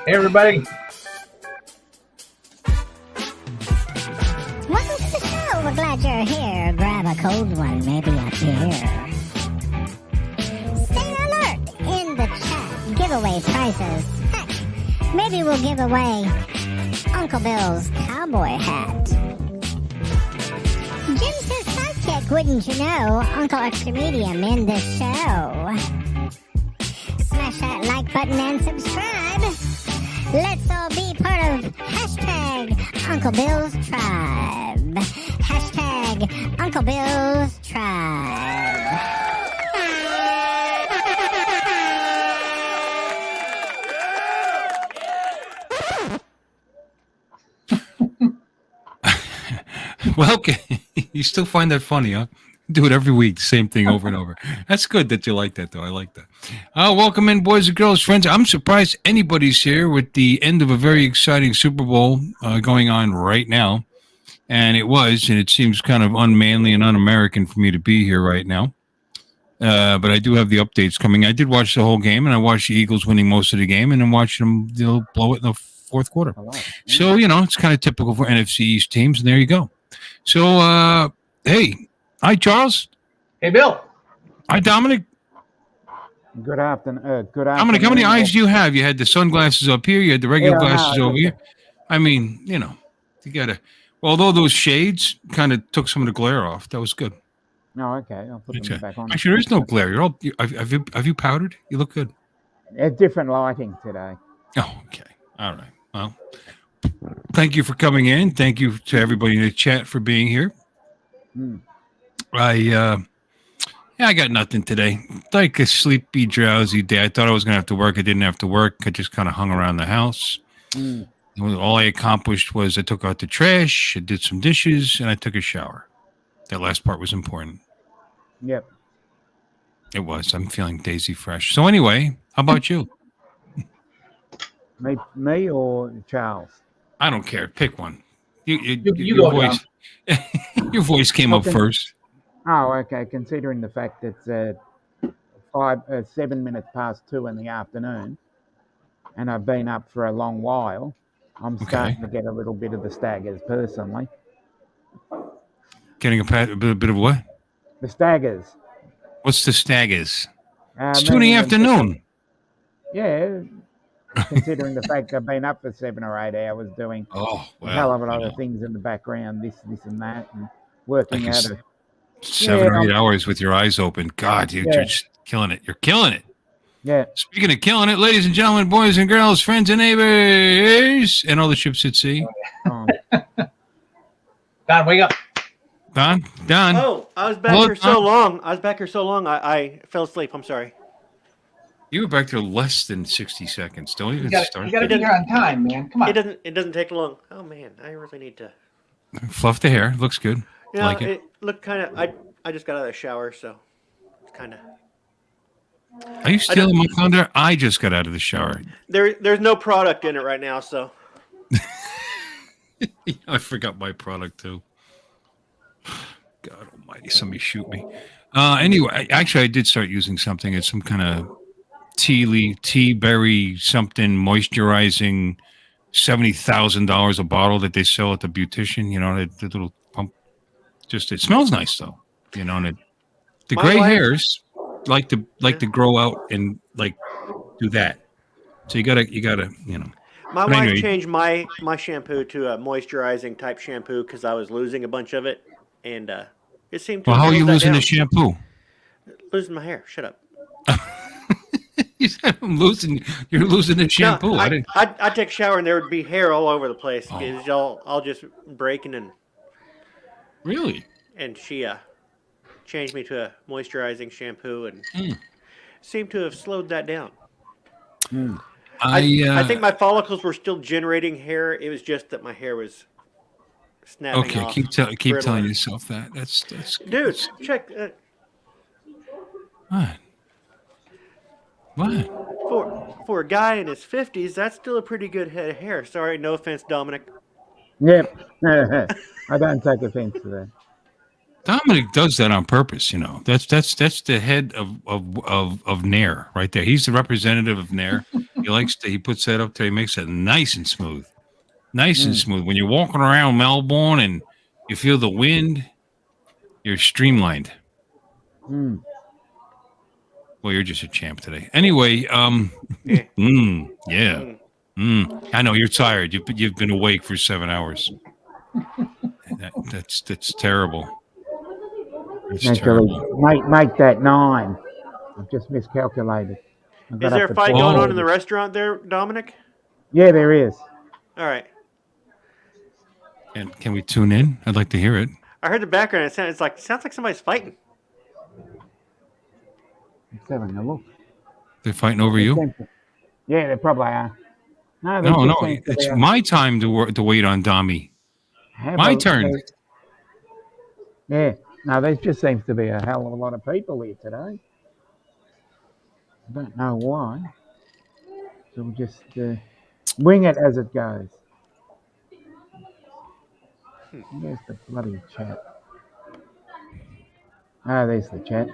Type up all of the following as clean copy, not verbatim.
Hey, everybody. Welcome to the show. We're glad you're here. Grab a cold one, maybe a beer. Stay alert in the chat. Giveaway prizes. Heck, maybe we'll give away Uncle Bill's cowboy hat. Jim's his sidekick, wouldn't you know? Uncle Extra Medium in the show. Smash that like button and subscribe. Let's all be part of hashtag Uncle Bill's Tribe. Hashtag Uncle Bill's Tribe. Well, okay. You still find that funny, huh? Do it every week, same thing over and over. That's good that you like that, though. I like that. Welcome in, boys and girls, friends. I'm surprised anybody's here with the end of a very exciting Super Bowl going on right now. And it seems kind of unmanly and un-American for me to be here right now. But I do have the updates coming. I did watch the whole game, and I watched the Eagles winning most of the game, and then watched them blow it in the fourth quarter. So, it's kind of typical for NFC East teams, and there you go. So, hey. Hi, Charles. Hey, Bill. Hi, Dominic. Good afternoon. Dominic, how many eyes do you have? You had the sunglasses up here. You had the regular glasses over here. I mean, you got to. Although those shades kind of took some of the glare off, that was good. No, okay. I'll put them back on. Actually, there is no glare. You're all. Have you powdered? You look good. It's different lighting today. Oh, okay. All right. Well, thank you for coming in. Thank you to everybody in the chat for being here. I got nothing today. Like a sleepy, drowsy day. I thought I was going to have to work. I didn't have to work. I just kind of hung around the house. All I accomplished was I took out the trash, I did some dishes, and I took a shower. That last part was important. Yep. It was. I'm feeling daisy fresh. So anyway, how about you? Me or Charles? I don't care. Pick one. You your go, voice. Your voice came up first. Oh, okay. Considering the fact that it's 7 minutes past 2 in the afternoon, and I've been up for a long while, I'm starting to get a little bit of the staggers personally. Getting a bit of what? The staggers. What's the staggers? It's 2 in the afternoon. Yeah. Considering the fact I've been up for 7 or 8 hours doing a hell of a lot of things in the background, this and that, and working out 7 or 8 hours with your eyes open. God, you're just killing it. You're killing it. Yeah. Speaking of killing it, ladies and gentlemen, boys and girls, friends and neighbors, and all the ships at sea. Don, wake up. Don? Oh, I was back here so long. I fell asleep. I'm sorry. You were back there less than 60 seconds. Don't even start. You got to be here on time, man. Come on. It doesn't take long. Oh man, I really need to fluff the hair. Looks good. Yeah, like it. It looked kind of. I just got out of the shower, so it's kind of. Are you still in my thunder? I just got out of the shower. There's no product in it right now, so. I forgot my product too. God Almighty! Somebody shoot me. Anyway, actually, I did start using something. It's some kind of tea berry something moisturizing, $70,000 a bottle that they sell at the beautician. The little pump. Just it smells nice though. And the gray hairs like to grow out and like do that. So you gotta. My wife changed my shampoo to a moisturizing type shampoo because I was losing a bunch of it, and it seemed to. Well, how are you losing the shampoo? Losing my hair. Shut up. You said you're losing the shampoo. No, I take a shower and there would be hair all over the place because all just breaking and. Really? And she changed me to a moisturizing shampoo and seemed to have slowed that down. I think my follicles were still generating hair. It was just that my hair was snapping off. Okay, keep telling yourself that. That's dude. Check. What? For a guy in his 50s, that's still a pretty good head of hair. Sorry, no offense, Dominic. Yep. I don't take offense to that. Dominic does that on purpose, That's the head of Nair right there. He's the representative of Nair. He puts that up there. He makes it nice and smooth. Nice and smooth. When you're walking around Melbourne and you feel the wind, you're streamlined. Mm. Well, you're just a champ today. Anyway, Yeah. yeah. I know you're tired. You've been awake for 7 hours. That's terrible. It's Actually, terrible. make that 9. I've just miscalculated. Is there a fight going on in the restaurant there, Dominic? Yeah, there is. All right. And can we tune in? I'd like to hear it. I heard the background. It sounds like somebody's fighting. Let's having a look. They're fighting over you? Yeah, they probably are. No. It's my time to wait on Dommy. My turn. Yeah. No, there just seems to be a hell of a lot of people here today. I don't know why. So we'll just wing it as it goes. There's the bloody chat. There's the chat.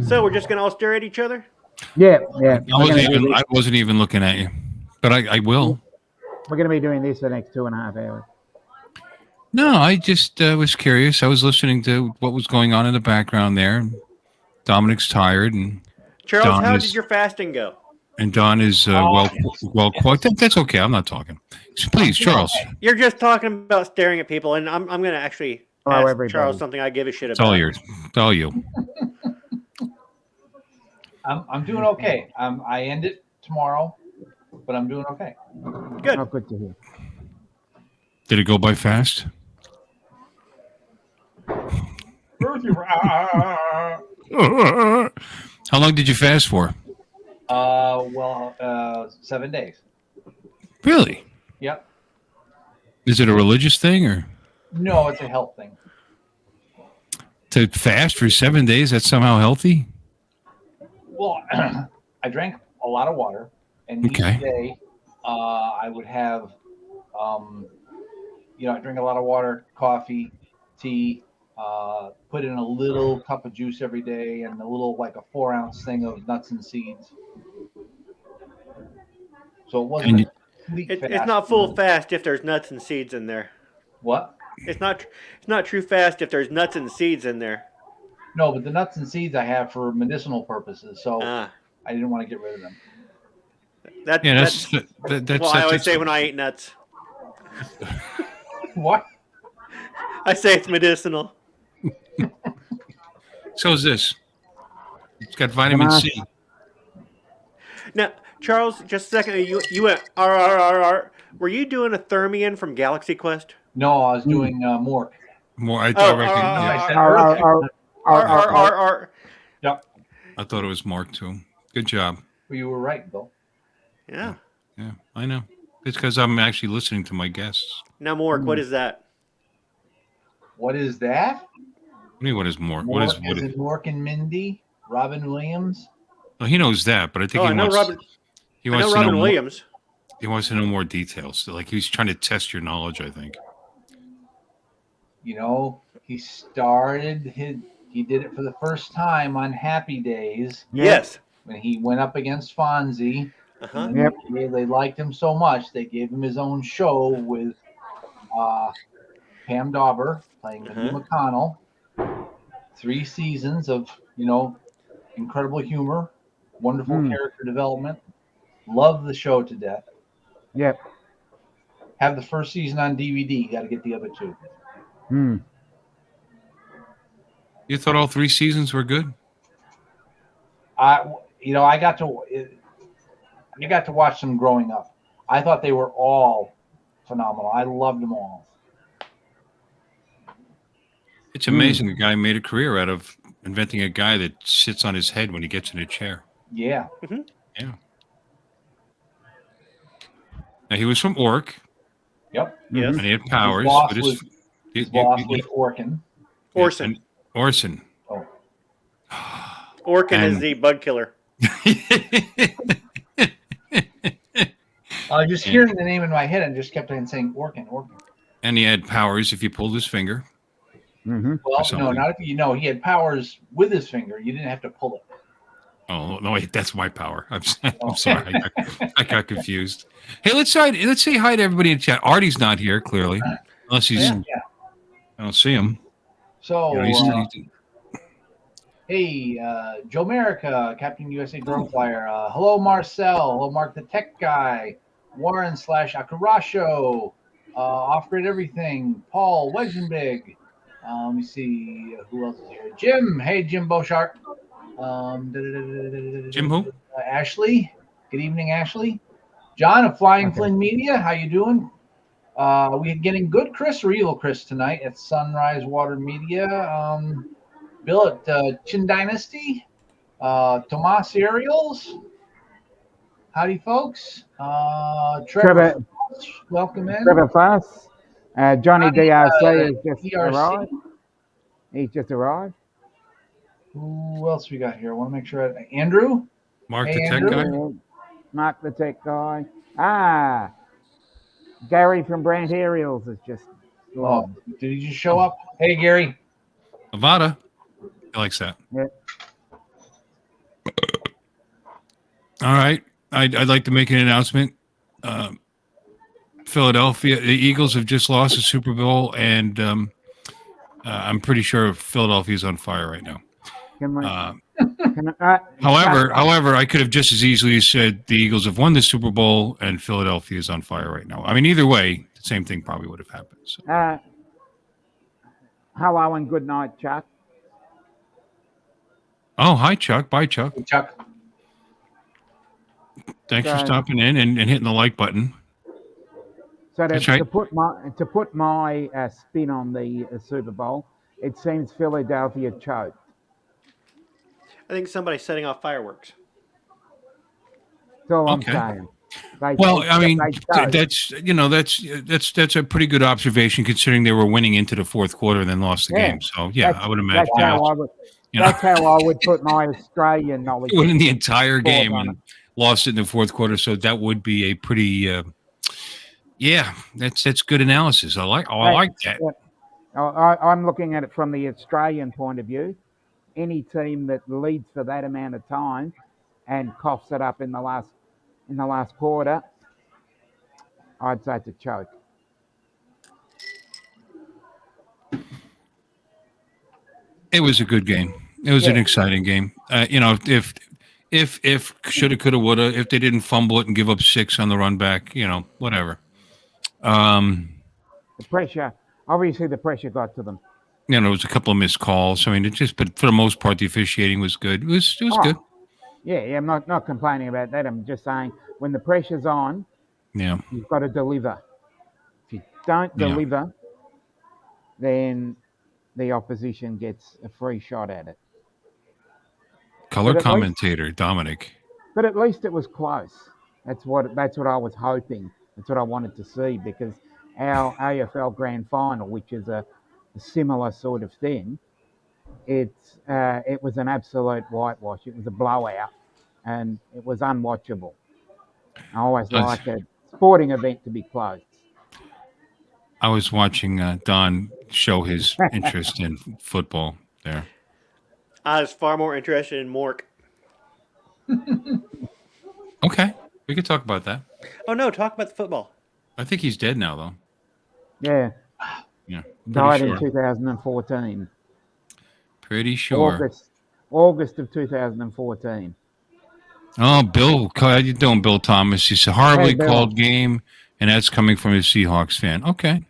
So we're just going to all stare at each other? Yeah. I wasn't even looking at you, but I will. We're going to be doing this for the next 2.5 hours. No, I just was curious. I was listening to what was going on in the background there. Dominic's tired, and Charles, how did your fasting go? And Don is well. That's okay. I'm not talking. Please, Charles. You're just talking about staring at people, and I'm going to actually ask Charles something I give a shit about. It's all you. I'm doing okay. I end it tomorrow, but I'm doing okay. Good. Oh, good to hear. Did it go by fast? How long did you fast for? 7 days. Really? Yep. Is it a religious thing or? No, it's a health thing. To fast for 7 days, that's somehow healthy? Well, I drank a lot of water, and each day I would have, I drink a lot of water, coffee, tea, put in a little cup of juice every day, and a little, like a 4-ounce thing of nuts and seeds. So it wasn't it's not full fast if there's nuts and seeds in there. What? It's not true fast if there's nuts and seeds in there. No, but the nuts and seeds I have for medicinal purposes, so I didn't want to get rid of them. That's what I always say when I eat nuts. What? I say it's medicinal. So is this. It's got vitamin C. Now, Charles, just a second. You went RRRR. Were you doing a Thermion from Galaxy Quest? No, I was doing Mork. I Yep. I thought it was Mark too. Good job. Well, you were right, Bill. Yeah. Yeah, I know. It's because I'm actually listening to my guests. Now, Mork, what is that? What is that? What do you mean, what is Mork? What is Mork and Mindy? Robin Williams? Well, he knows that, but I think he wants to Robin know Williams. He wants to know more details. Like he's trying to test your knowledge, I think. He did it for the first time on Happy Days. Yes. When he went up against Fonzie. Uh-huh. Yep. They liked him so much, they gave him his own show with Pam Dauber playing Mindy McConnell. 3 seasons of, incredible humor, wonderful character development. Love the show to death. Yep. Have the first season on DVD. Got to get the other 2. You thought all 3 seasons were good? I got to watch them growing up. I thought they were all phenomenal. I loved them all. It's amazing the guy made a career out of inventing a guy that sits on his head when he gets in a chair. Yeah. Mm-hmm. Yeah. Now, he was from Orc. Yep. Yes. And he had powers. His boss was Orkin. Orson. Orson. Oh. Orkin is the bug killer. I was just hearing the name in my head and just kept on saying Orkin. And he had powers if you pulled his finger. Mm-hmm. Well, no, not if he had powers with his finger. You didn't have to pull it. Oh no, wait, that's my power. I'm sorry, I got confused. Hey, let's say hi to everybody in chat. Artie's not here, clearly, unless he's. Yeah. I don't see him. So, He's hey, Joe America, Captain USA Drone Flyer. Hello, Marcel. Hello, Mark the Tech Guy. Warren / Akurasho. Off-grid everything. Paul Wegenbig. Let me see who else is here. Jim. Hey, Jim Beauchart. Jim who? Ashley. Good evening, Ashley. John of Flying Flynn Media. How you doing? We're getting good Chris or evil Chris tonight at Sunrise Water Media. Bill at Chin Dynasty. Tomas Ariels. Howdy, folks. Trevor, welcome in. Trevor Fuss. Johnny DRC has just DRC. arrived. He's just arrived. Who else we got here? I want to make sure. Andrew? Mark Hey, the Tech Andrew. Guy? Mark the Tech Guy. Ah, Gary from Brant Aerials has just logged. Did he just show up? Hey, Gary. Avada. He likes that. Yeah. All right. I'd like to make an announcement. Philadelphia, the Eagles have just lost the Super Bowl, and I'm pretty sure Philadelphia is on fire right now. However, I could have just as easily said the Eagles have won the Super Bowl and Philadelphia is on fire right now. I mean, either way, the same thing probably would have happened. So. Hello and good night, Chuck. Oh, hi, Chuck. Bye, Chuck. Hey, Chuck. Thanks for stopping in and hitting the like button. So to put my spin on the Super Bowl, it seems Philadelphia choked. I think somebody's setting off fireworks. That's all I'm saying. That's a pretty good observation considering they were winning into the fourth quarter and then lost the game. So I would imagine that's how I would put my Australian knowledge. Winning the entire game and lost it in the fourth quarter, so that would be a pretty. That's good analysis. I like that. Yeah. I'm looking at it from the Australian point of view. Any team that leads for that amount of time and coughs it up in the last quarter, I'd say it's a choke. It was a good game. It was an exciting game. If shoulda, coulda, woulda, if they didn't fumble it and give up 6 on the run back, whatever. The pressure got to them. There was a couple of missed calls. I mean, but for the most part, the officiating was good. It was good. Yeah, I'm not complaining about that. I'm just saying when the pressure's on, you've got to deliver. If you don't deliver, then the opposition gets a free shot at it. Color commentator Dominic. But at least it was close. That's what I was hoping. That's what I wanted to see, because our AFL Grand Final, which is a similar sort of thing, it was an absolute whitewash. It was a blowout, and it was unwatchable. I always like a sporting event to be close. I was watching Don show his interest in football there. I was far more interested in Mork. Okay, we could talk about that. Oh no, talk about the football. I think he's dead now, though. Yeah. Died in 2014. Pretty sure. August of 2014. Oh, Bill, how you doing, Bill Thomas? It's a horribly called game, and that's coming from a Seahawks fan. Okay.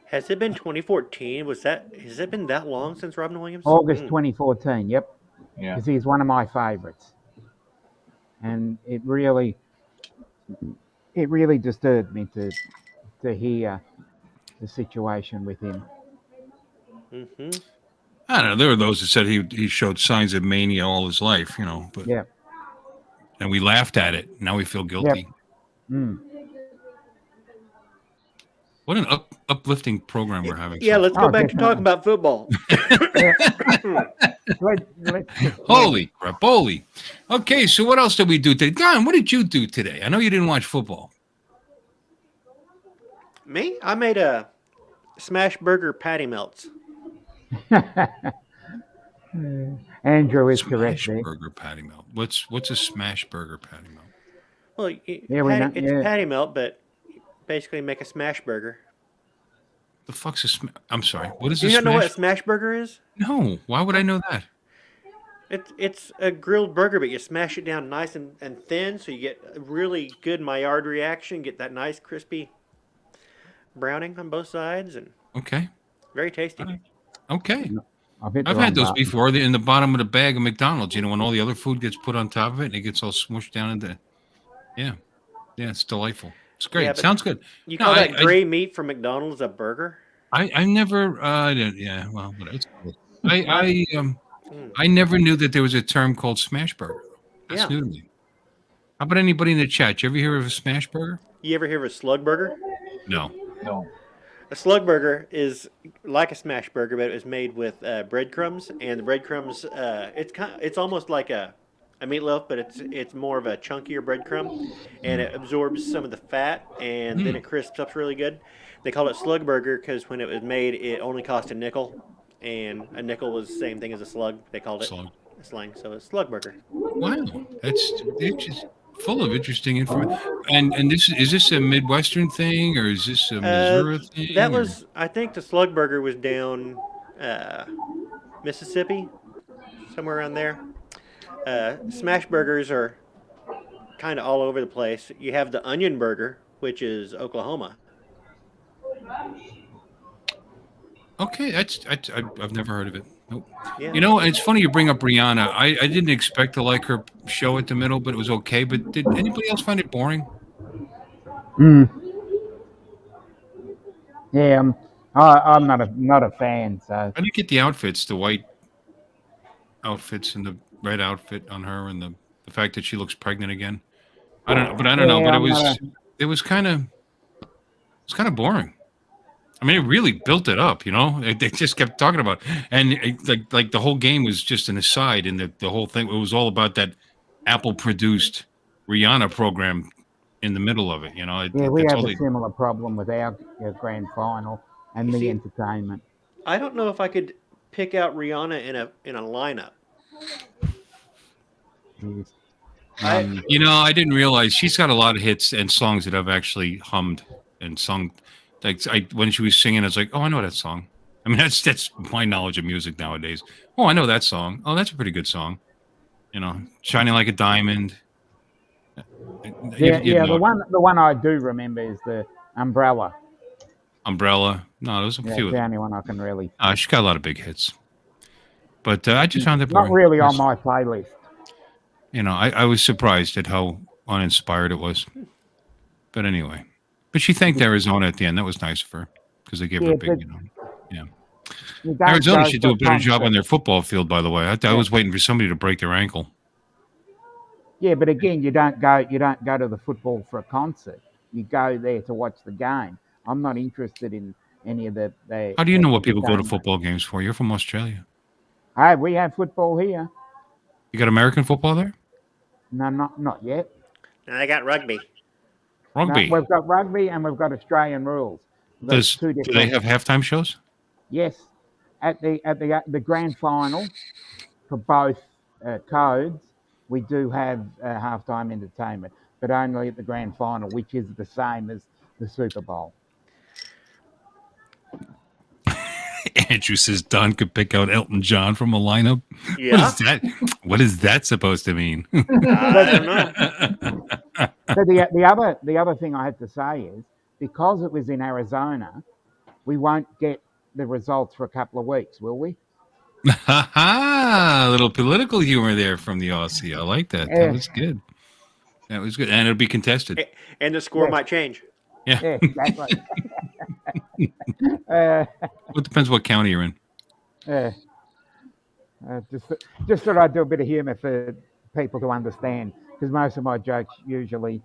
Has it been 2014? Has it been that long since Robin Williams? August 2014, yep. Yeah. Because he's one of my favorites. And it really disturbed me to hear the situation with him. Mm-hmm. I don't know. There were those that said he showed signs of mania all his life, but and we laughed at it. Now we feel guilty. Yep. Mm. What an uplifting program we're having. Yeah, let's go back to talking about football. Holy crap, holy. Okay, so what else did we do today? Don, what did you do today? I know you didn't watch football. Me? I made a smash burger patty melts. Andrew is correct Smash there. burger patty melt. What's a smash burger patty melt? Well, it's patty melt, but basically make a smash burger. The fuck's a smash? I'm sorry. What is Do a you not know what a smash? smash burger is? No. Why would I know that? It's a grilled burger, but you smash it down nice and thin, so you get a really good Maillard reaction. Get that nice crispy browning on both sides, and Okay. very tasty. Right. Okay. I've had those before. They're in the bottom of the bag of McDonald's. You know, when all the other food gets put on top of it and it gets all smushed down into. Yeah, it's delightful. It's great. Yeah, Sounds good. You call that gray meat from McDonald's a burger? I never. Yeah. Well, I never knew that there was a term called smash burger. That's new to me. How about anybody in the chat? You ever hear of a smash burger? You ever hear of a slug burger? No. A slug burger is like a smash burger, but it was made with breadcrumbs, and the breadcrumbs it's almost like a meatloaf, but it's more of a chunkier breadcrumb, and it absorbs some of the fat, and then it crisps up really good. They call it slug burger because when it was made, it only cost a nickel, and a nickel was the same thing as a slug. They called it a slang, so it's slug burger. Wow, it's just full of interesting information. And is this a Midwestern thing, or is this a Missouri thing? That was, I think, the slug burger was down Mississippi, somewhere around there. Smash burgers are kind of all over the place. You have the onion burger, which is Oklahoma. Okay, I've never heard of it. Nope. Yeah. You know, it's funny you bring up Rihanna. I didn't expect to like her show at the middle, but it was okay. But did anybody else find it boring? Yeah, I'm not a fan. So I didn't get the outfits, the white outfits and the red outfit on her, and the fact that she looks pregnant again. I don't know, but it was kind of boring. I mean, it really built it up, you know. They just kept talking about it. And like the whole game was just an aside, and the whole thing, it was all about that Apple produced Rihanna program in the middle of it, you know. We have a similar problem with our grand final and the entertainment. I don't know if I could pick out Rihanna in a lineup. You know, I didn't realize she's got a lot of hits and songs that I've actually hummed and sung. Like when she was singing, I was like, "Oh, I know that song." I mean, that's my knowledge of music nowadays. Oh, I know that song. Oh, that's a pretty good song. You know, "Shining Like a Diamond." The one I do remember is the Umbrella. Umbrella. No, there's a few. That's the only one I can really. She's got a lot of big hits, but I just found it boring. Not really on my playlist. You know, I was surprised at how uninspired it was. But anyway. But she thanked Arizona at the end. That was nice of her because they gave her a big, Arizona should do a better job on their football field, by the way. I was waiting for somebody to break their ankle. Yeah, but again, you don't go to the football for a concert. You go there to watch the game. I'm not interested in any of the How do you know what people go to football games for? You're from Australia. Hey, we have football here. You got American football there? No, not yet. No, they got rugby. Rugby. No, we've got rugby and we've got Australian rules. Do they have halftime shows? Yes, at the grand final for both codes, we do have halftime entertainment, but only at the grand final, which is the same as the Super Bowl. Andrew says Don could pick out Elton John from a lineup. Yeah. What is that supposed to mean? I don't know. So the other thing I had to say is because it was in Arizona, we won't get the results for a couple of weeks, will we? A little political humor there from the Aussie. I like that. That was good. That was good, and it'll be contested. And the score might change. Yeah, exactly. It depends what county you're in. Just thought I'd do a bit of humor for people to understand, because most of my jokes usually.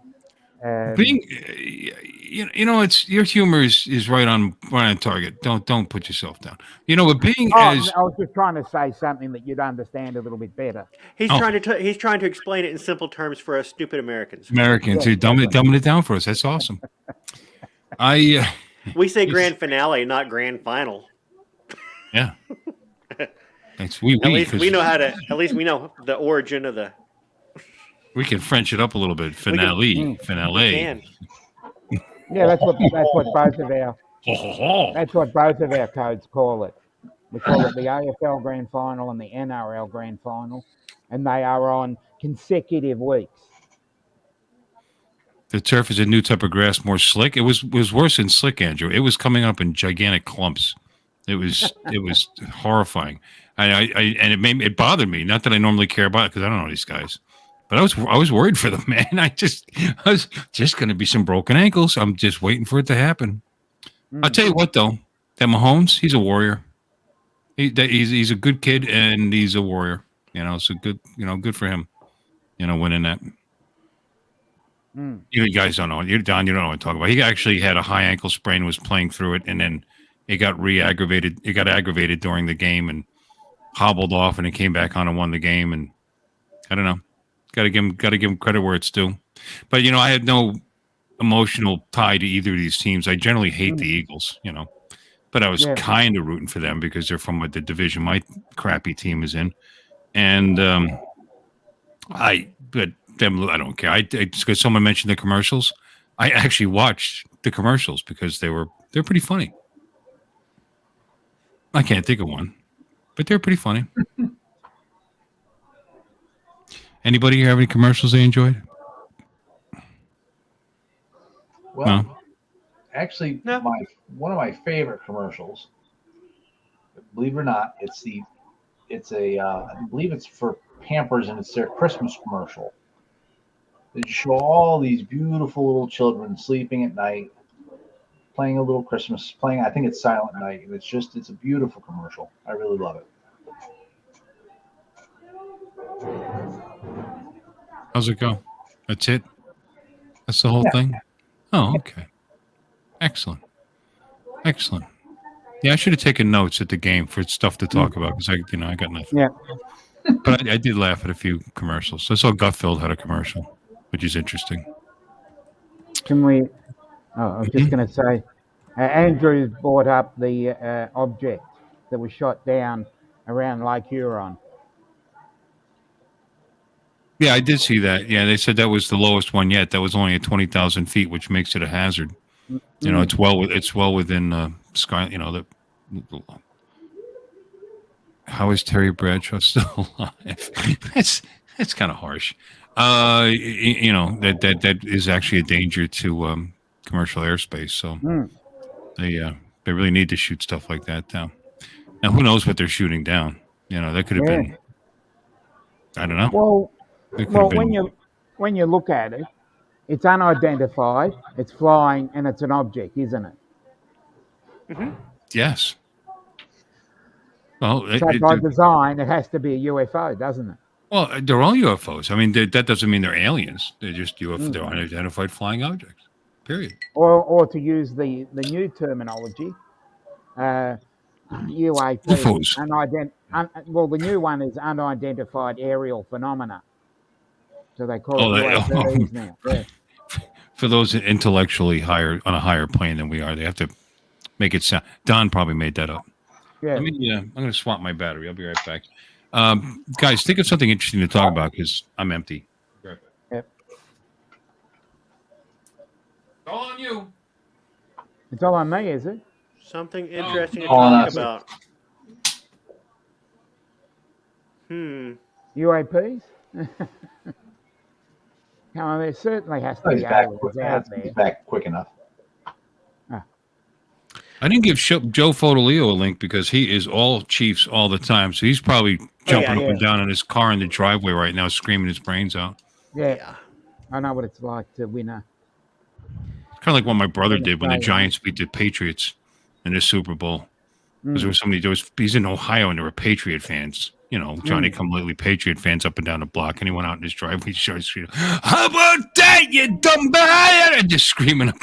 It's your humor is right on target. Don't put yourself down. You know, but I was just trying to say something that you'd understand a little bit better. He's trying to explain it in simple terms for us stupid Americans. You're dumbing it down for us. That's awesome. We say grand finale, not grand final. Yeah. It's we At least we 'cause know how to. At least we know the origin of the. we can French it up a little bit. Finale. We can. Yeah, that's what both of our Ho, ho, ho. that's what both of our codes call it. We call it the AFL Grand Final and the NRL Grand Final, and they are on consecutive weeks. The turf is a new type of grass, more slick. It was worse than slick, Andrew. It was coming up in gigantic clumps. It was horrifying. And it bothered me. Not that I normally care about it because I don't know these guys, but I was worried for them, man. I was just going to be some broken ankles. I'm just waiting for it to happen. I'll tell you what, though, that Mahomes, he's a warrior. He's a good kid and he's a warrior. So good. Good for him. Winning that. You guys don't know. Don, you don't know what I'm talking about. He actually had a high ankle sprain, was playing through it, and then it got re-aggravated. It got aggravated during the game and hobbled off, and it came back on and won the game. And I don't know. Got to give him credit where it's due. But I had no emotional tie to either of these teams. I generally hate the Eagles. But I was kind of rooting for them because they're from the division my crappy team is in, and I don't care. Because someone mentioned the commercials. I actually watched the commercials because they're pretty funny. I can't think of one, but they're pretty funny. Anybody here have any commercials they enjoyed? Well, No? actually, No. one of my favorite commercials. Believe it or not, I believe it's for Pampers and it's their Christmas commercial. They show all these beautiful little children sleeping at night, playing a little Christmas, I think it's Silent Night, and it's a beautiful commercial. I really love it. How's it go? That's it? That's the whole thing? Oh, okay. Excellent. Yeah, I should have taken notes at the game for stuff to talk about because I got nothing. Yeah. But I did laugh at a few commercials. I saw Gutfeld had a commercial, which is interesting. Can we? Oh, I was just going to say, Andrew brought up the object that was shot down around Lake Huron. Yeah, I did see that. Yeah, they said that was the lowest one yet. That was only at 20,000 feet, which makes it a hazard. It's well within sky. How is Terry Bradshaw still alive? That's kind of harsh. That is actually a danger to commercial airspace. So they really need to shoot stuff like that down. Now, who knows what they're shooting down? That could have been. I don't know. Well, when you look at it, it's unidentified, it's flying, and it's an object, isn't it? Mm-hmm. Yes. Well, So by design, it has to be a UFO, doesn't it? Well, they're all UFOs. I mean, that doesn't mean they're aliens. They're just UFO. They're unidentified flying objects. Period. Or to use the new terminology, UAP. UFOs. The new one is unidentified aerial phenomena. So they call it UAPs now. Yeah. For those intellectually on a higher plane than we are, they have to make it sound. Don probably made that up. Yeah. I'm going to swap my battery. I'll be right back. Guys, think of something interesting to talk about because I'm empty. Right back. Yep. It's all on you. It's all on me, is it? Something interesting to All on talk us. about. UAPs? Come on, there certainly has to He's be back, aliens out there. he's back quick enough. I didn't give Joe Fodolio a link because he is all Chiefs all the time. So he's probably jumping up and down in his car in the driveway right now, screaming his brains out. Yeah. I know what it's like to win a. It's kind of like what my brother did when the Giants beat the Patriots in the Super Bowl. Because he's in Ohio and there were Patriot fans. Johnny come lately Patriot fans up and down the block, and he went out in his driveway. He started screaming, "How about that, you dumb bastard!" and just screaming up.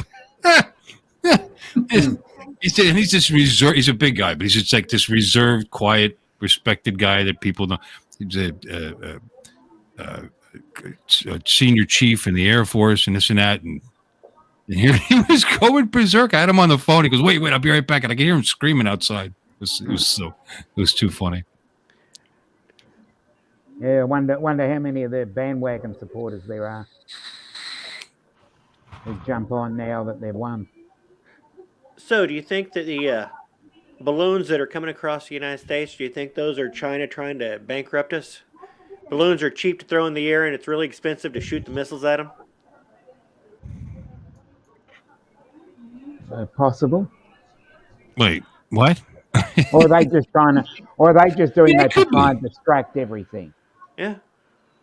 He's just reserved. He's a big guy, but he's just like this reserved, quiet, respected guy that people know. He's a senior chief in the Air Force and this and that. And here he was going berserk. I had him on the phone. He goes, "Wait, I'll be right back." And I could hear him screaming outside. It was too funny. Yeah, I wonder how many of the bandwagon supporters there are who jump on now that they've won. So, do you think that the balloons that are coming across the United States, do you think those are China trying to bankrupt us? Balloons are cheap to throw in the air, and it's really expensive to shoot the missiles at them. Possible, Wait, what? or are they just trying to, or are they just doing Yeah, it that to could try be. and distract everything? Yeah.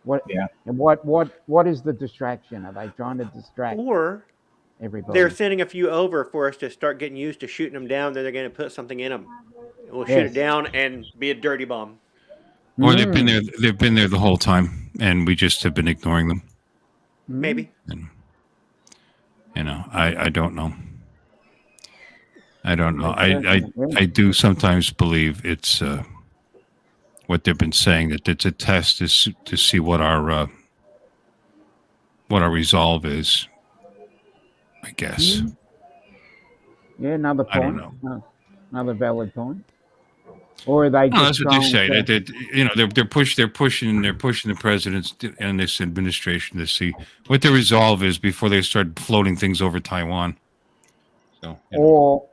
What? Yeah. And what is the distraction? Are they trying to distract Or everybody? they're sending a few over for us to start getting used to shooting them down. Then they're going to put something in them. We'll shoot it Yes. down and be a dirty bomb. Or they've been Mm. there. They've been there the whole time, and we just have been ignoring them. Maybe. And, I don't know. I don't know. I do sometimes believe it's what they've been saying, that it's a test to see what our resolve is. I guess. Yeah, another I don't point. know. Another valid point. Or are they No, just that's what they say. trying to, They're pushing the presidents and this administration to see what their resolve is before they start floating things over Taiwan. So,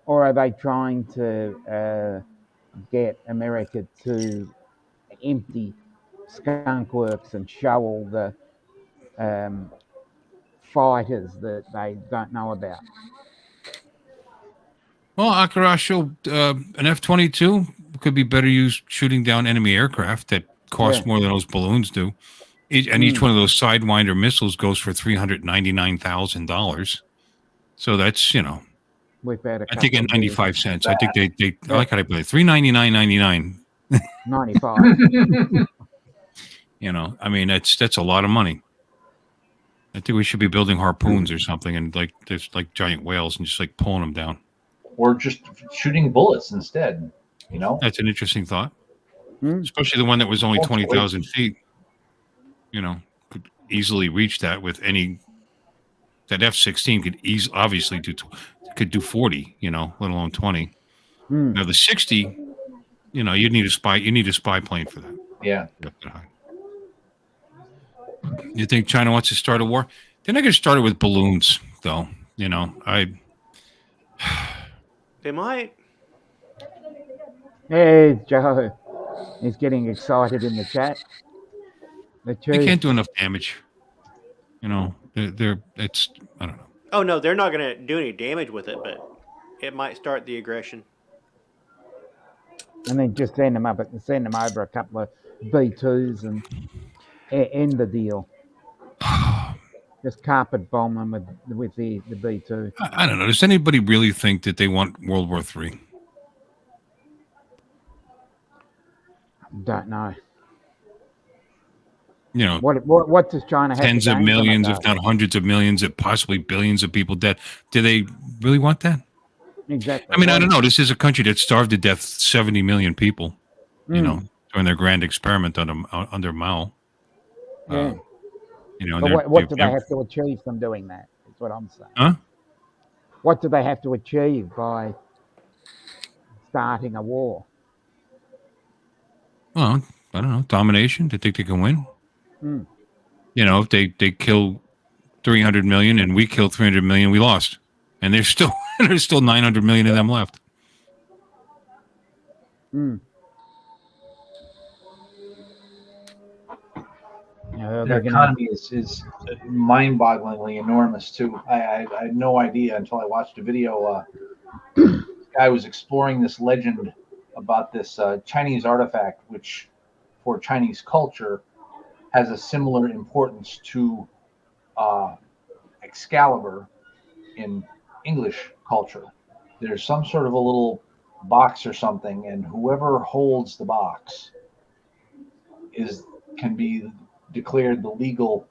or are they trying to get America to empty skunk works and show all the fighters that they don't know about? well, Akarasho, an F-22 could be better used shooting down enemy aircraft that cost more than those balloons do. Each one of those Sidewinder missiles goes for $399,000. So that's We've had I think at 95 cents. I think they I like how they put it, $399.99. 95. I mean that's a lot of money. I think we should be building harpoons or something, and there's like giant whales and just like pulling them down. Or just shooting bullets instead. That's an interesting thought, especially the one that was only 20,000 feet. Could easily reach that with any. That F-16 could obviously do 40. Let alone 20. Now the 60, you need a spy. You need a spy plane for that. Yeah. You think China wants to start a war? They're not going to start it with balloons, though. They might. Hey, Joe. He's getting excited in the chat. They can't do enough damage. It's I don't know. Oh no, they're not going to do any damage with it, but it might start the aggression. And then just send them over a couple of B2s and end the deal. Just carpet bomb them with the B2. I don't know. Does anybody really think that they want World War III? Don't know. What does China have? Tens of millions, if not hundreds of millions, if possibly billions of people dead. Do they really want that? Exactly. I mean, I don't know. This is a country that starved to death 70 million people. During their grand experiment under Mao. Yeah. But what do they have to achieve from doing that? That's what I'm saying. Huh? What do they have to achieve by starting a war? Well, I don't know. Domination. They think they can win. If they kill 300 million and we kill 300 million, we lost, and there's still 900 million of them left. Their economy is mind-bogglingly enormous too. I had no idea until I watched a video. This guy was exploring this legend about this Chinese artifact, which for Chinese culture has a similar importance to Excalibur in English culture. There's some sort of a little box or something, and whoever holds the box can be declared the legal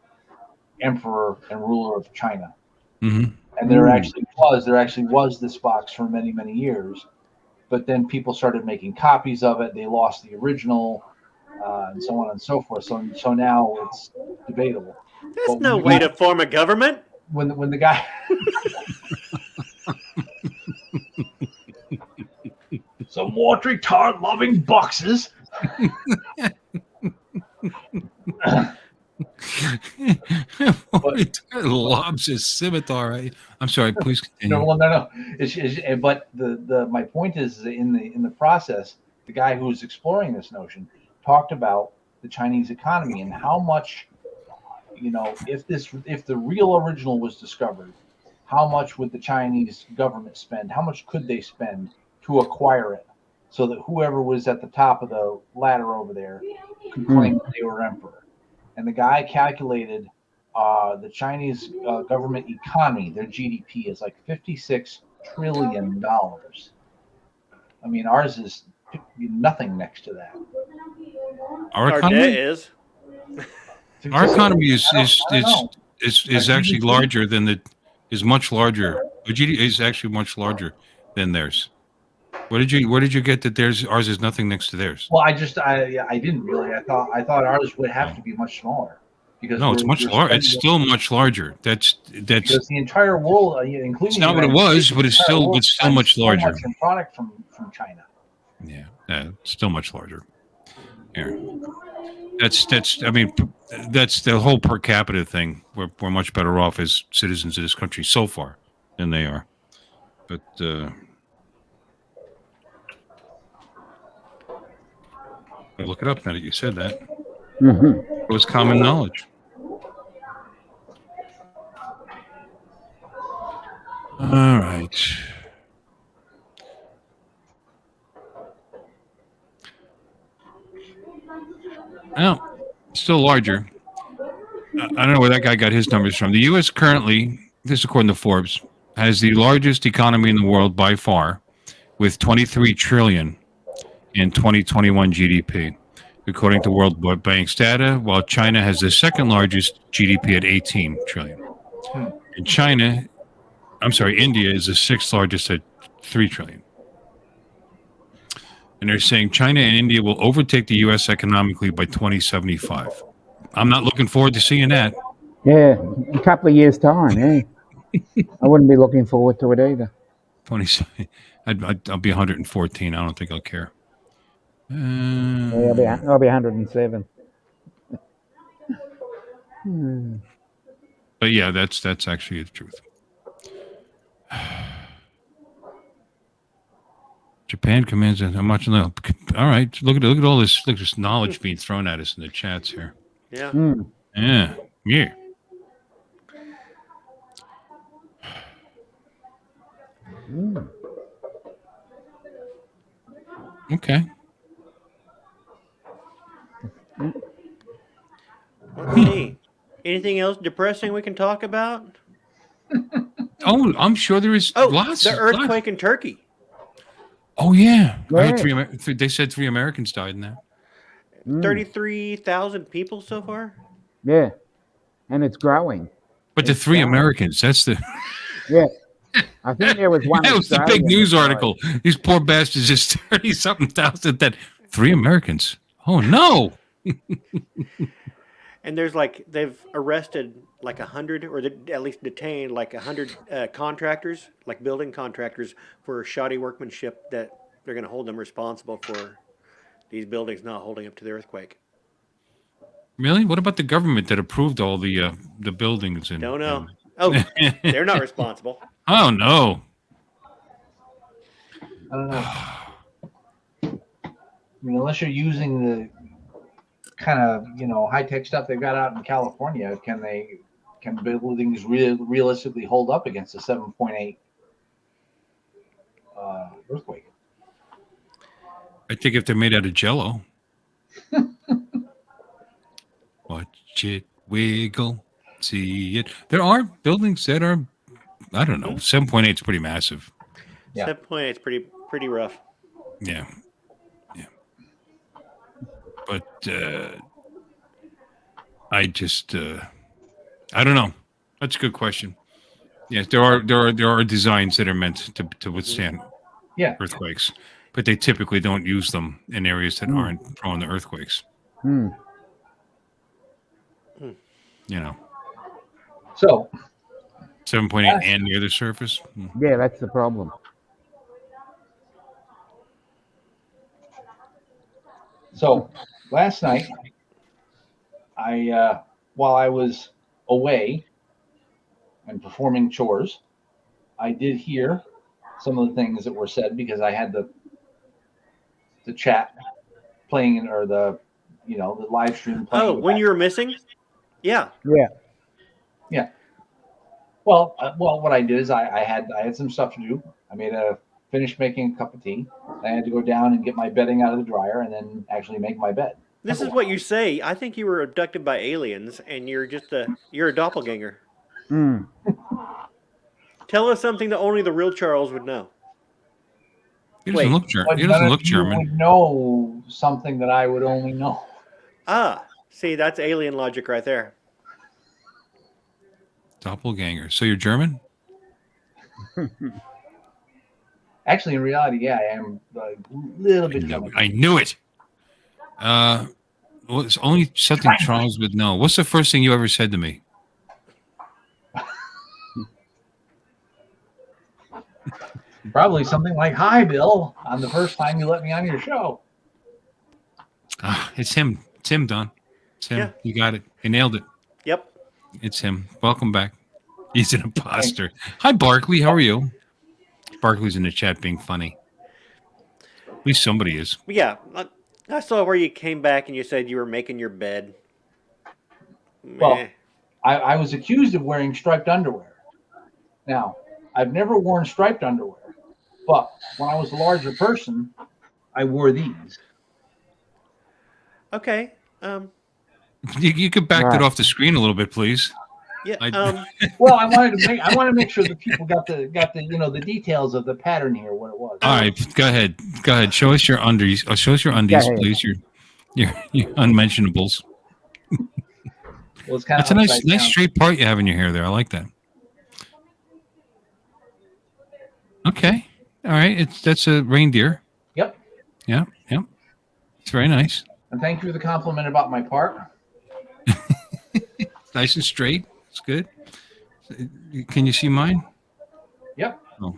emperor and ruler of China. Mm-hmm. And there actually was this box for many, many years, but then people started making copies of it. They lost the original, and so on and so forth. So now it's debatable. There's no way to form a government. When the guy some watery tar loving boxes. Lobs his scimitar. I'm sorry. Please continue. No. But my point is that in the process, the guy who was exploring this notion talked about the Chinese economy and how much, if the real original was discovered, how much would the Chinese government spend? How much could they spend to acquire it, so that whoever was at the top of the ladder over there could claim that they were emperor? And the guy calculated the Chinese government economy, their GDP is like $56 trillion. I mean, ours is nothing next to that. Our Our economy debt is. Our economy is Our actually GDP? larger than is much larger. The GDP is actually much larger than theirs. Where did you get that ours is nothing next to theirs? Well, I didn't really. I thought ours would have to be much smaller because No, it's much we're larger. It's spending- still much larger. That's because the entire world, including it's not the what it United was, States, but it's the entire still world it's still spends much so larger. much in product from China. Yeah, it's still much larger. Here, that's. I mean, that's the whole per capita thing. We're much better off as citizens of this country so far than they are. But I'll look it up now that you said that. It was common knowledge. All right. Well, still larger. I don't know where that guy got his numbers from. The U.S. currently, this according to Forbes, has the largest economy in the world by far, with 23 trillion in 2021 GDP, according to World Bank's data. While China has the second largest GDP at 18 trillion. In India is the sixth largest at 3 trillion. And they're saying China and India will overtake the U.S. economically by 2075. I'm not looking forward to seeing that. Yeah, a couple of years' time, yeah. I wouldn't be looking forward to it either. 27. I'll be 114. I don't think I'll care. Yeah, I'll be 107. But yeah, that's actually the truth. Japan commands how much? No. All right, look at all this. Look at this knowledge being thrown at us in the chats here. Yeah. Yeah. Okay. Let's see. Anything else depressing we can talk about? Oh, I'm sure there is lots. The earthquake in Turkey. Oh yeah, I Yeah. heard they said 3 Americans died in that. 33,000 people so far. Yeah, and it's growing. But the 3 Americans, that's the Yeah, I think there was one. that was the big Australian news that died. article. These poor bastards, just 30-something thousand. That 3 Americans. Oh no. And there's they've arrested 100, or at least detained 100 contractors, building contractors, for shoddy workmanship that they're going to hold them responsible for these buildings not holding up to the earthquake. Really? What about the government that approved all the buildings? And Don't know. Oh, they're not responsible. Oh no. I don't know. I mean, unless you're using the kind of high tech stuff they've got out in California, can buildings realistically hold up against a 7.8 earthquake? I think if they're made out of Jello. Watch it wiggle, see it. There are buildings that are, I don't know, 7.8 is pretty massive. Yeah. 7.8 is pretty rough. Yeah. But I just I don't know. That's a good question. Yes, there are designs that are meant to withstand earthquakes, but they typically don't use them in areas that aren't prone to earthquakes. So 7.8 and near the surface. Yeah, that's the problem. So last night, while I was away, and performing chores, I did hear some of the things that were said because I had the chat playing or the live stream playing. Oh, when you were missing? Yeah. Yeah. Yeah. Well, what I did is I had some stuff to do. I finished making a cup of tea. I had to go down and get my bedding out of the dryer and then actually make my bed. This is what you say. I think you were abducted by aliens, and you're a doppelganger. Mm. Tell us something that only the real Charles would know. He doesn't look German. He None doesn't of look you German. would know something that I would only know. Ah, see, that's alien logic right there. Doppelganger. So you're German? Actually, in reality, yeah, I am a little bit. I knew it. Well, it's only something Charles would know. What's the first thing you ever said to me? Probably something like "Hi, Bill" on the first time you let me on your show. It's him. It's him, Don. It's him. Yeah. You got it. You nailed it. Yep. It's him. Welcome back. He's an imposter. Hi, Barkley. How are you? Barkley's in the chat being funny. At least somebody is. Yeah, I saw where you came back and you said you were making your bed. Well, Meh. I was accused of wearing striped underwear. Now, I've never worn striped underwear, but when I was a larger person, I wore these. Okay. You could back that off the screen a little bit, please. Yeah. Well, I wanted to make sure that people got the the details of the pattern here, what it was. All right, go ahead. Go ahead. Show us your undies. Show us your undies, please. Your unmentionables. Well, it's kind That's of a nice straight part you have in your hair there. I like that. Okay. All right. That's a reindeer. Yep. Yeah. Yep. It's very nice. And thank you for the compliment about my part. Nice and straight. It's good. Can you see mine? Yep. Oh.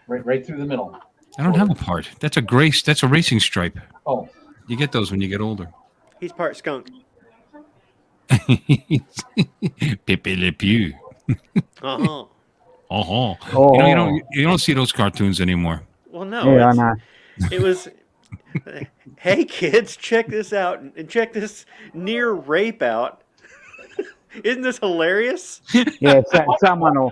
Right through the middle. I don't have a part. That's a grace. That's a racing stripe. Oh. You get those when you get older. He's part skunk. Pepe Le Pew. Uh-huh. Oh. Oh. You don't see those cartoons anymore. Well, no. Yeah, I know. It was, hey, kids, check this out. And check this near rape out. Isn't this hilarious? Yeah, someone will.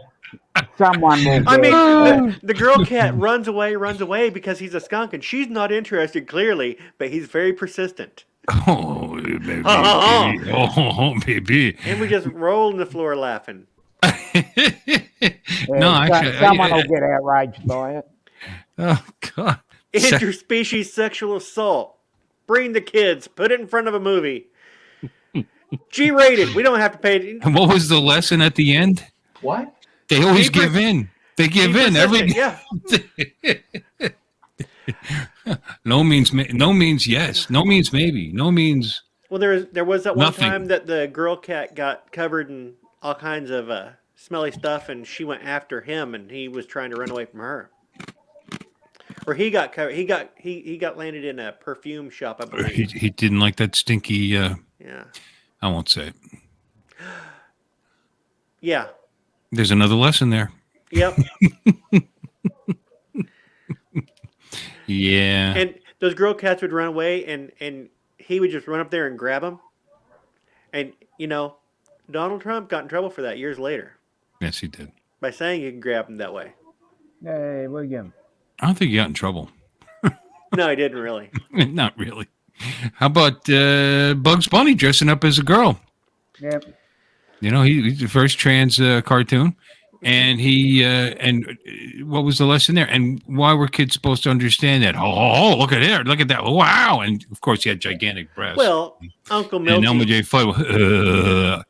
I mean, the girl cat runs away because he's a skunk, and she's not interested, clearly, but he's very persistent. Oh, baby. Oh, baby. And we just roll on the floor laughing. No, actually, someone will get outraged by it. Oh, God. Interspecies sexual assault. Bring the kids. Put it in front of a movie. G-rated. We don't have to pay. And what was the lesson at the end? What? They always give in. They give in. Yeah. No means yes. No means maybe. No means. Well, there was that one nothing. time that the girl cat got covered in all kinds of smelly stuff, and she went after him, and he was trying to run away from her. Or he got covered. He got landed in a perfume shop, I believe. He didn't like that stinky. Yeah. I won't say it. Yeah. There's another lesson there. Yep. Yeah. And those girl cats would run away, and he would just run up there and grab them. And, Donald Trump got in trouble for that years later. Yes, he did. By saying you can grab them that way. Hey, William. I don't think he got in trouble. No, he didn't really. Not really. How about Bugs Bunny dressing up as a girl? Yep. He's the first trans cartoon. And what was the lesson there? And why were kids supposed to understand that? Oh, look at there. Look at that. Wow. And, of course, he had gigantic breasts. Well, Uncle Milty. And Elmer J. Floyd.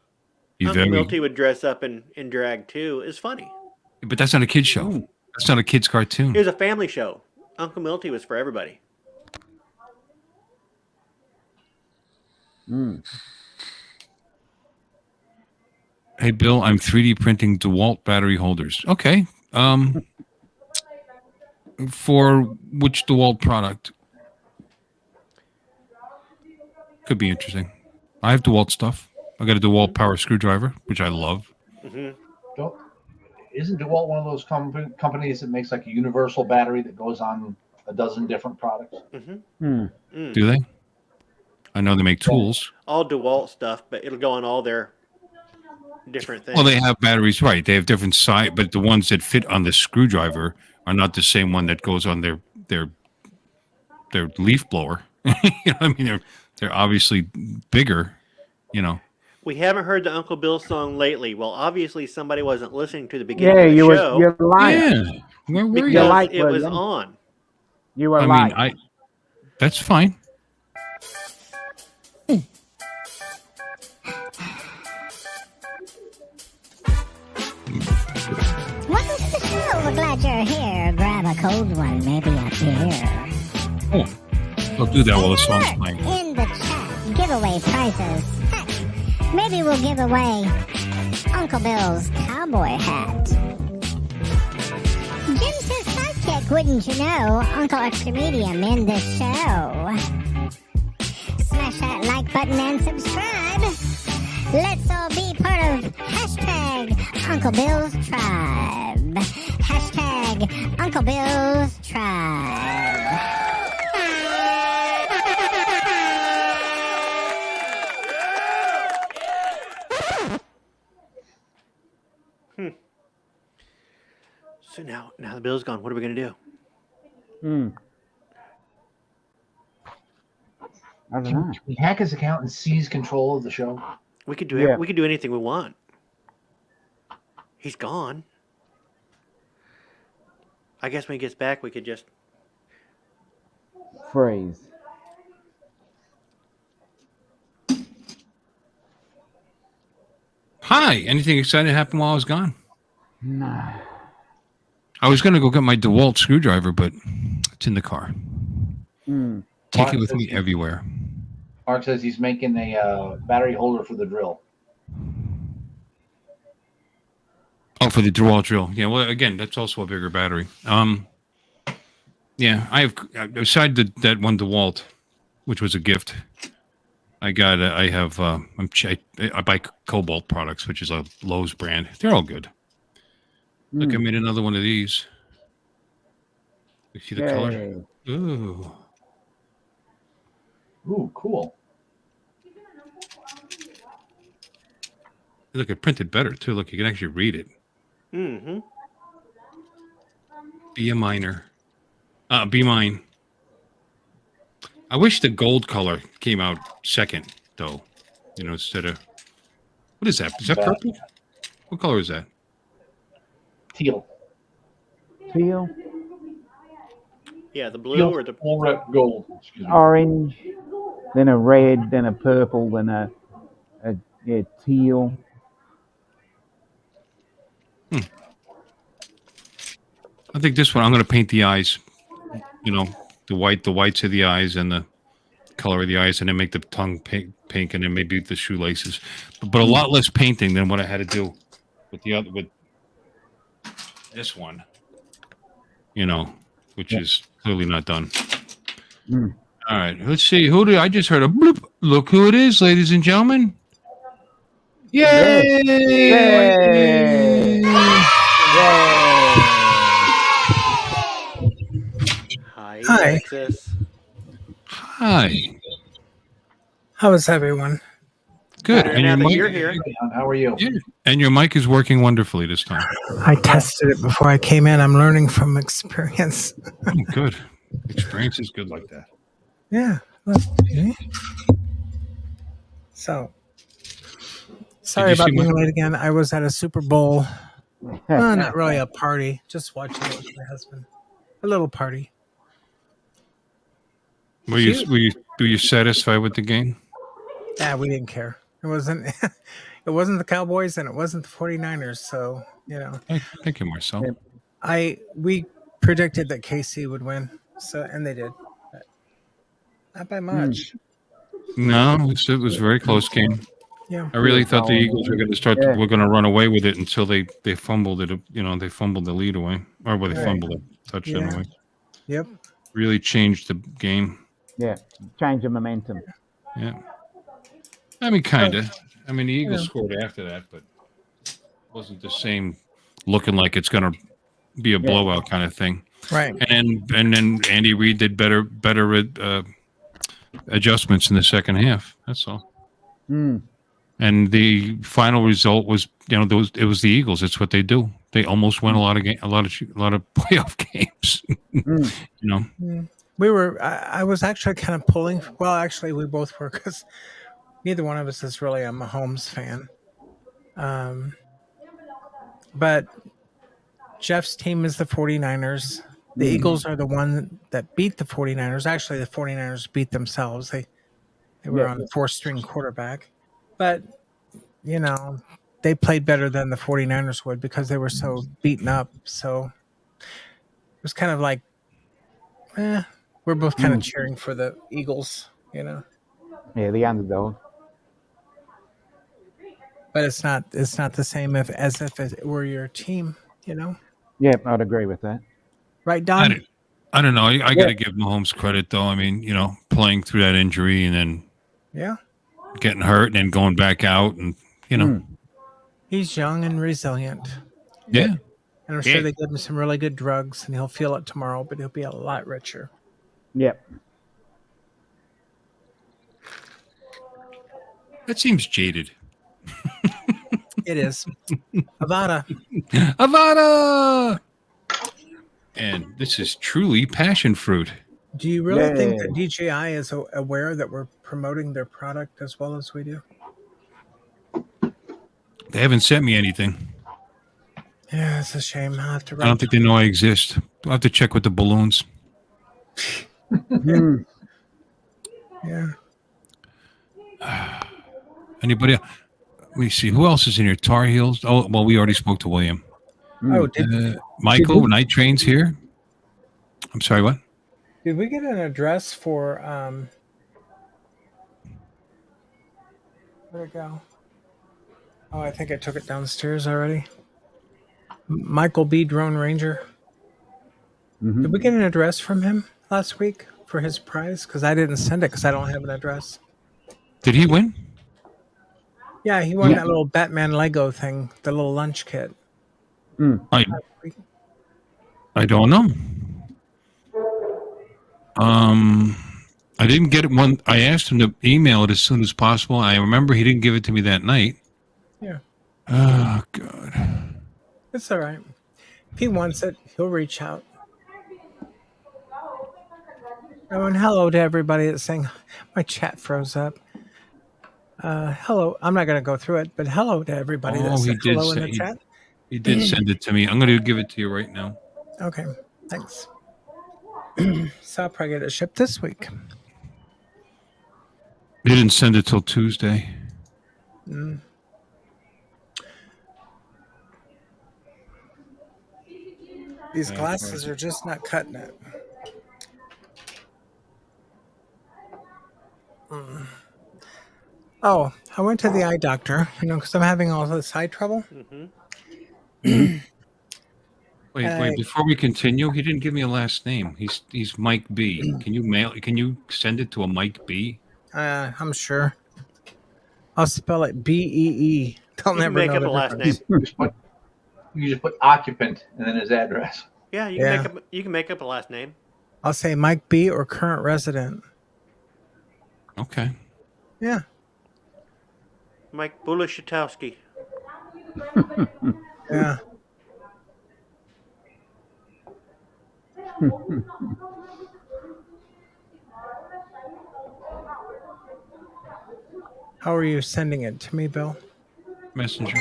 Uncle Milty would dress up in drag, too. It's funny. But that's not a kid's show. Ooh. That's not a kid's cartoon. It was a family show. Uncle Milty was for everybody. Mm. Hey, Bill, I'm 3D printing DeWalt battery holders. Okay. For which DeWalt product? Could be interesting. I have DeWalt stuff. I got a DeWalt power screwdriver, which I love. Mm-hmm. isn't DeWalt one of those companies that makes like a universal battery that goes on a dozen different products? Do they? I know they make tools. All DeWalt stuff, but it'll go on all their different things. Well, they have batteries, right? They have different size, but the ones that fit on the screwdriver are not the same one that goes on their leaf blower. I mean, they're obviously bigger. We haven't heard the Uncle Bill song lately. Well, obviously somebody wasn't listening to the beginning Yeah, of the show you're late. Yeah, where were because you? late, it was William. on. You were I late. mean, that's fine. Welcome to the show. We're glad you're here. Grab a cold one, maybe a beer. Oh, I'll do that while the song's Alert playing. in the chat. Giveaway prizes. Heck, maybe we'll give away Uncle Bill's cowboy hat. Jim says sidekick, wouldn't you know? Uncle Extra Medium in the show. Smash that like button and subscribe. Let's all be part of hashtag Uncle Bill's Tribe. Hashtag Uncle Bill's Tribe. So now the bill's gone. What are we going to do? I don't know. Can we hack his account and seize control of the show? We could do Yeah. we could do anything we want. He's gone. I guess when he gets back, we could just. Freeze. Hi. Anything exciting happen while I was gone? No. I was going to go get my DeWalt screwdriver, but it's in the car. Take it with me everywhere. Mark says he's making a battery holder for the drill. Oh, for the DeWalt drill. Yeah, well, again, that's also a bigger battery. Yeah, I have, beside that one DeWalt, which was a gift, I buy Cobalt products, which is a Lowe's brand. They're all good. Look, I made another one of these. You see the color? Ooh. Ooh, cool. Look, it printed better, too. Look, you can actually read it. Mm-hmm. Be a miner. Be mine. I wish the gold color came out second, though. Instead of... What is that? Is that purple? What color is that? Teal. Teal. Yeah, the blue Teal or the or red gold. Excuse me. Orange. Then a red. Then a purple. Then a teal. I think this one, I'm going to paint the eyes. The whites of the eyes and the color of the eyes, and then make the tongue pink, and then maybe the shoelaces. But a lot less painting than what I had to do with this one. Which is clearly not done. All right, let's see. I just heard a bloop. Look who it is, ladies and gentlemen. Yay! Yay! Hi, Hi. Alexis. Hi. How is everyone? Good. Better now that you're here. How are you? Yeah. And your mic is working wonderfully this time. I tested it before I came in. I'm learning from experience. Oh, good. Experience is good like that. Yeah. Okay. So, sorry you about see being my- late again. I was at a Super Bowl. Not really a party. Just watching it with my husband. A little party. Were you satisfied with the game? Yeah, we didn't care. It wasn't. It wasn't the Cowboys and it wasn't the 49ers. So Thank you, Marcel. we predicted that KC would win. So and they did. But not by much. No, it was a very close game. Yeah. I really thought the Eagles were going to Yeah. were going to run away with it until they fumbled it. They fumbled the lead away, or they Right. fumbled it, touchdown Yeah. away. Yep. Really changed the game. Yeah. Change of momentum. Yeah. I mean, kind of. I mean, the Eagles scored after that, but it wasn't the same looking like it's going to be a blowout kind of thing. Right. And then Andy Reid did better adjustments in the second half. That's all. Mm. And the final result was, it was the Eagles. It's what they do. They almost won a lot of playoff games. We were. I was actually kind of pulling. Well, actually, we both were, because neither one of us is really a Mahomes fan. But Jeff's team is the 49ers. The Eagles are the one that beat the 49ers. Actually, the 49ers beat themselves. They were on the fourth-string quarterback. But, they played better than the 49ers would because they were so beaten up. So it was kind of like, we're both kind of cheering for the Eagles, Yeah, the underdog. But it's not the same as if it were your team, Yeah, I'd agree with that. Right, Don? I don't know. I got to give Mahomes credit, though. I mean, playing through that injury and then getting hurt and then going back out, and He's young and resilient. Yeah. And I'm sure they give him some really good drugs, and he'll feel it tomorrow, but he'll be a lot richer. Yep. That seems jaded. It is. Avada. Avada! And this is truly passion fruit. Do you really think that DJI is aware that we're promoting their product as well as we do? They haven't sent me anything. Yeah, it's a shame. I'll have to I don't think they know I exist. I'll have to check with the balloons. Yeah. Anybody else? Let me see. Who else is in here? Tar Heels? Oh, well, we already spoke to William. Oh, Michael, Night Train's here. I'm sorry, what? Did we get an address for where'd it go? Oh, I think I took it downstairs already. Michael B. Drone Ranger. Mm-hmm. Did we get an address from him last week for his prize? Because I didn't send it because I don't have an address. Did he win? Yeah, he won that little Batman Lego thing, the little lunch kit. I don't know. I didn't get it one. I asked him to email it as soon as possible. I remember he didn't give it to me that night. Yeah. Oh, God. It's all right. If he wants it, he'll reach out. Oh, and hello to everybody that's saying, my chat froze up. Hello. I'm not going to go through it, but hello to everybody that said hello in the chat. He did send it to me. I'm going to give it to you right now. Okay. Thanks. So I'll probably get it shipped this week. He didn't send it till Tuesday. These glasses are just not cutting it. Oh, I went to the eye doctor, because I'm having all this eye trouble. Wait, before we continue, he didn't give me a last name. He's Mike B. Can you send it to a Mike B? I'm sure. I'll spell it B-E-E. They'll never make know up the a last difference. name. You just put occupant and then his address. Yeah, you can make up a last name. I'll say Mike B or current resident. Okay. Yeah. Mike Bulashatowski. Yeah. How are you sending it to me, Bill? Messenger.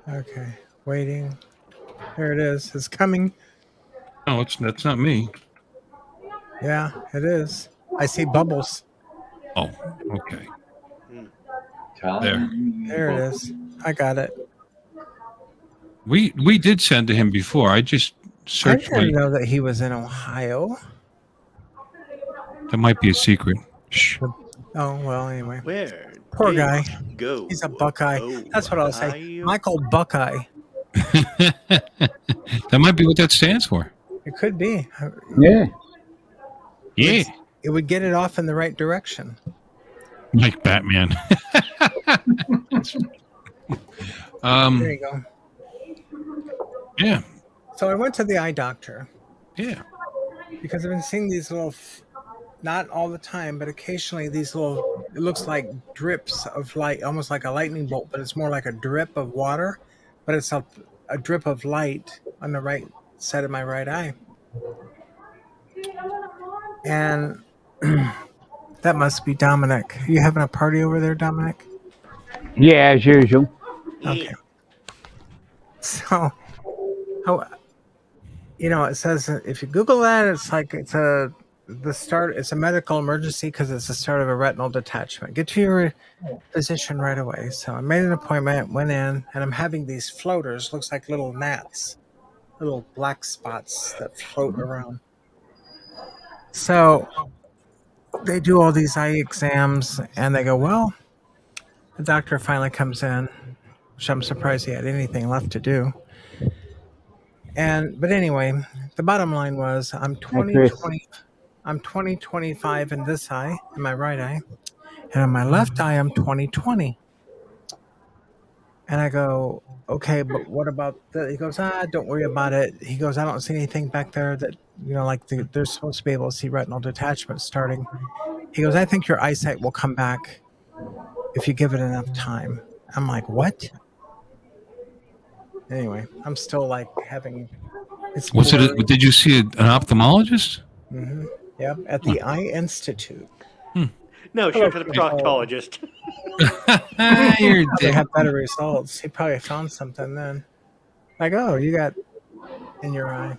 Okay. Waiting. There it is. It's coming. No, that's not me. Yeah, it is. I see bubbles. Oh, okay. There it is. I got it. We did send to him before. I just searched. I didn't know that he was in Ohio. That might be a secret. Shh. Oh, well, anyway. Where? Poor guy. Go. He's a Buckeye. That's what I'll say. Ohio. Michael Buckeye. That might be what that stands for. It could be. Yeah. Yeah. It would get it off in the right direction. Like Batman. There you go. Yeah. So I went to the eye doctor Yeah. because I've been seeing these little, not all the time, but occasionally these little, it looks like drips of light, almost like a lightning bolt, but it's more like a drip of water, but it's a drip of light on the right side of my right eye. And that must be Dominic. You having a party over there, Dominic? Yeah, as usual. Okay. So, how, it says if you Google that, it's like it's a medical emergency because it's the start of a retinal detachment. Get to your physician right away. So I made an appointment, went in, and I'm having these floaters. Looks like little gnats, little black spots that float around. So they do all these eye exams, and they go, well, the doctor finally comes in, which I'm surprised he had anything left to do. But anyway, the bottom line was I'm Chris. 20/25 in this eye, in my right eye, and in my left eye I'm 20/20. And I go, okay, but what about the? He goes, don't worry about it. He goes, I don't see anything back there that like they're supposed to be able to see retinal detachment starting. He goes, I think your eyesight will come back if you give it enough time. I'm like, what? Anyway, I'm still like having. What's it? Did you see an ophthalmologist? Mm-hmm. Yep, at the Eye Institute. No, she went to the proctologist. They have better results. He probably found something then. Like, oh, you got in your eye.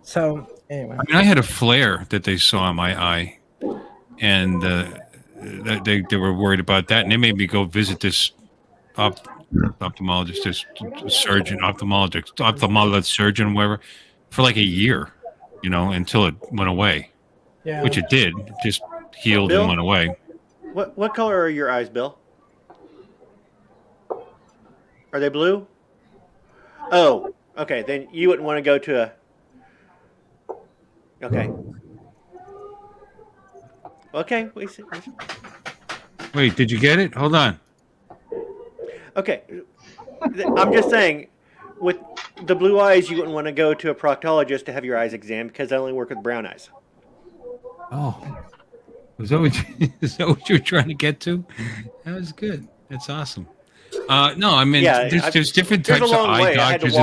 So anyway, I mean, I had a flare that they saw in my eye, and they were worried about that, and they made me go visit this ophthalmologist, this surgeon, ophthalmologist surgeon, whatever, for like a year, until it went away. Yeah. Which it did. It just healed Bill? and went away. What color are your eyes, Bill? Are they blue? Oh, okay. Then you wouldn't want to go to a. Okay. Okay. Wait, did you get it? Hold on. Okay. I'm just saying, with the blue eyes, you wouldn't want to go to a proctologist to have your eyes examined because they only work with brown eyes. Oh. Is that what you were trying to get to? That was good. That's awesome. No, I mean, there's different types of eye doctors.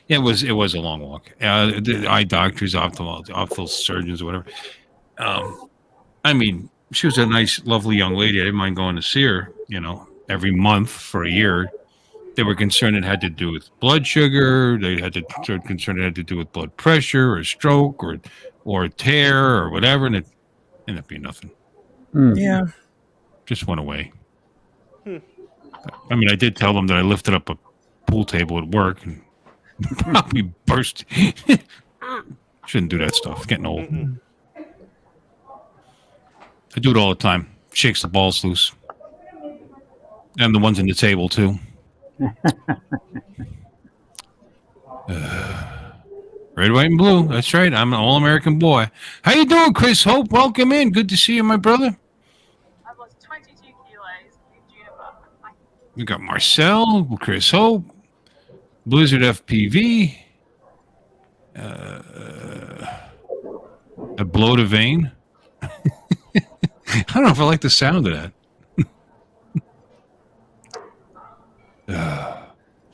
It was a long walk. The eye doctors, ophthalmologists, surgeons, or whatever. I mean, she was a nice, lovely young lady. I didn't mind going to see her, every month for a year. They were concerned it had to do with blood sugar. They had concerned it had to do with blood pressure or stroke or a tear or whatever, and it ended up being nothing. Yeah. Just went away. I mean, I did tell them that I lifted up a pool table at work and probably burst. Shouldn't do that stuff. Getting old. I do it all the time. Shakes the balls loose. And the ones in the table, too. Red, white, and blue. That's right. I'm an all-American boy. How you doing, Chris Hope? Welcome in. Good to see you, my brother. I've lost 22 kilos in Juniper. We got Marcel, Chris Hope, Blizzard FPV, a blow to vein. I don't know if I like the sound of that.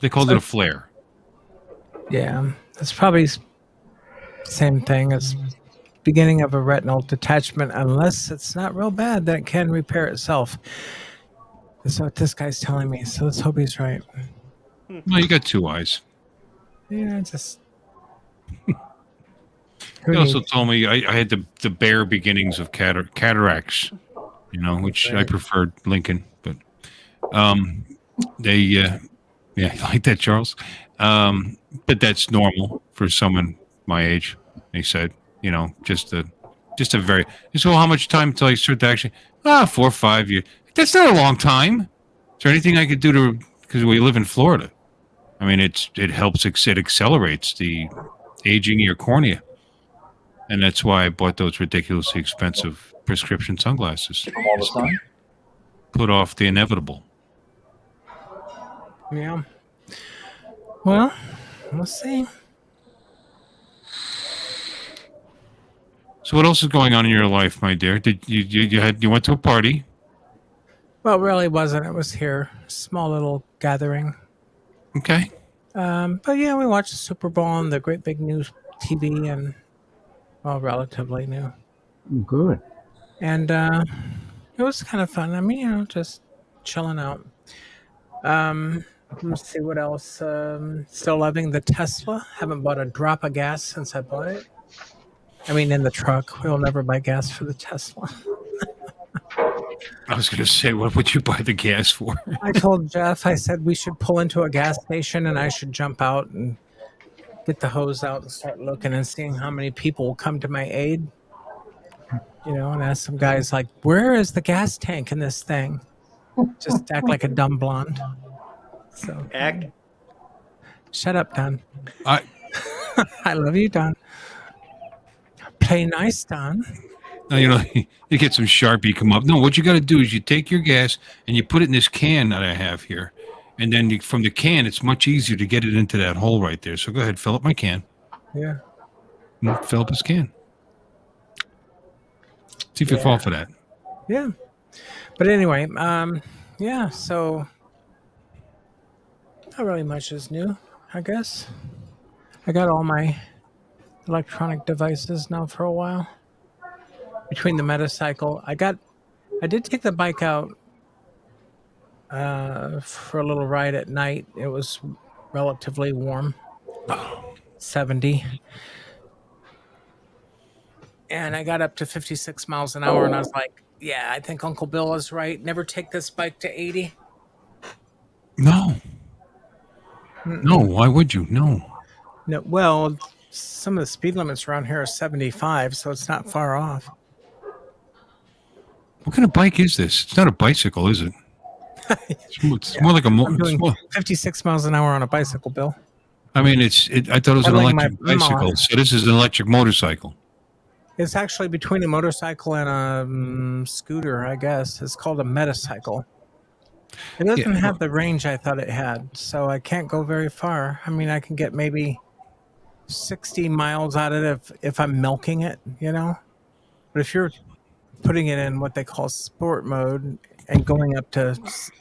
They called it a flare. Yeah, it's probably same thing as beginning of a retinal detachment, unless it's not real bad, then it can repair itself. That's what this guy's telling me, so let's hope he's right. Well, you got two eyes. Yeah, just... He also told me I had the bare beginnings of cataracts, which right. I preferred Lincoln, but they like that, Charles. But that's normal for someone my age. They said, just a very. So how much time until I start to actually? 4 or 5 years. That's not a long time. Is there anything I could do because we live in Florida? I mean, it helps. It accelerates the aging of your cornea. And that's why I bought those ridiculously expensive prescription sunglasses. All the time. Put off the inevitable. Yeah. Well, We'll see. So what else is going on in your life, my dear? Did you went to a party? Well, it really wasn't. It was here. Small little gathering. Okay. But yeah, we watched the Super Bowl on the great big new TV and, well, relatively new. Good. And it was kind of fun. I mean, just chilling out. Let's see what else. Still loving the Tesla. Haven't bought a drop of gas since I bought it. I mean, in the truck. We'll never buy gas for the Tesla. I was going to say, what would you buy the gas for? I told Jeff, I said we should pull into a gas station and I should jump out and get the hose out and start looking and seeing how many people will come to my aid. And ask some guys like, where is the gas tank in this thing? Just act like a dumb blonde. So Act. Shut up, Don. I I love you, Don. Play nice, Don. Now, you get some Sharpie, come up. No, what you got to do is you take your gas and you put it in this can that I have here. And then from the can, it's much easier to get it into that hole right there. So go ahead, fill up my can. Yeah. Fill up this can. See if you fall for that. Yeah. But anyway, yeah, so not really much is new, I guess. I got all my electronic devices now for a while. Between the motorcycle, I did take the bike out for a little ride at night. It was relatively warm, 70. And I got up to 56 miles an hour, and I was like, yeah, I think Uncle Bill is right. Never take this bike to 80. No. No, why would you? No. No, well, some of the speed limits around here are 75, so it's not far off. What kind of bike is this? It's not a bicycle, is it? It's more like a I'm doing 56 miles an hour on a bicycle, Bill. I mean, I thought it was an electric bicycle, so this is an electric motorcycle. It's actually between a motorcycle and a scooter, I guess. It's called a metacycle. It doesn't have the range I thought it had, so I can't go very far. I mean, I can get maybe 60 miles out of it if I'm milking it, But if you're putting it in what they call sport mode and going up to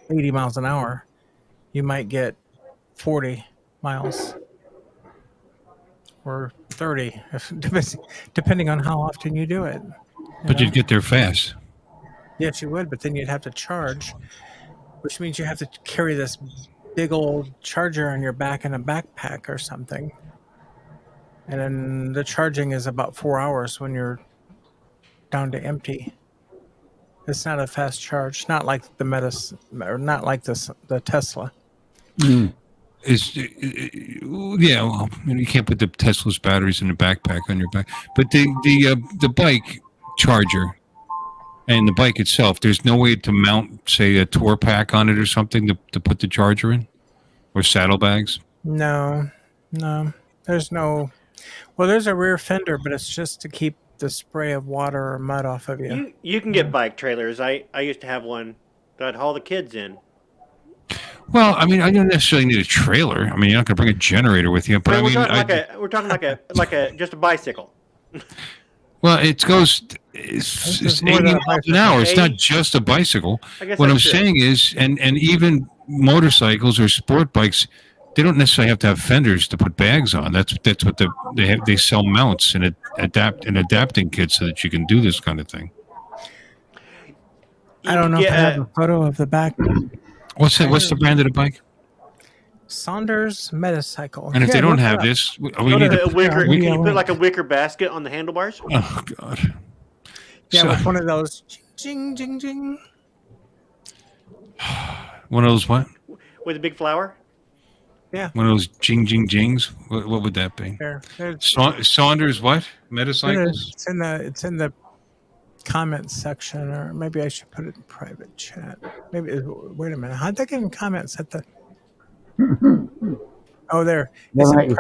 80 miles an hour, you might get 40 miles or 30, depending on how often you do it. But you'd get there fast. Yes, you would, but then you'd have to charge, which means you have to carry this big old charger on your back in a backpack or something. And then the charging is about 4 hours when you're down to empty. It's not a fast charge, not like the not like the Tesla. Mm. Yeah, well, you can't put the Tesla's batteries in a backpack on your back. But the bike charger and the bike itself, there's no way to mount, say, a tour pack on it or something to put the charger in, or saddlebags. No, there's no. Well, there's a rear fender, but it's just to keep the spray of water or mud off of you. You can get bike trailers. I used to have one that I'd haul the kids in. Well, I mean, I don't necessarily need a trailer. I mean, you're not going to bring a generator with you. But we're talking like a just a bicycle. Well, it goes it's 80 miles an hour. It's not just a bicycle. What I'm saying is, and even motorcycles or sport bikes, they don't necessarily have to have fenders to put bags on. That's what they sell mounts and adapting kits so that you can do this kind of thing. I don't know if I have a photo of the back. What's the brand of the bike? Saunders Metacycle. And if they don't have this, we need a wicker. Can you put like a wicker basket on the handlebars? Oh God! Yeah, with one of those jing jing jing. One of those what? With a big flower. Yeah. One of those jing jing jings. What would that be? Saunders what? Metacycles. It's in the comments section, or maybe I should put it in private chat. Maybe wait a minute. How'd they get in comments at the? Oh, there. Saunders.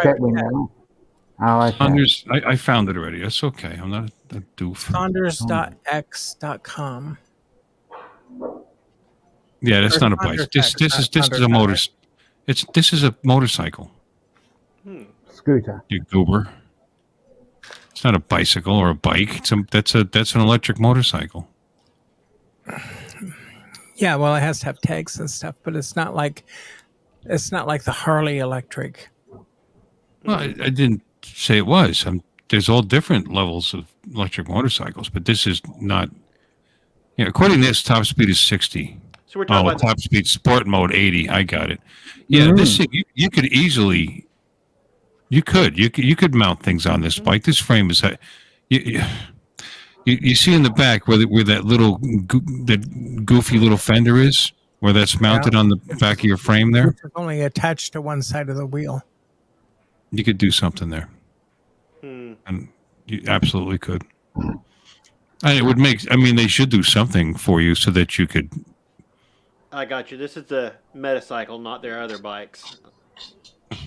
I found it already. That's okay. I'm not a doof. Saunders.x.com. Yeah, that's not a bike. This is a motor. This is a motorcycle. scooter. You goober. It's not a bicycle or a bike. That's an electric motorcycle. Yeah, well, it has to have tags and stuff, but it's not like the Harley electric. Well, I didn't say it was. There's all different levels of electric motorcycles, but this is not. Yeah, according to this, top speed is 60. So we're talking about top speed sport mode 80. I got it. Yeah, this thing you could easily. You could mount things on this bike. This frame is. You see in the back where that little that goofy little fender is, where that's mounted on the back of your frame there. It's only attached to one side of the wheel. You could do something there, and you absolutely could. And it would make. I mean, they should do something for you so that you could. I got you. This is the Metacycle, not their other bikes.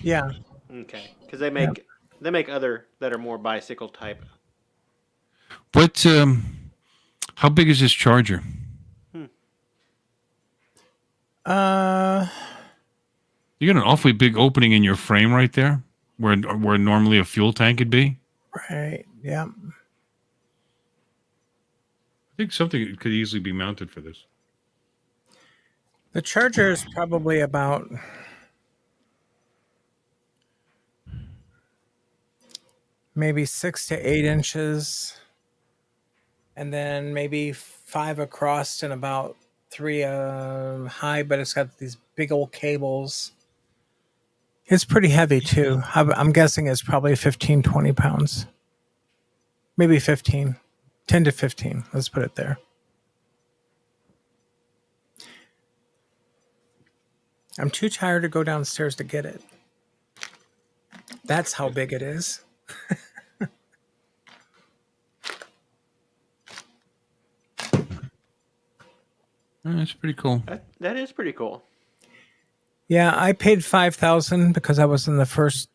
Yeah. Okay, because they make other that are more bicycle type. What? How big is this charger? You got an awfully big opening in your frame right there, where normally a fuel tank could be. Right. Yeah. I think something could easily be mounted for this. The charger is probably about maybe 6 to 8 inches, and then maybe 5 across and about 3 high, but it's got these big old cables. It's pretty heavy too. I'm guessing it's probably 15, 20 pounds. Maybe 15, 10 to 15. Let's put it there. I'm too tired to go downstairs to get it. That's how big it is. That's pretty cool. That is pretty cool. Yeah, I paid $5,000 because I was in the first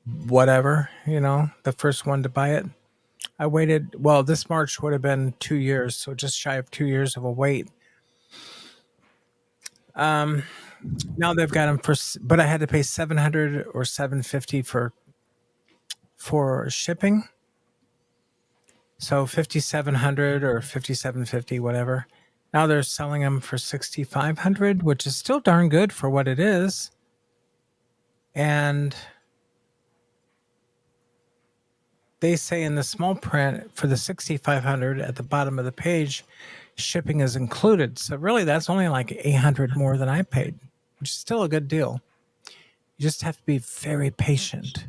the first one to buy it. I waited. Well, this March would have been 2 years, so just shy of 2 years of a wait. Now they've got them but I had to pay $700 or $750 for shipping. So $5,700 or $5,750, whatever. Now they're selling them for $6,500, which is still darn good for what it is. And they say in the small print for the $6,500 at the bottom of the page, shipping is included. So really, that's only like $800 more than I paid, which is still a good deal. You just have to be very patient.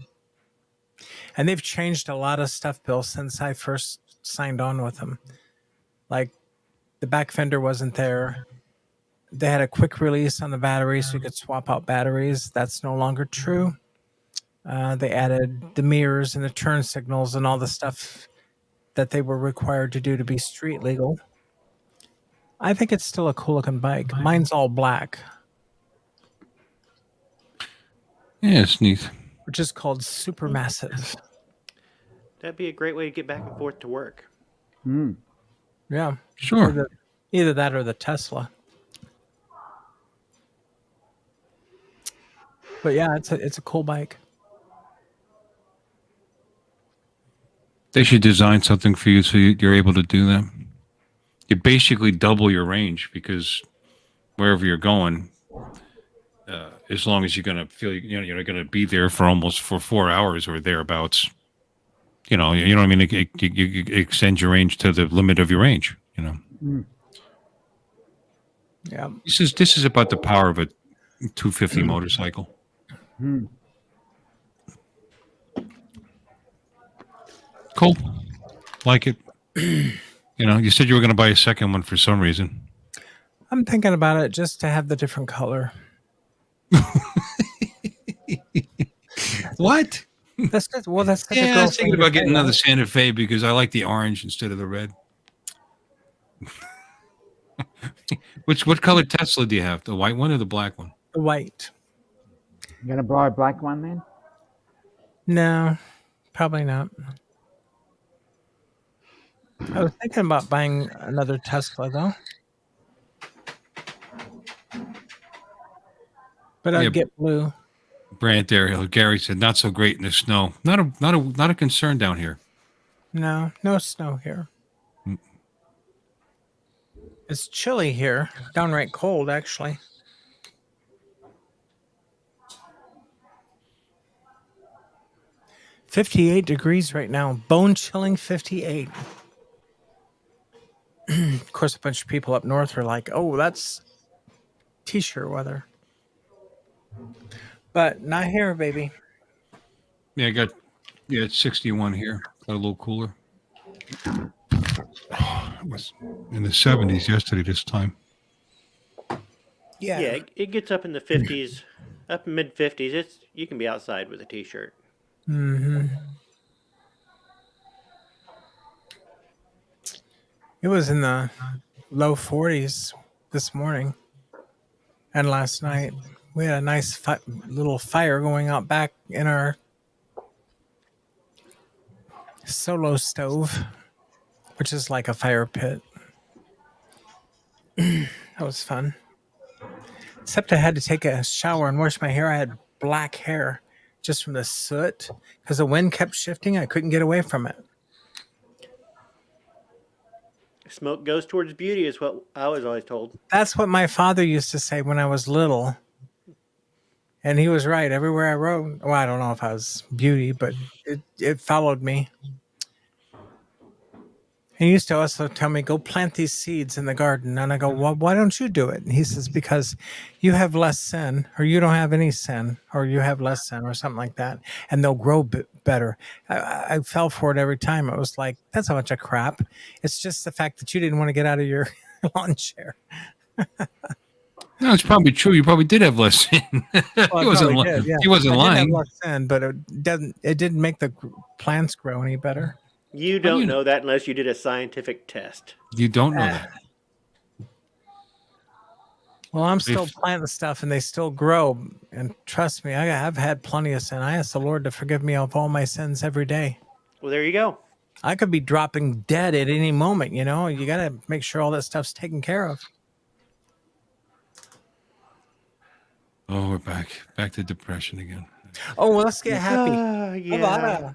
And they've changed a lot of stuff, Bill, since I first signed on with them. Like the back fender wasn't there. They had a quick release on the battery so you could swap out batteries. That's no longer true. They added the mirrors and the turn signals and all the stuff that they were required to do to be street legal. I think it's still a cool looking bike. Mine's all black. Yeah, it's neat. Which is called Supermassive. That'd be a great way to get back and forth to work. Yeah. Sure. Either that or the Tesla. But yeah, it's a cool bike. They should design something for you so you're able to do that. You basically double your range because wherever you're going, as long as you're going to feel you're going to be there for 4 hours or thereabouts, you know what I mean. You extend your range to the limit of your range. Yeah. This is about the power of a 250 motorcycle. Cool, like it. You said you were going to buy a second one for some reason. I'm thinking about it just to have the different color. What? That's good. Well, that's such a I girl was thinking thing to about getting say, another right? Santa Fe because I like the orange instead of the red. What color Tesla do you have? The white one or the black one? The white. You going to buy a black one then? No, probably not. I was thinking about buying another Tesla though. But I'd get blue. Brant there. Gary said not so great in the snow. Not a concern down here. No snow here. It's chilly here, downright cold actually. $58 right now, bone chilling 58. Of course, a bunch of people up north are like, "Oh, that's t-shirt weather," but not here, baby. Yeah, it's 61 here. Got a little cooler. It was in the 70s yesterday this time. Yeah, it gets up in the 50s, up in mid 50s. You can be outside with a t-shirt. Mm-hmm. It was in the low 40s this morning and last night. We had a nice little fire going out back in our solo stove, which is like a fire pit. That was fun. Except I had to take a shower and wash my hair. I had black hair just from the soot because the wind kept shifting. I couldn't get away from it. Smoke goes towards beauty is what I was always told. That's what my father used to say when I was little. And he was right. Everywhere I rode, well, I don't know if I was beauty, but it followed me. He used to also tell me, go plant these seeds in the garden. And I go, well, why don't you do it? And he says, because you have less sin, or you don't have any sin, or you have less sin, or something like that. And they'll grow better. I fell for it every time. It was like, that's a bunch of crap. It's just the fact that you didn't want to get out of your lawn chair. No, it's probably true. You probably did have less sin. Well, He wasn't lying. yeah. He wasn't I did have lying. less sin, but it didn't make the plants grow any better. You don't know that unless you did a scientific test. You don't know that. Well, I'm still planting stuff and they still grow. And trust me, I've had plenty of sin. I ask the Lord to forgive me of all my sins every day. Well, there you go. I could be dropping dead at any moment, you know. You got to make sure all that stuff's taken care of. Oh, we're back to depression again. Oh, well, let's get happy. Yeah.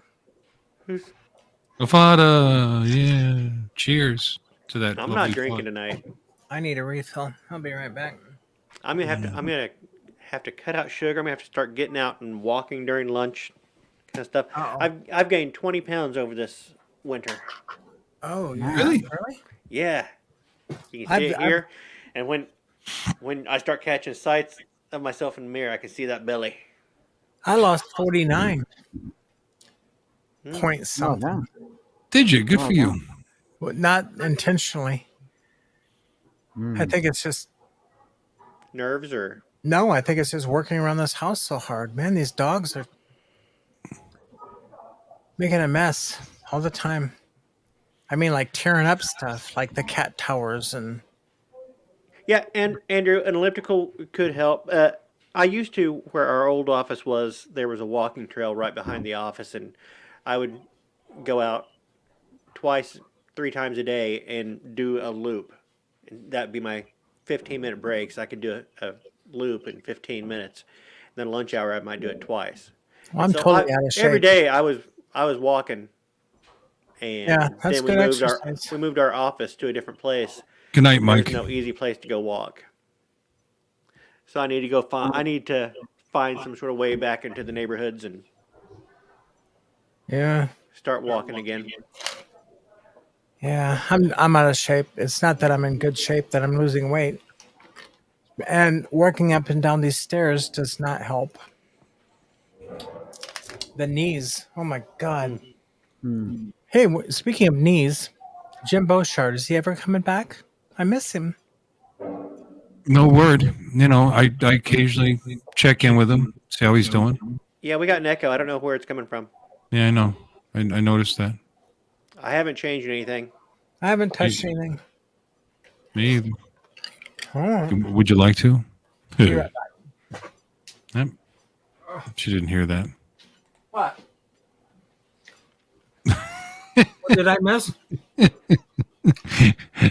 Avada, yeah. Cheers to that. I'm not drinking tonight. I need a refill. I'll be right back. I'm gonna have to cut out sugar. I'm gonna have to start getting out and walking during lunch, kind of stuff. Uh-oh. I've gained 20 pounds over this winter. Oh, Really? Yeah, you can see it here, and when I start catching sights of myself in the mirror, I can see that belly. I lost 49 point something. wow. Did you? Good for you. Well, not intentionally. I think it's just Nerves or no. I think it's just working around this house so hard. Man, these dogs are making a mess all the time. I mean, like tearing up stuff, like the cat towers and. yeah, and Andrew, an elliptical could help. I used to, where our old office was, there was a walking trail right behind the office, and I would go out twice, 3 times a day and do a loop. And that'd be my 15-minute breaks. I could do a loop in 15 minutes. And then lunch hour, I might do it twice. Well, I'm So totally out of shape. every day I was walking, and Yeah, that's then we good moved exercise. we moved our office to a different place. Good night, There's Mike. no easy place to go walk. So I need to go find some sort of way back into the neighborhoods and Yeah. start walking again. Yeah, I'm out of shape. It's not that I'm in good shape, that I'm losing weight. And working up and down these stairs does not help. The knees. Oh my God. Hey, speaking of knees, Jim Beauchard, is he ever coming back? I miss him. No word. You know, I occasionally check in with him, see how he's doing. Yeah, we got an echo. I don't know where it's coming from. Yeah, I know. I noticed that. I haven't changed anything. I haven't touched anything. Me either. Oh. Would you like to? Be right Yep. She didn't hear that. What? What did I miss?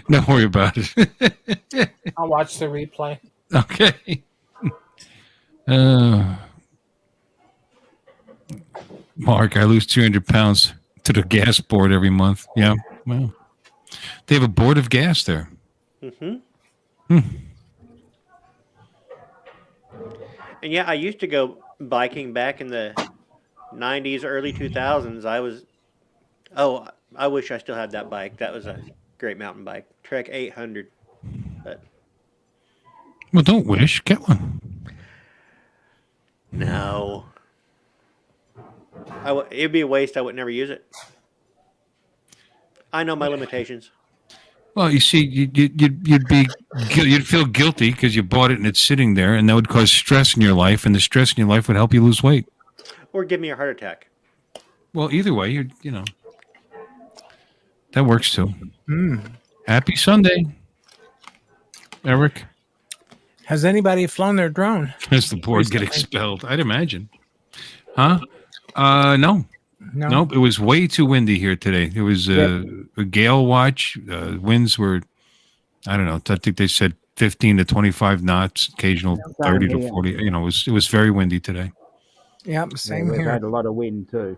Don't worry about it. I'll watch the replay. Okay. Mark, I lose 300 pounds to the gas board every month. Yeah. Well, they have a board of gas there. Mm-hmm. Hmm. And yeah, I used to go biking back in the 90s, early 2000s. I wish I still had that bike. That was a great mountain bike. Trek 800. But Well, don't wish. Get one. no. It'd be a waste. I would never use it. I know my limitations. Well, you see, you'd feel guilty because you bought it and it's sitting there, and that would cause stress in your life, and the stress in your life would help you lose weight. Or give me a heart attack. Well, either way, you know, that works too. Happy Sunday, Eric. Has anybody flown their drone? As the board get expelled, I'd imagine. Huh? No. No. Nope. It was way too windy here today. It was a gale watch. Winds were, I don't know. I think they said 15 to 25 knots, occasional 30 to 40. You know, it was very windy today. Yep, same we've here. had a lot of wind too.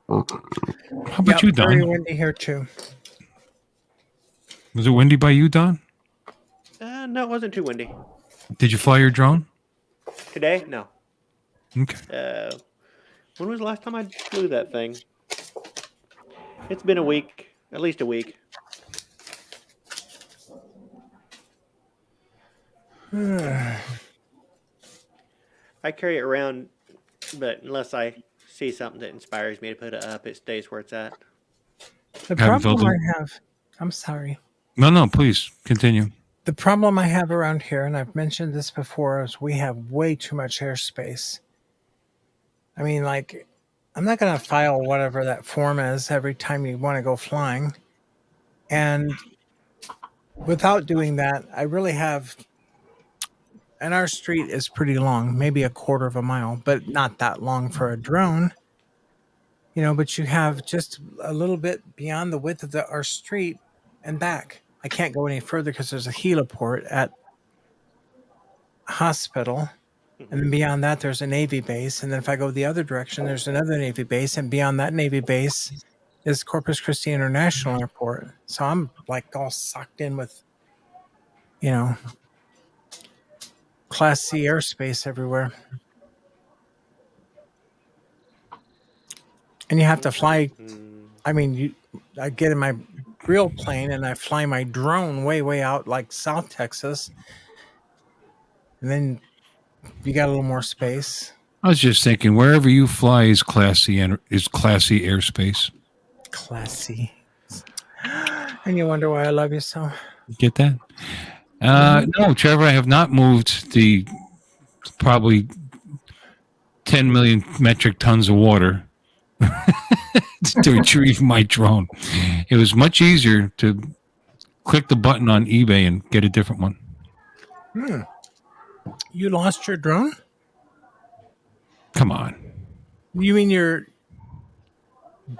How about you, Don? Very windy here too. Was it windy by you, Don? No, it wasn't too windy. Did you fly your drone? Today? No. Okay. When was the last time I flew that thing? It's been a week. At least a week. I carry it around, but unless I see something that inspires me to put it up, it stays where it's at. The problem I have, I'm sorry. No, please continue. The problem I have around here, and I've mentioned this before, is we have way too much airspace. I mean, like, I'm not going to file whatever that form is every time you want to go flying. And without doing that, I really have, and our street is pretty long, maybe a quarter of a mile, but not that long for a drone. You know, but you have just a little bit beyond the width of our street and back. I can't go any further because there's a heliport at a hospital. And then beyond that, there's a Navy base. And then if I go the other direction, there's another Navy base. And beyond that Navy base is Corpus Christi International Airport. So I'm like all sucked in with, you know, Class C airspace everywhere. And you have to fly. I mean, I get in my real plane and I fly my drone way out like South Texas. And then you got a little more space. I was just thinking, wherever you fly is classy airspace. Classy. And you wonder why I love you so. Get that? No, Trevor, I have not moved the probably 10 million metric tons of water to retrieve my drone. It was much easier to click the button on eBay and get a different one. You lost your drone? Come on. You mean your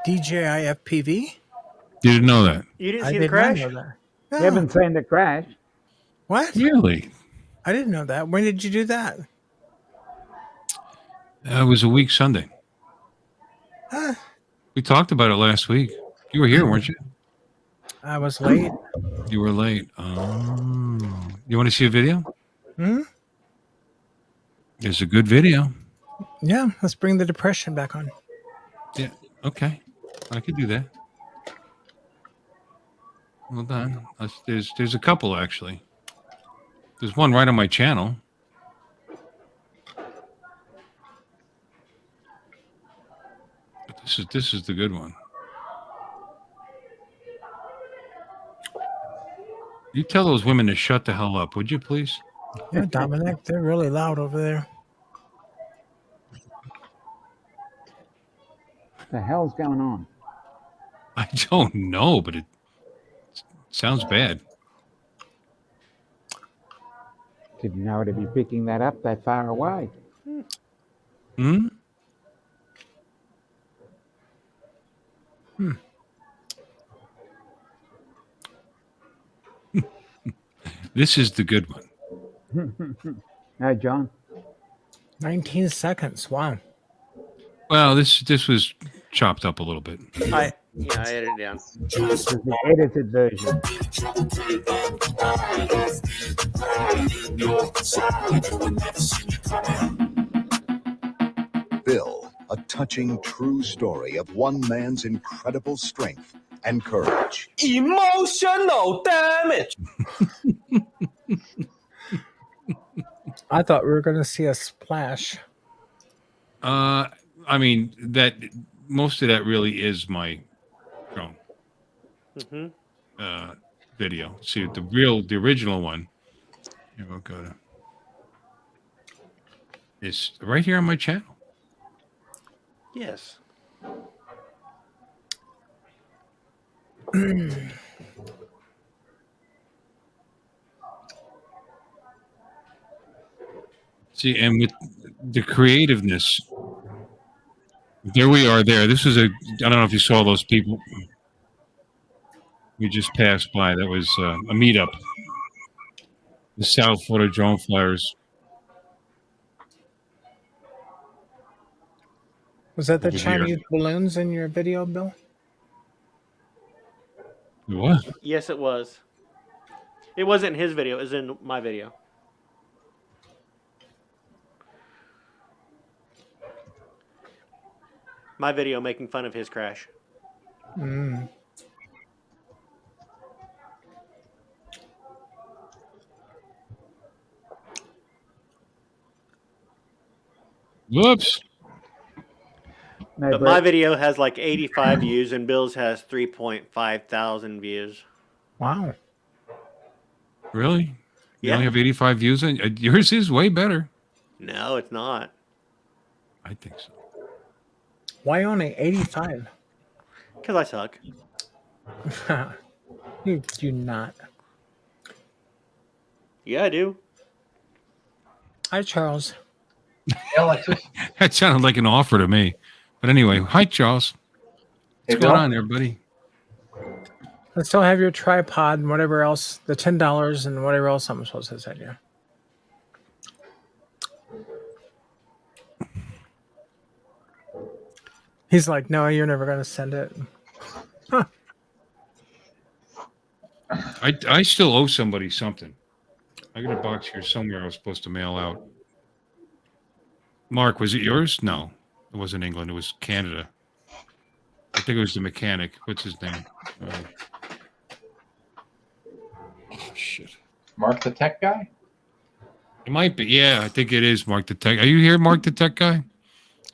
DJI FPV? You didn't know that? You didn't I see did the crash? not know that. You No. haven't seen the crash? What? Really? I didn't know that. When did you do that? It was a week Sunday. Huh. We talked about it last week. You were here, weren't you? I was late. You were late. Oh. You want to see a video? It's a good video. Yeah, let's bring the depression back on. Yeah. Okay. I could do that. Hold on. There's a couple actually. There's one right on my channel. But this is the good one. You tell those women to shut the hell up, would you please? Yeah, Dominic, they're really loud over there. What the hell's going on? I don't know, but it sounds bad. Didn't know to be picking that up that far away. This is the good one. Hey, John. 19 seconds. Wow. Well, this was chopped up a little bit. I edited it down. This is the edited version. Bill, a touching true story of one man's incredible strength and courage. Emotional damage. I thought we were going to see a splash. I mean that most of that really is my drone video. See the original one. Here we'll go to. Is right here on my channel. Yes. See, and with the creativeness, there we are. There, this is I don't know if you saw those people. We just passed by. That was a meetup. The South Florida Drone Flyers. Was that the Over here. Chinese balloons in your video, Bill? What? Yes, it was. It wasn't in his video. It was in my video. My video making fun of his crash. Mm. Whoops. No, But Brett, my video has like 85 views and Bill's has 3.5 thousand views. Wow. Really? You Yeah. only have 85 views, and yours is way better. No, it's not. I think so. Why only 85? Because I suck. You do not. Yeah, I do. Hi, Charles. Hey, Alexis. That sounded like an offer to me. But anyway, hi, Charles. Hey, What's going Bill. on there, buddy? I still have your tripod and whatever else, the $10 and whatever else I'm supposed to send you. He's like, no, you're never going to send it. I still owe somebody something. I got a box here somewhere I was supposed to mail out. Mark, was it yours? No, it wasn't England. It was Canada. I think it was the mechanic. What's his name? Oh, shit. Mark the tech guy? It might be. Yeah, I think it is Mark the Tech. Are you here, Mark the Tech guy?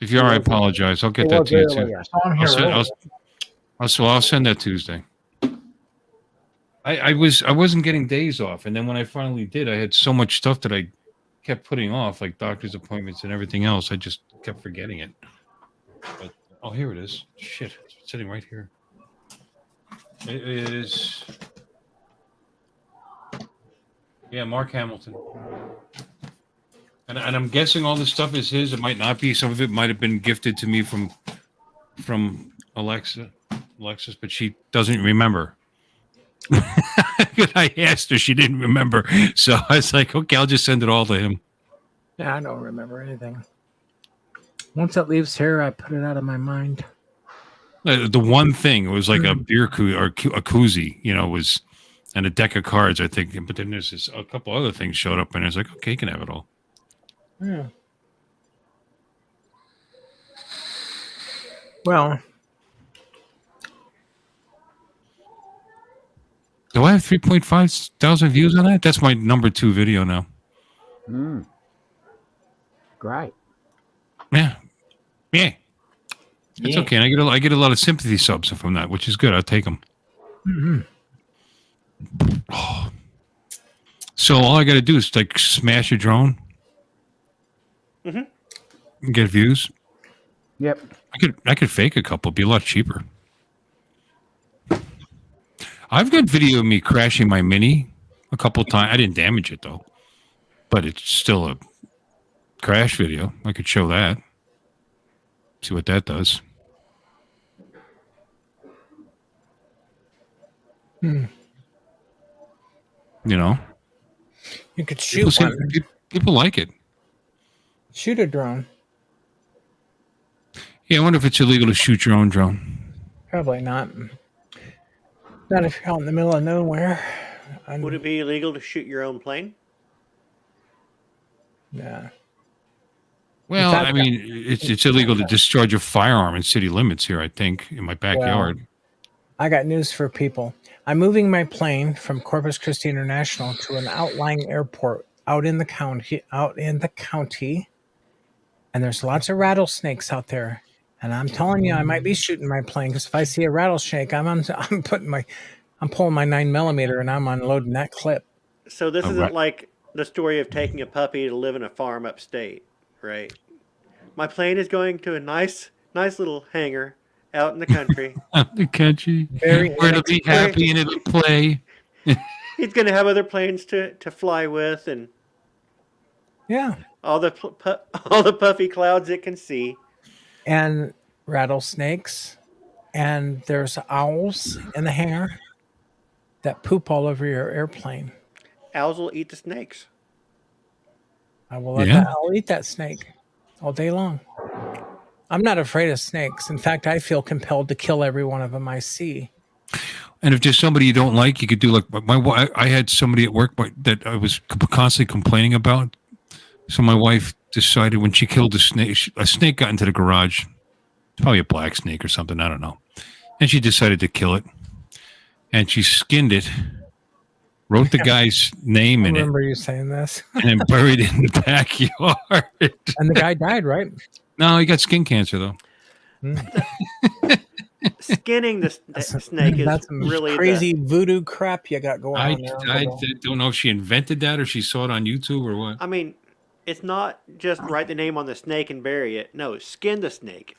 If you are, I apologize. I'll get it that was to you too. earlier. I saw him here earlier. I'll send that Tuesday. I wasn't getting days off, and then when I finally did, I had so much stuff that I kept putting off, like doctor's appointments and everything else. I just kept forgetting it. But oh, here it is. Shit, it's sitting right here. It is. Yeah, Mark Hamilton. And I'm guessing all this stuff is his. It might not be. Some of it might have been gifted to me from Alexis, but she doesn't remember. I asked her, she didn't remember. So I was like, okay, I'll just send it all to him. Yeah, I don't remember anything. Once it leaves here, I put it out of my mind. The one thing, it was like a beer or a koozie, was, and a deck of cards, I think. But then there's a couple other things showed up, and I was like, okay, you can have it all. Yeah. Well, do I have 3.5 thousand views on that? That's my number 2 video now. Great. Yeah. It's Yeah. okay. And I get a lot of sympathy subs from that, which is good. I'll take them. Oh. So all I got to do is like smash a drone, and get views. Yep. I could fake a couple. It'd be a lot cheaper. I've got video of me crashing my Mini a couple times. I didn't damage it though, but it's still a crash video. I could show that. See what that does. You know, you could shoot one. people like it. Shoot a drone. Yeah, I wonder if it's illegal to shoot your own drone. Probably not. Not if you're out in the middle of nowhere. Would it be illegal to shoot your own plane? Yeah. Well, fact, I mean, it's illegal to discharge a firearm in city limits here, I think, in my backyard. I got news for people. I'm moving my plane from Corpus Christi International to an outlying airport out in the county, and there's lots of rattlesnakes out there. And I'm telling you, I might be shooting my plane because if I see a rattlesnake, I'm pulling my 9mm and I'm unloading that clip. So this isn't like the story of taking a puppy to live in a farm upstate, right? My plane is going to a nice little hangar out in the country. Out in the country, where it'll be happy and it'll play. He's going to have other planes to fly with, and all the puffy clouds it can see, and rattlesnakes, and there's owls in the hangar that poop all over your airplane. Owls will eat the snakes. I will let that owl eat that snake all day long. I'm not afraid of snakes. In fact, I feel compelled to kill every one of them I see. And if there's somebody you don't like, you could do like I had somebody at work that I was constantly complaining about. So my wife decided when she killed a snake got into the garage. It's probably a black snake or something. I don't know. And she decided to kill it. And she skinned it, wrote the guy's name in it. I remember you saying this. And then buried it in the backyard. And the guy died, right? No, he got skin cancer, though. Skinning the snake is really crazy voodoo crap you got going on there. I don't know if she invented that or she saw it on YouTube or what. I mean, it's not just write the name on the snake and bury it. No, skin the snake.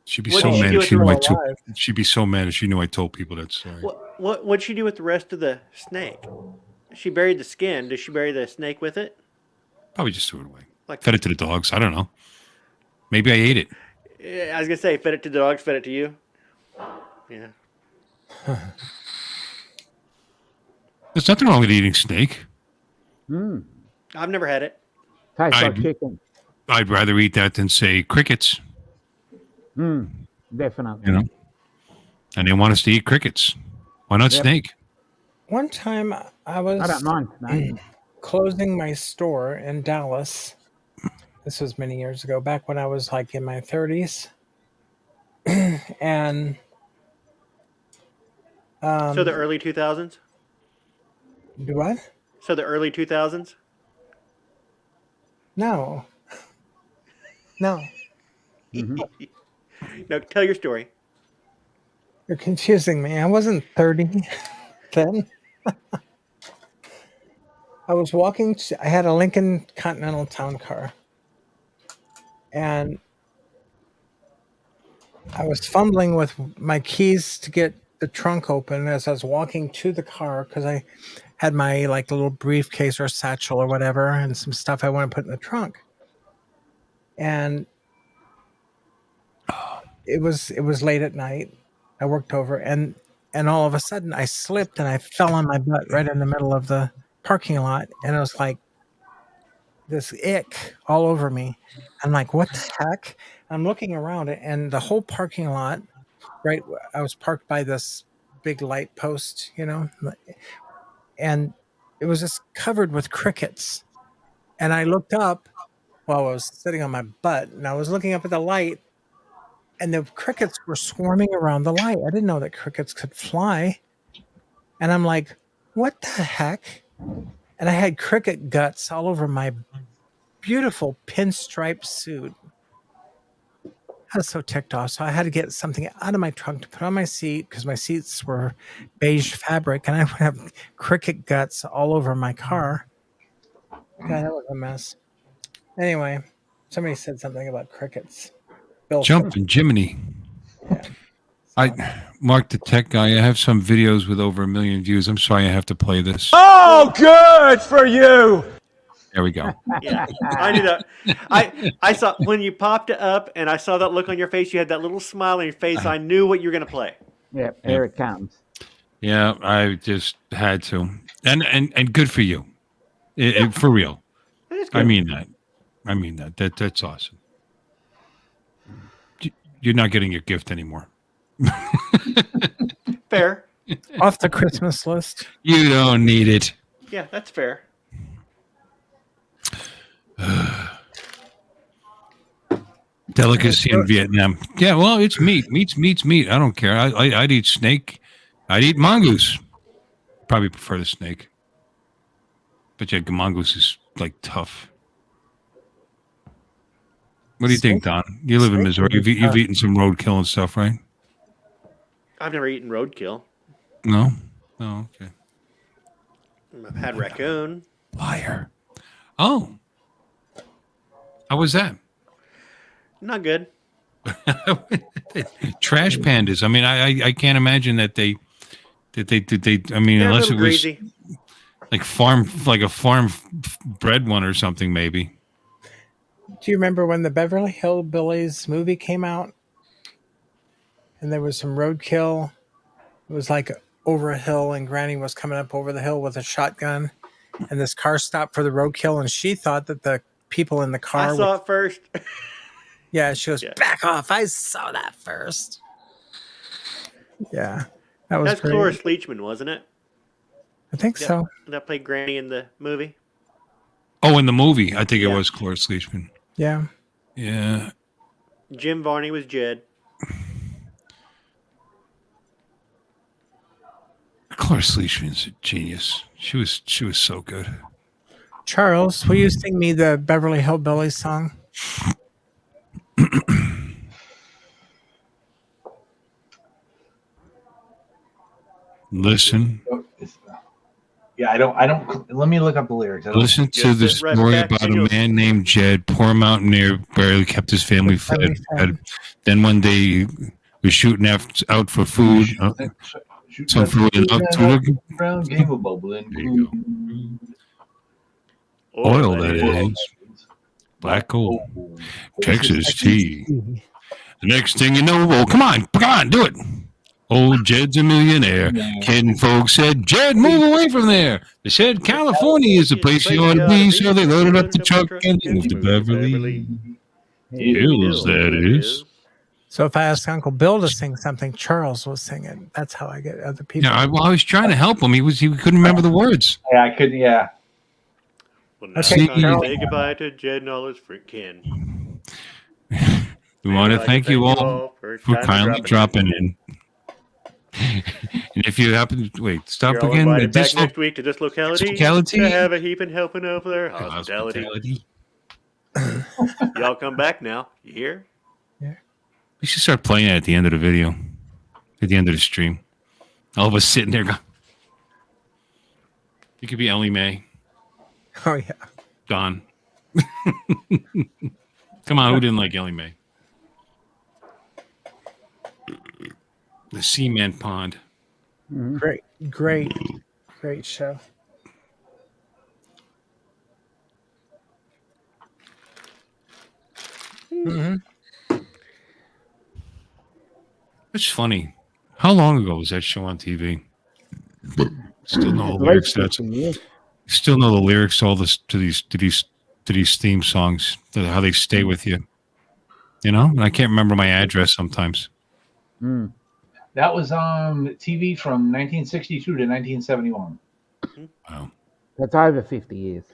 She'd be so mad if she knew she'd be so mad if she knew I told people that story. What'd she do with the rest of the snake? She buried the skin. Did she bury the snake with it? Probably just threw it away. Fed it to the dogs. I don't know. Maybe I ate it. I was gonna say, fed it to the dogs, fed it to you. Yeah. There's nothing wrong with eating snake. I've never had it. Tastes like chicken. I'd rather eat that than say crickets. Definitely. You know, and they want us to eat crickets. Why not snake? One time I don't mind closing my store in Dallas. This was many years ago, back when I was like in my 30s. And so the early 2000s? Do what? So the early 2000s? No. No. No, tell your story. You're confusing me. I wasn't 30 then. I was walking. I had a Lincoln Continental Town Car. And I was fumbling with my keys to get the trunk open as I was walking to the car because I had my like little briefcase or satchel or whatever and some stuff I want to put in the trunk. And it was late at night. I worked over and all of a sudden I slipped and I fell on my butt right in the middle of the parking lot, and it was like this ick all over me. I'm like, what the heck? I'm looking around it, and the whole parking lot, right? I was parked by this big light post, you know, and it was just covered with crickets. And I looked up while I was sitting on my butt, and I was looking up at the light, and the crickets were swarming around the light. I didn't know that crickets could fly. And I'm like, what the heck? And I had cricket guts all over my beautiful pinstripe suit. I was so ticked off. So I had to get something out of my trunk to put on my seat because my seats were beige fabric and I would have cricket guts all over my car. God, that was a mess. Anyway, somebody said something about crickets. Jumping Jiminy. Yeah. Mark the Tech Guy. I have some videos with over 1 million views. I'm sorry I have to play this. Oh, good for you. There we go. Yeah, I knew that. I saw when you popped it up and I saw that look on your face. You had that little smile on your face. I knew what you were going to play. Yeah, here it comes. Yeah, I just had to. And good for you. For real. I mean that. I mean that's awesome. You're not getting your gift anymore. Fair. Off the Christmas list. You don't need it. Yeah, that's fair. Delicacy in Vietnam. Yeah, well, it's meat. Meat's meat. I don't care. I'd eat snake. I'd eat mongoose. Probably prefer the snake. But yeah, mongoose is like tough. What do you think, Don? You live in Missouri. You've eaten some roadkill and stuff, right? I've never eaten roadkill. No? Oh, okay. I've had raccoon. Liar. Oh. How was that? Not good. Trash pandas. I mean, I can't imagine that they I mean, They're unless a it little was greasy. like a farm bred one or something, maybe. Do you remember when the Beverly Hillbillies movie came out? And there was some roadkill. It was like over a hill, and Granny was coming up over the hill with a shotgun. And this car stopped for the roadkill, and she thought that the people in the car. I saw it first. Yeah, she goes, back off. I saw that first. Yeah. That's Cloris Leachman, wasn't it? I think so. That played Granny in the movie. Oh, in the movie, I think it was Cloris Leachman. Yeah. Yeah. Jim Varney was Jed. Cloris Leachman's a genius. She was so good. Charles, will you sing me the Beverly Hillbillies song? Listen. Yeah, I don't. Let me look up the lyrics. Listen to the story about a man named Jed, poor mountaineer, barely kept his family fed. Then one day he was shooting out for food. Some food and up to brown game of bubbling. Oil, that is. Black coal. Texas tea. The next thing you know, oh, come on, do it. Old Jed's a millionaire. Kid and folks said, Jed, move away from there. They said, California is the place you ought to be, so they loaded up the truck and moved to Beverly Hills, that is. So if I ask Uncle Bill to sing something, Charles will sing it. That's how I get other people. Yeah, I was trying to help him. He couldn't remember the words. Yeah, I couldn't. Yeah. Well, now say goodbye to Jed and all his kin. We want to thank you all for kindly dropping in. And if you happen to wait, stop You're again. All back next week to this locality to have a heaping helping over their hospitality. Y'all come back now. You hear? Yeah. We should start playing it at the end of the video, at the end of the stream. All of us sitting there going. You could be Ellie Mae. Oh yeah. Don. Come on, who didn't like Ellie Mae? The Cement Pond. Great show. Mm-hmm. It's funny. How long ago was that show on TV? Still know the lyrics. Still know the lyrics to all this to these theme songs. How they stay with you. You know, and I can't remember my address sometimes. That was on TV from 1962 to 1971. Wow. That's over 50 years.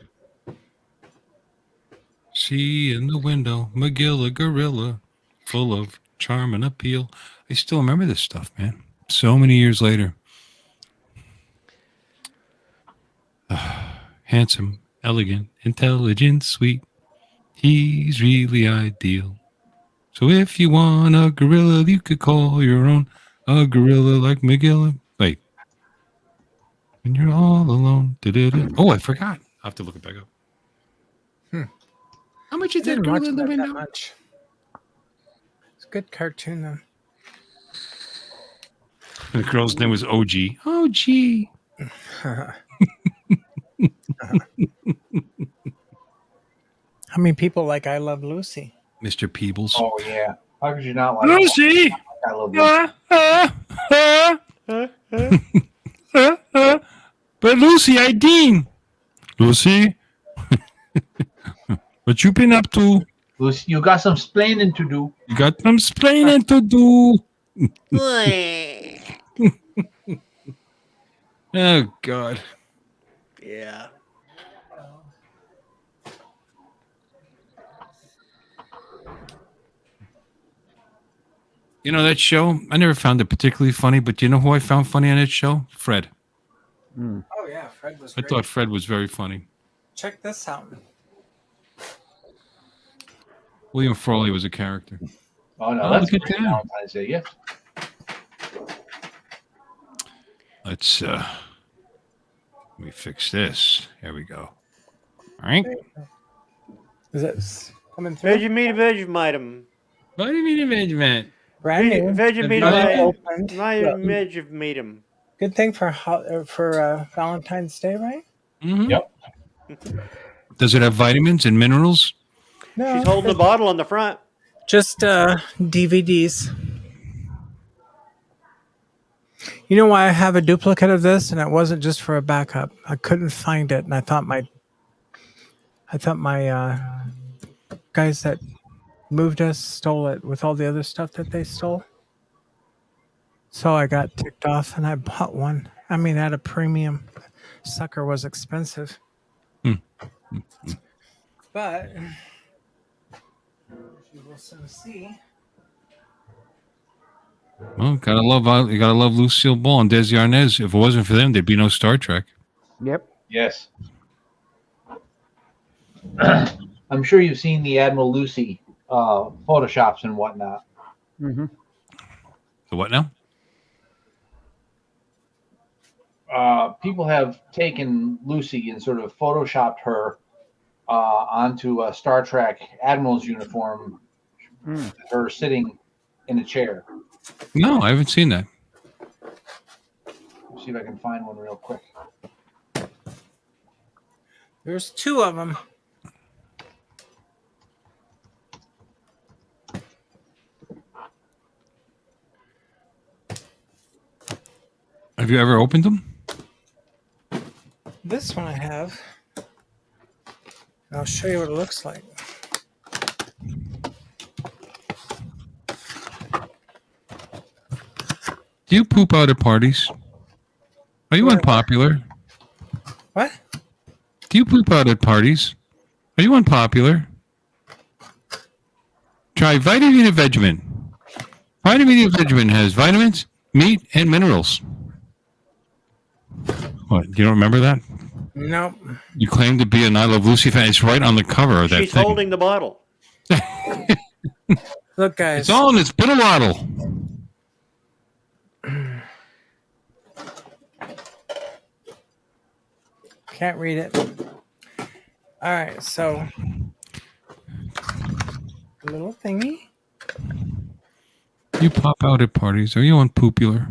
See in the window, McGill, gorilla, full of charm and appeal. I still remember this stuff, man. So many years later. Handsome, elegant, intelligent, sweet. He's really ideal. So if you want a gorilla, you could call your own. A gorilla like McGill. Wait. When you're all alone. Oh, I forgot. I'll have to look it back up. How much is that gorilla in the window? Much. It's a good cartoon, though. The girl's name was OG. OG. How many people like I Love Lucy? Mr. Peebles. Oh, yeah. How could you not like Lucy? I love Lucy. But Lucy, I Dean. Lucy? What you been up to? Lucy, you got some splaining to do. You got some explaining to do. Oh God. Yeah. You know that show? I never found it particularly funny, but you know who I found funny on that show? Fred. Mm. Oh yeah, Fred was I great. thought Fred was very funny. Check this out. William Frawley was a character. Oh no, Oh, that's look a at great that. Valentine's Day gift. Let's let me fix this. There we go. All right. Is it coming through? Vegemite. What do you mean arrangement? Brand new. Vegemite. Opened. Look, Vegemite. good thing for Valentine's Day, right? Mm-hmm. Yep. Does it have vitamins and minerals? No, She's holding the bottle on the front. just DVDs. You know why I have a duplicate of this, and it wasn't just for a backup. I couldn't find it, and I thought my guys that moved us stole it with all the other stuff that they stole. So I got ticked off, and I bought one. I mean, at a premium. Sucker was expensive, but you will soon see. Well, you gotta love Lucille Ball and Desi Arnaz. If it wasn't for them, there'd be no Star Trek. Yep. Yes. I'm sure you've seen the Admiral Lucy photoshops and whatnot. Mm-hmm. So what now? People have taken Lucy and sort of photoshopped her onto a Star Trek Admiral's uniform, her sitting in a chair. No, I haven't seen that. Let's see if I can find one real quick. There's two of them. Have you ever opened them? This one I have. I'll show you what it looks like. Do you poop out at parties? Are you unpopular? What? Do you poop out at parties? Are you unpopular? Try Vitamina Vegemin. Vitamina Vegemin has vitamins, meat, and minerals. What? You don't remember that? Nope. You claim to be an I Love Lucy fan. It's right on the cover of that She's thing. holding the bottle. Look, guys. It's all in its piddle waddle. Can't read it. All right, so little thingy. You pop out at parties. Are you unpopular?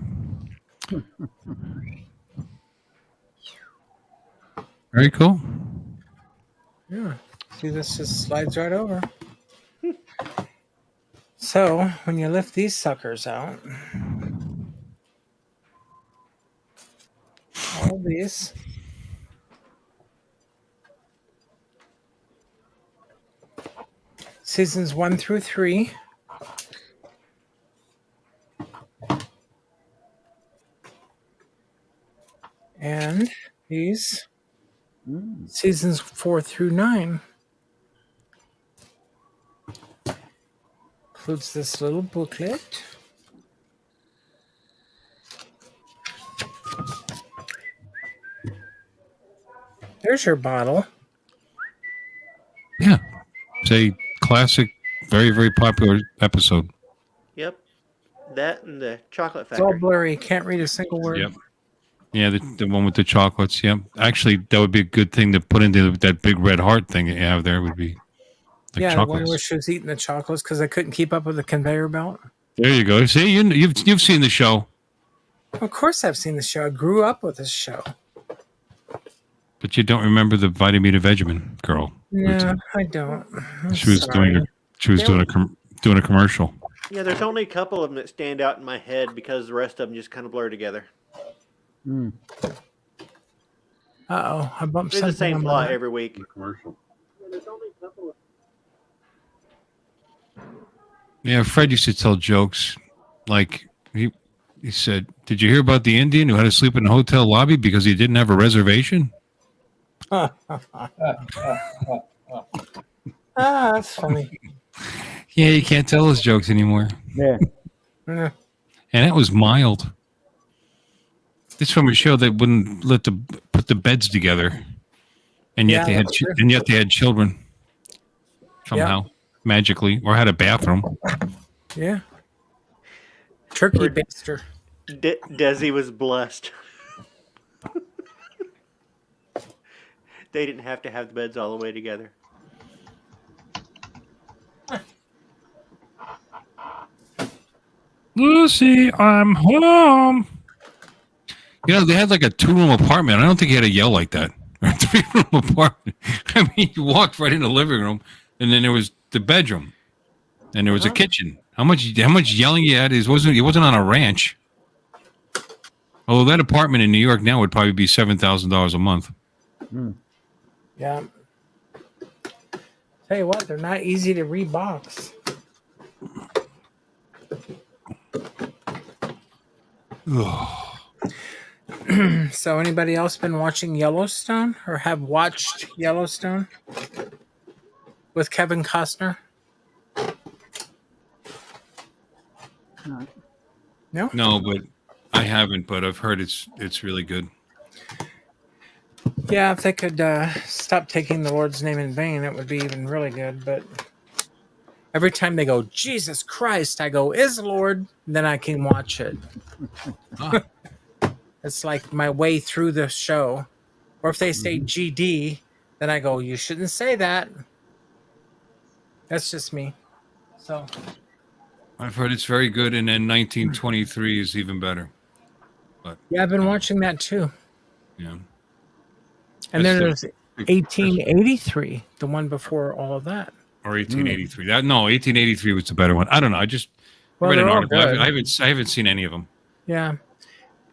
Very cool. Yeah. See, this just slides right over. So when you lift these suckers out, all of these. Seasons 1 through 3. And these seasons 4 through 9. Includes this little booklet. There's your bottle. Yeah. It's a classic, very, very popular episode. Yep. That and the chocolate It's all factory. blurry. Can't read a single word. Yep. Yeah, the one with the chocolates. Yep. Actually, that would be a good thing to put into that big red heart thing that you have there. Would be like Yeah, the one chocolates. where she was eating the chocolates because I couldn't keep up with the conveyor belt. There you go. See, you've seen the show, Of course, I've seen the show. I grew up with this show. but you don't remember the Vitamina Vegemin girl. No, I don't. I'm She was sorry. doing a commercial. Yeah, there's only a couple of them that stand out in my head because the rest of them just kind of blur together. Uh-oh, I bumped It's the something same on plot my- every week. Yeah, Fred used to tell jokes like he said, "Did you hear about the Indian who had to sleep in a hotel lobby because he didn't have a reservation?" That's funny. Yeah, you can't tell those jokes anymore. Yeah. Yeah. And that was mild. This from a show that wouldn't put the beds together, and yet Yeah, they had that's true. children somehow magically, or had a bathroom. Yeah. Turkey Or- baster. Desi was blessed. They didn't have to have the beds all the way together. Lucy, I'm home. You know, they had like a 2-room apartment. I don't think he had to yell like that. Or a 3-room apartment. I mean, you walked right in the living room, and then there was the bedroom, and there was a kitchen. How much yelling you had? He wasn't on a ranch. Although that apartment in New York now would probably be $7,000 a month. Yeah. Tell you what, they're not easy to rebox. So anybody else been watching Yellowstone or have watched Yellowstone with Kevin Costner? No? No, but I haven't. But I've heard it's really good. Yeah, if they could stop taking the Lord's name in vain, it would be even really good. But every time they go, Jesus Christ, I go, is Lord, then I can watch it. It's like my way through the show. Or if they say GD, then I go, you shouldn't say that. That's just me. So I've heard it's very good, and then 1923 is even better. But yeah, I've been watching that too. yeah. And then there's That's 1883, the one before all of that. or 1883. 1883 was the better one. I don't know. I just Well, read an they're all article. good. I haven't seen any of them. Yeah.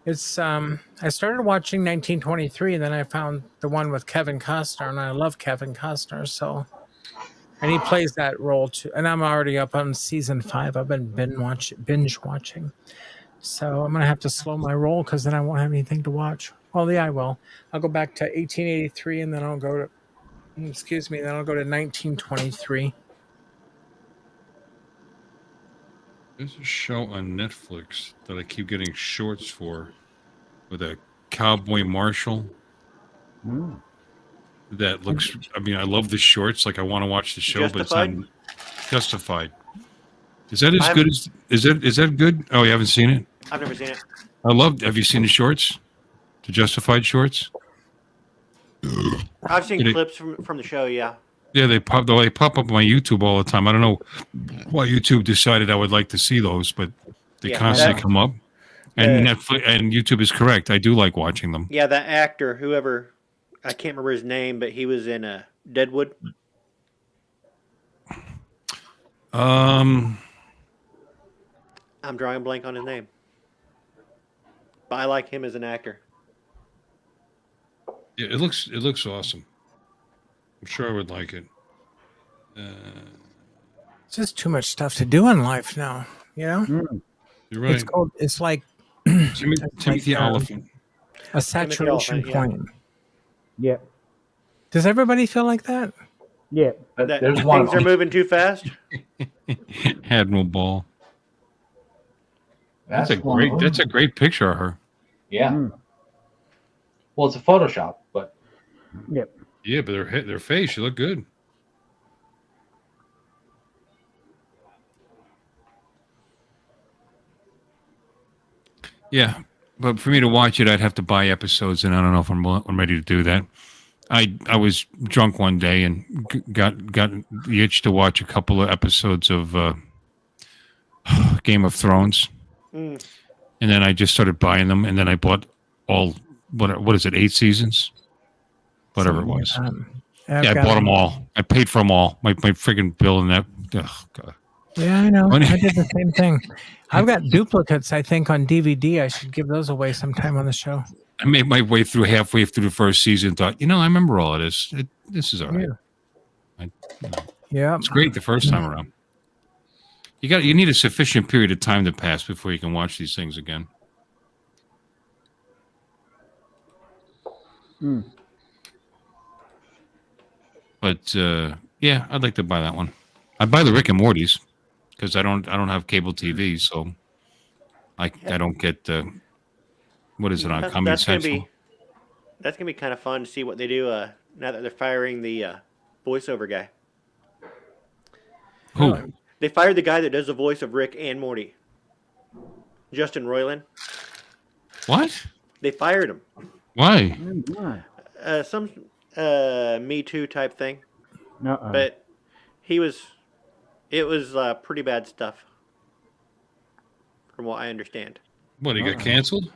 It's I started watching 1923 and then I found the one with Kevin Costner, and I love Kevin Costner, so and he plays that role too. And I'm already up on season 5. I've been binge watching. So I'm gonna have to slow my roll because then I won't have anything to watch. Well, yeah, I will. I'll go back to 1883 and then I'll go to then I'll go to 1923. There's a show on Netflix that I keep getting shorts for with a cowboy marshal. That looks. I mean, I love the shorts. Like I want to watch the show, Justified? but it's not Justified. Is that as good as? Is that good? Oh, you haven't seen it? I've never seen it. Have you seen the shorts? The Justified shorts? I've seen clips from the show, yeah. Yeah, they pop up on my YouTube all the time. I don't know why YouTube decided I would like to see those, but they constantly come up. And Netflix and YouTube is correct. I do like watching them. Yeah, that actor, whoever, I can't remember his name, but he was in Deadwood. Um, I'm drawing a blank on his name. But I like him as an actor. yeah, it looks awesome. I'm sure I would like it. It's just too much stuff to do in life now, you know? You're right. It's like Timothy Elephant. a saturation Elephant, yeah. point. Yeah. Does everybody feel like that? Yeah. That There's one. things are moving too fast. Admiral Ball. That's a one of them. great picture of her. Yeah. Well, it's a Photoshop, but Yep. Yeah, but their face, she looked good. Yeah, but for me to watch it, I'd have to buy episodes, and I don't know if I'm ready to do that. I was drunk one day and got the itch to watch a couple of episodes of Game of Thrones, and then I just started buying them, and then I bought all what is it, 8 seasons, whatever it was. Yeah, I bought them all. I paid for them all. My friggin' bill and that. Oh, God. Yeah, I know. I did the same thing. I've got duplicates, I think, on DVD. I should give those away sometime on the show. I made my way through halfway through the first season. Thought, I remember all of this. This is all right. Yeah. It's great the first time around. You need a sufficient period of time to pass before you can watch these things again. But yeah, I'd like to buy that one. I'd buy the Rick and Morty's because I don't have cable TV, so I don't get what is it on Comedy That's gonna Central? be kind of fun to see what they do now that they're firing the voiceover guy. Who? They fired the guy that does the voice of Rick and Morty, Justin Roiland. What? They fired him. Why? Some Me Too type thing. Uh-oh. But it was pretty bad stuff, from what I understand. What, he got canceled?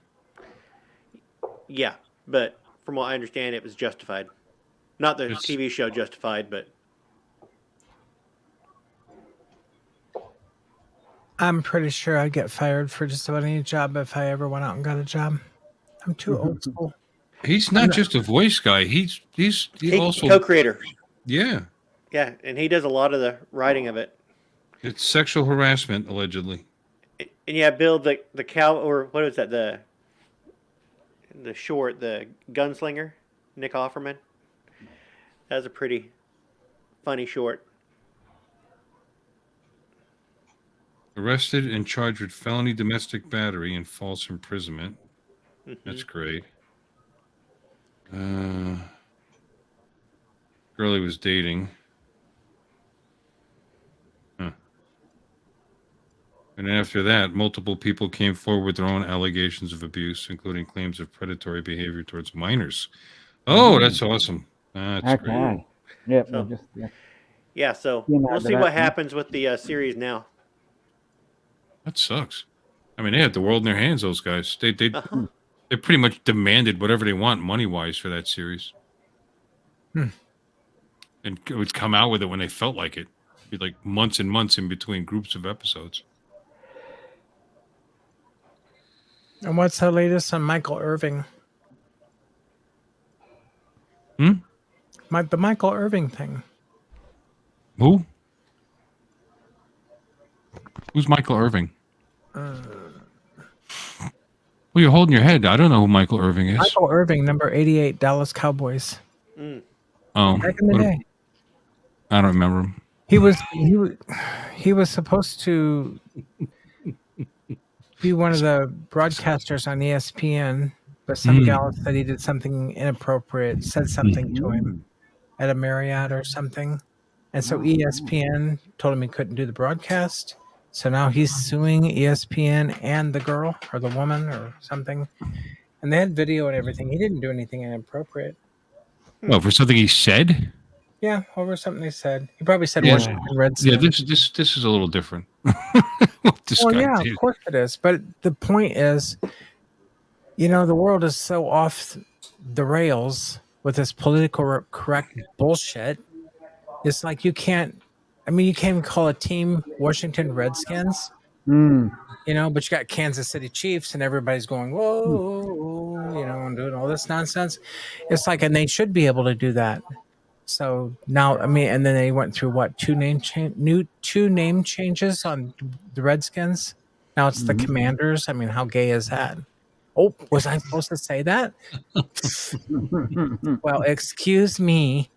Yeah, but from what I understand, it was justified. Not the TV show Justified, but I'm pretty sure I'd get fired for just about any job if I ever went out and got a job. I'm too old school. He's not just a voice guy. He's also co-creator. Yeah. Yeah, and he does a lot of the writing of it. It's sexual harassment, allegedly. And yeah, Bill, the cow, or what is that? The gunslinger, Nick Offerman. That was a pretty funny short. Arrested and charged with felony domestic battery and false imprisonment. Mm-hmm. That's great. Girl he was dating. Huh. And after that, multiple people came forward with their own allegations of abuse, including claims of predatory behavior towards minors. Oh, that's awesome. That's great. Yeah, so we'll see what happens with the series now. That sucks. I mean, they had the world in their hands, those guys. They pretty much demanded whatever they want money-wise for that series. And it would come out with it when they felt like it. It'd be like months and months in between groups of episodes. And what's the latest on Michael Irving? The Michael Irving thing. Who? Who's Michael Irving? Well, you're holding your head. I don't know who Michael Irving is. Michael Irving, number 88, Dallas Cowboys. Oh, back in the day. I don't remember him. He was supposed to be one of the broadcasters on ESPN, but some gal said he did something inappropriate, said something to him at a Marriott or something. And so ESPN told him he couldn't do the broadcast. So now he's suing ESPN and the girl or the woman or something. And they had video and everything. He didn't do anything inappropriate. Oh, for something he said? Yeah, over something they said. He probably said Washington Redskins. Yeah, this is a little different. Well, yeah, of course it is. But the point is, the world is so off the rails with this political correct bullshit. It's like you can't even call a team Washington Redskins, but you got Kansas City Chiefs and everybody's going, whoa, and doing all this nonsense. It's like, and they should be able to do that. So now, and then they went through two name changes on the Redskins. Now it's the Commanders. I mean, how gay is that? Oh, was I supposed to say that? Well, excuse me.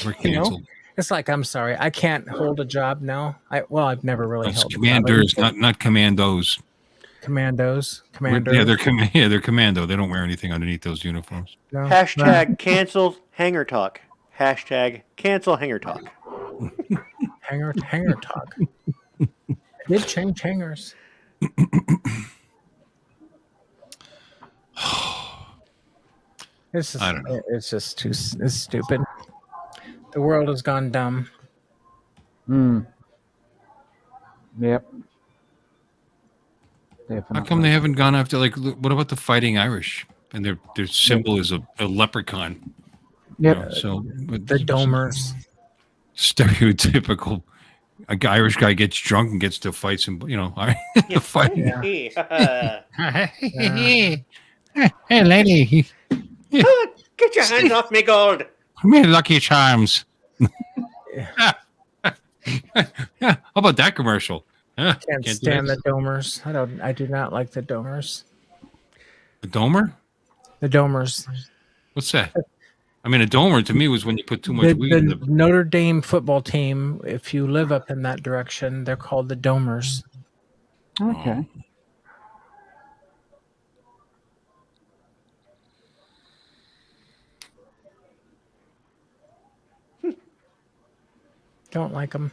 We're canceled. It's like, I'm sorry, I can't hold a job now. I've never really held commanders, a job. not commandos. Commandos. Yeah, they're commando. They don't wear anything underneath those uniforms. No. Hashtag cancel Hangar Talk. Hashtag cancel Hangar Talk. Hangar Talk. I did change hangers. It's just it's stupid. The world has gone dumb. Yep. Definitely. How come they haven't gone after, what about the Fighting Irish? And their symbol is a leprechaun. Yep. The Domers. Stereotypical. Irish guy gets drunk and gets to fight some, the fight. Yeah. Hey, lady. Get your hands off me, gold. Me Lucky Charms. How about that commercial? Can't do stand the that. domers. I do not like the domers. A domer? The domers. What's that? I mean, a domer to me was when you put too much The, weed in the the. Notre Dame football team, if you live up in that direction, they're called the domers. Okay. Don't like them.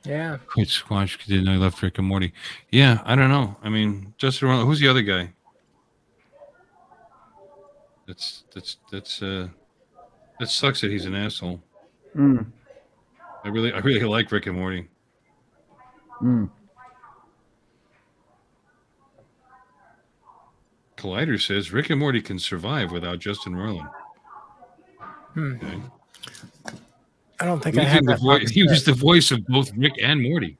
Yeah. Quit squash. Didn't I left Rick and Morty? Yeah, I don't know. I mean, Justin Roiland. Who's the other guy? That sucks that he's an asshole. Mm. I really like Rick and Morty. Mm. Collider says Rick and Morty can survive without Justin Roiland. Okay. I don't think I have that. He was the voice of both Rick and Morty.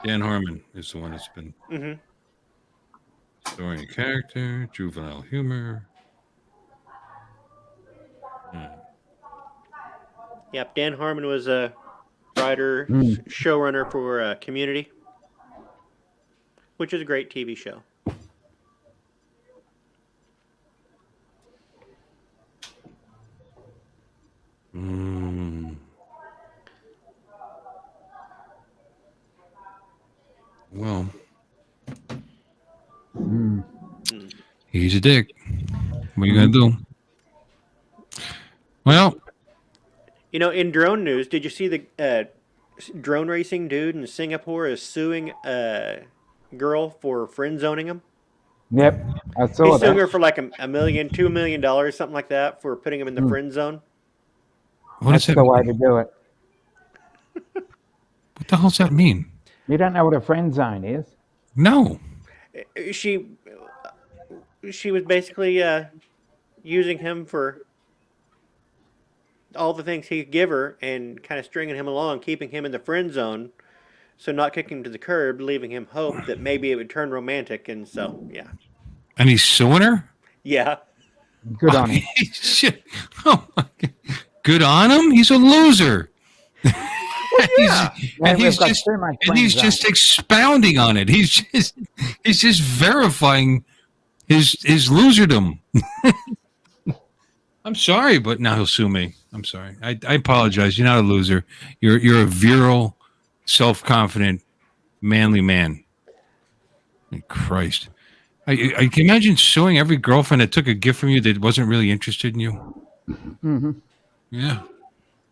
Dan Harmon is the one that's been story and character, juvenile humor. Yep, Dan Harmon was a writer, showrunner for Community, which is a great TV show. Well, he's a dick. What are you gonna do? Well, you know, in drone news, did you see the drone racing dude in Singapore is suing a girl for friend zoning him? Yep, I saw He's suing her that. for like $1 million, $2 million, something like that, for putting him in the friend zone. That's the way to do it. What the hell does that mean? You don't know what a friend zone is? No. She was basically using him for all the things he could give her and kind of stringing him along, keeping him in the friend zone, so not kicking him to the curb, leaving him hope that maybe it would turn romantic, and so, yeah. And he's suing her? Yeah. Good on him. Shit. Oh my God. Good on him? He's a loser. He's just expounding on it. He's just verifying his loserdom. I'm sorry, but now he'll sue me. I'm sorry. I apologize. You're not a loser. You're a virile, self-confident, manly man. Christ. I can imagine suing every girlfriend that took a gift from you that wasn't really interested in you. Mm-hmm. Yeah.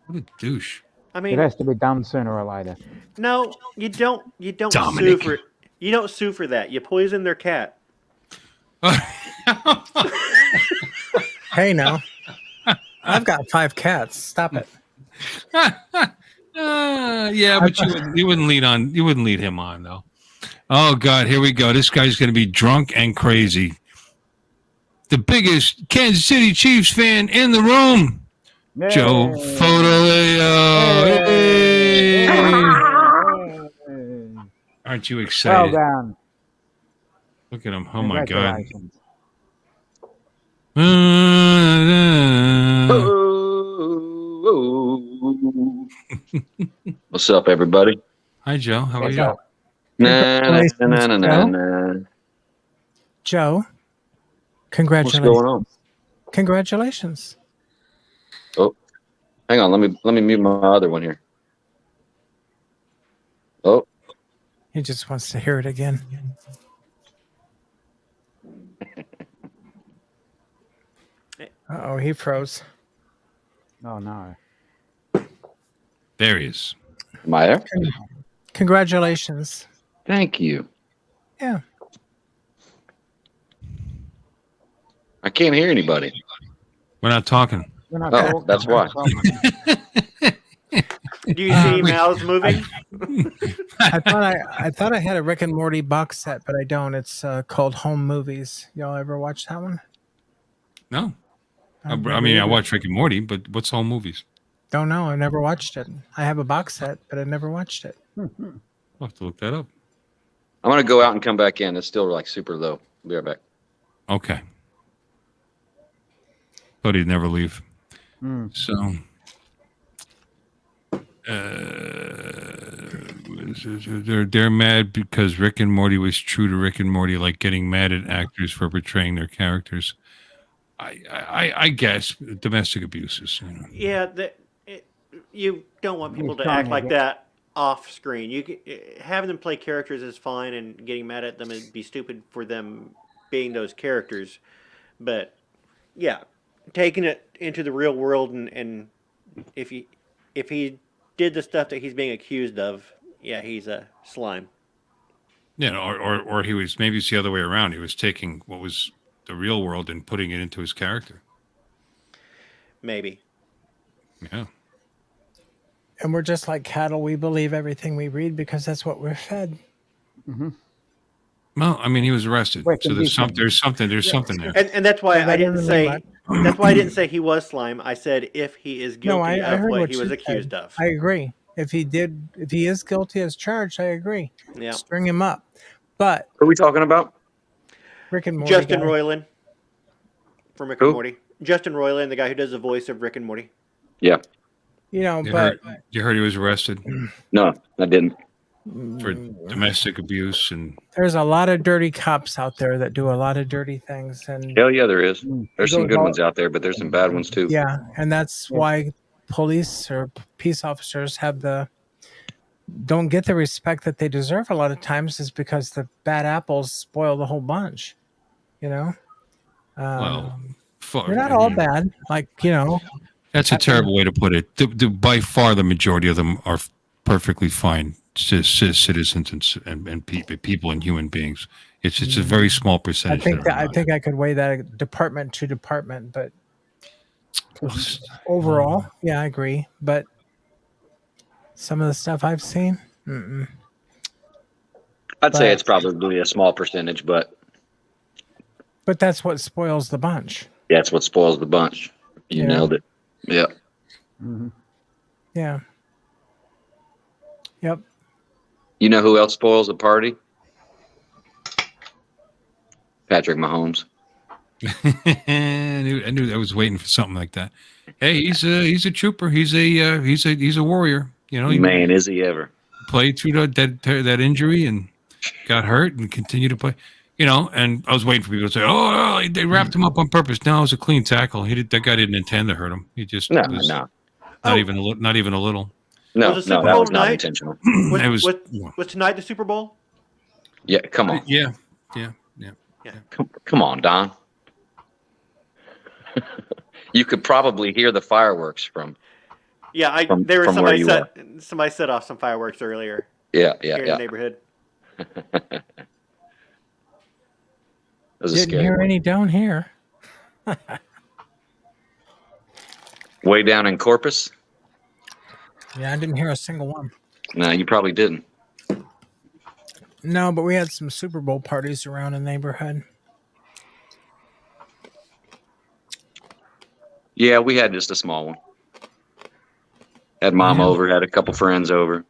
What a douche. I mean, it has to be done sooner or later. No, you don't. You don't Dominic. sue for. You don't sue for that. You poison their cat. Hey, now. I've got 5 cats. Stop it. Yeah, but you wouldn't lead him on though. Oh God, here we go. This guy's going to be drunk and crazy. The biggest Kansas City Chiefs fan in the room. Yay. Joe Fodoleo. Hey. Aren't you excited? Well done. Look at him. Oh my God. What's up, everybody? Hi, Joe. How are you? Joe, congratulations. What's going on? Congratulations. Oh, hang on. Let me mute my other one here. Oh, he just wants to hear it again. Uh-oh, he froze. Oh no. There he is. Am I there? Congratulations. Thank you. Yeah. I can't hear anybody. We're not talking. We're not talking. That's why. Do you see mouths moving? I thought I had a Rick and Morty box set, but I don't. It's called Home Movies. Y'all ever watch that one? No. I mean, I watch Rick and Morty, but what's Home Movies? Don't know. I never watched it. I have a box set, but I never watched it. I'll have to look that up. I'm gonna go out and come back in. It's still like super low. Be right back. Okay. But he'd never leave. Mm. So, they're mad because Rick and Morty was true to Rick and Morty, like getting mad at actors for portraying their characters. I guess domestic abuses. You know. Yeah, you don't want people He's to act trying like to that off screen. Having them play characters is fine, and getting mad at them would be stupid for them being those characters. But yeah, taking it into the real world, and if he did the stuff that he's being accused of, yeah, he's a slime. Yeah, or he was, maybe it's the other way around. He was taking what was the real world and putting it into his character. Maybe. Yeah. And we're just like cattle. We believe everything we read because that's what we're fed. Mm-hmm. Well, I mean, he was arrested, Wait, so there's something there. And that's why I didn't say What? that's why I didn't say he was slime. I said if he is No, guilty I of heard what what he you was said. accused of. I agree. If he is guilty as charged, I agree. Yeah. String him up. But What are we talking about? Rick and Morty. Justin guy, Roiland from Rick Who? and Morty. Justin Roiland, the guy who does the voice of Rick and Morty. Yeah. you know, You but heard he was arrested No, I didn't. for domestic abuse, and there's a lot of dirty cops out there that do a lot of dirty things, and Hell yeah, there is. There's some goes good all- ones out there, but there's some bad ones too. yeah, and that's why police or peace officers don't get the respect that they deserve a lot of times, is because the bad apples spoil the whole bunch. You know, well, they're not all bad. Like, you know, that's a terrible way to put it. By far, the majority of them are perfectly fine citizens and people and human beings. It's a very small I percentage. think that are I not. think I could weigh that department to department, but overall, yeah, I agree. But some of the stuff I've seen, I'd say But- it's probably a small percentage, but but that's what spoils the bunch. that's what spoils the bunch. You Yeah. nailed it. Yeah. Mm-hmm. Yeah. Yep. You know who else spoils the party? Patrick Mahomes. I knew I was waiting for something like that. Hey, he's a trooper. He's a warrior. You know, he Man, is he ever? played through that injury and got hurt and continued to play. You know, and I was waiting for people to say, "Oh, they wrapped him up on purpose." No, it was a clean tackle. That guy didn't intend to hurt him. He just No, was no, not even a little. no, Was the no. Super That Bowl was not tonight? intentional. Was, It was- was tonight the Super Bowl? Yeah, come on, Yeah. come on, Don. You could probably hear the fireworks from. Yeah, From there was where somebody set off some fireworks earlier Yeah, here in the yeah. neighborhood. It was a Didn't scary hear one. any down here. Way down in Corpus. Yeah, I didn't hear a single one. No, you probably didn't. No, but we had some Super Bowl parties around the neighborhood. Yeah, we had just a small one. Had mom Yeah. over, had a couple friends over.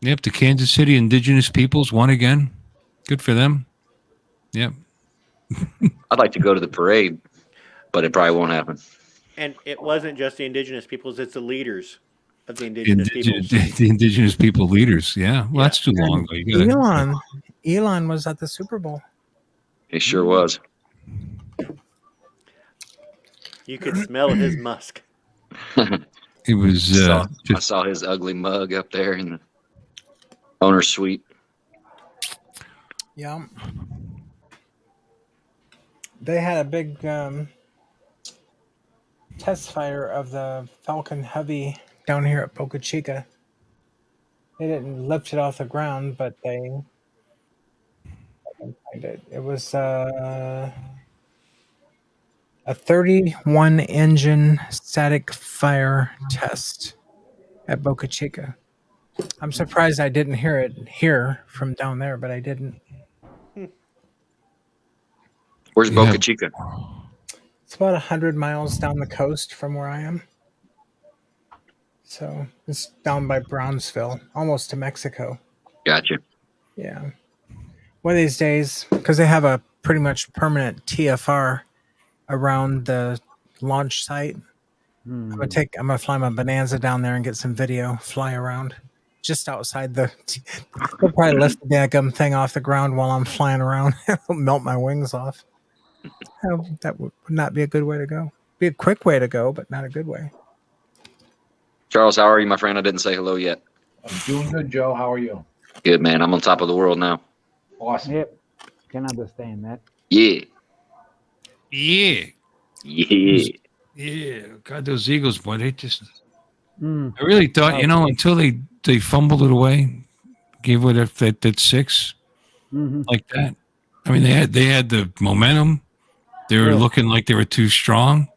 Yep. The Kansas City Indigenous Peoples won again. Good for them. Yep. I'd like to go to the parade, but it probably won't happen. And it wasn't just the indigenous peoples; it's the leaders of the indigenous peoples. The Indigenous people leaders. Yeah. Well, that's too long. Though. You gotta- Elon was at the Super Bowl. It sure was. You could smell his musk. It was I just saw his ugly mug up there in the owner's suite. Yeah. They had a big test fire of the Falcon Heavy down here at Boca Chica. They didn't lift it off the ground, but they. I can find it. It was a 31 engine static fire test at Boca Chica. I'm surprised I didn't hear it here from down there, but I didn't. Where's Yeah. Boca Chica? It's about 100 miles down the coast from where I am. So it's down by Brownsville, almost to Mexico. Gotcha. Yeah. One of these days, because they have a pretty much permanent TFR around the launch site, I'm gonna fly my Bonanza down there and get some video, fly around just outside the. They'll probably lift the daggum thing off the ground while I'm flying around. It'll melt my wings off. That would not be a good way to go. Be a quick way to go, but not a good way. Charles, how are you, my friend? I didn't say hello yet. I'm doing good, Joe. How are you? Good, man. I'm on top of the world now. Awesome. Yep. Can understand that. Yeah. Yeah. Yeah. Yeah. God, those Eagles, boy, they just. Mm. I really thought, until they fumbled it away, gave away that 6 like that. I mean, they had the momentum. They were looking like they were too strong.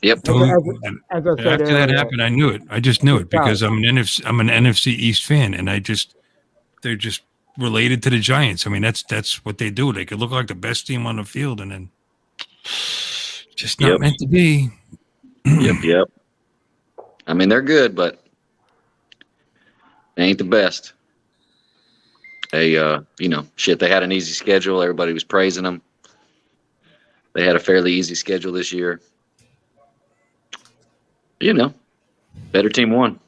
Yep. As I said After that earlier, happened, I knew it. I just knew it because I'm an NFC East fan, and they're just related to the Giants. I mean, that's what they do. They could look like the best team on the field, and then just not meant to be. Yep. I mean, they're good, but they ain't the best. They, they had an easy schedule. Everybody was praising them. They had a fairly easy schedule this year. Better team won.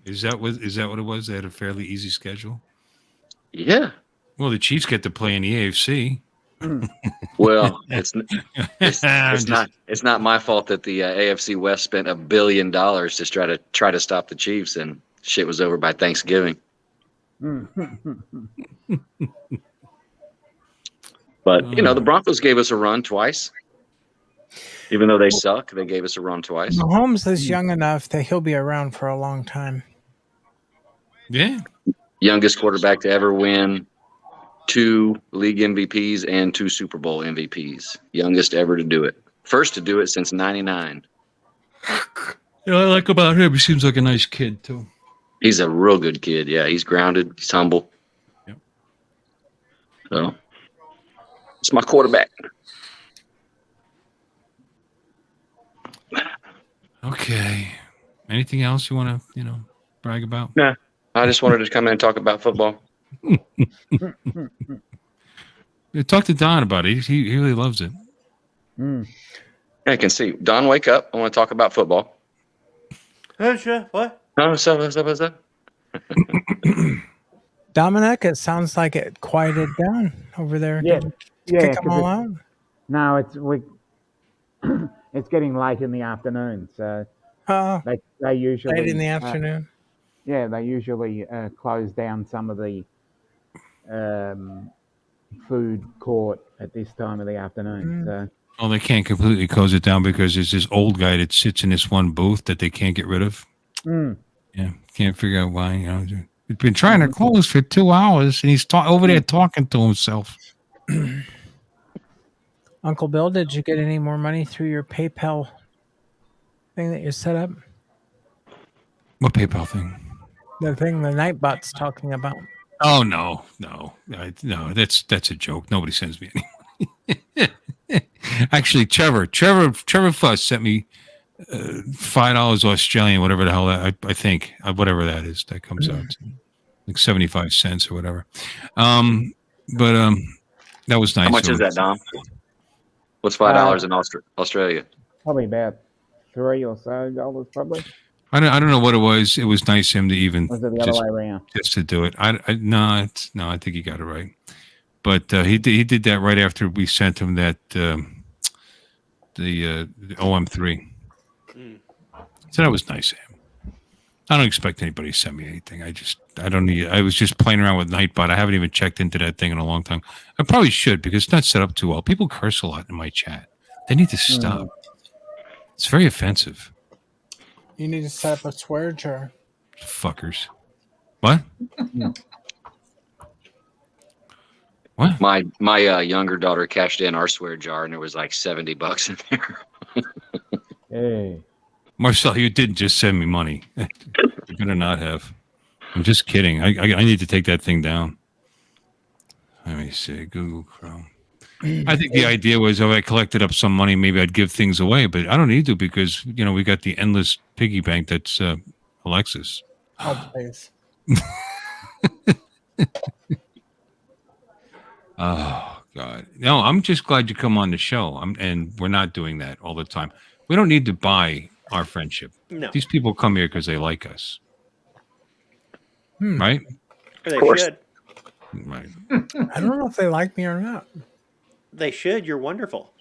Is that what it was? They had a fairly easy schedule. Yeah. Well, the Chiefs get to play in the AFC. Well, it's not my fault that the AFC West spent $1 billion to try to stop the Chiefs, and shit was over by Thanksgiving. But the Broncos gave us a run twice. Even though they suck, they gave us a run twice. Mahomes is young enough that he'll be around for a long time. Yeah. Youngest quarterback to ever win 2 league MVPs and 2 Super Bowl MVPs. Youngest ever to do it. First to do it since '99. I like about him. He seems like a nice kid, too. He's a real good kid. Yeah, he's grounded. He's humble. Yep. So, it's my quarterback. Okay. Anything else you want to, brag about? Nah. I just wanted to come in and talk about football. Talk to Don about it. He really loves it. I can see. Don, wake up. I want to talk about football. What? What's up? Dominic, it sounds like it quieted down over there. Yeah. Did you kick them all out? No, it's getting late in the afternoon, so they usually late in the afternoon. They usually close down some of the food court at this time of the afternoon. So. Oh, they can't completely close it down because there's this old guy that sits in this one booth that they can't get rid of. Yeah, can't figure out why. He's been trying to close for 2 hours, and he's over there talking to himself. Uncle Bill, did you get any more money through your PayPal thing that you set up? What PayPal thing? The thing the Nightbot's talking about. Oh no, that's a joke. Nobody sends me any money. Actually, Trevor Fuss sent me $5 Australian, whatever the hell that I think whatever that is that comes out to, like 75 cents or whatever. But that was nice. How much is that, Dom? What's $5 in Australia? Probably about $3 or so, probably. I don't know what it was. It was nice of him to even Was it the other way around? Just to do it. No, I think he got it right. But he did that right after we sent him that the OM3. So that was nice of him. I don't expect anybody to send me anything. I was just playing around with Nightbot. I haven't even checked into that thing in a long time. I probably should because it's not set up too well. People curse a lot in my chat. They need to stop. It's very offensive. You need to set up a swear jar. Fuckers. What? What? My younger daughter cashed in our swear jar, and there was like $70 in there. Hey. Marcel, you didn't just send me money. You better not have. I'm just kidding. I need to take that thing down. Let me see. Google Chrome. I think the idea was if I collected up some money, maybe I'd give things away, but I don't need to because we got the endless piggy bank that's Alexis. Oh, please. Oh God! No, I'm just glad you come on the show. And we're not doing that all the time. We don't need to buy our friendship. No. These people come here because they like us, right? Or they course. should. Right. I don't know if they like me or not. They should. You're wonderful.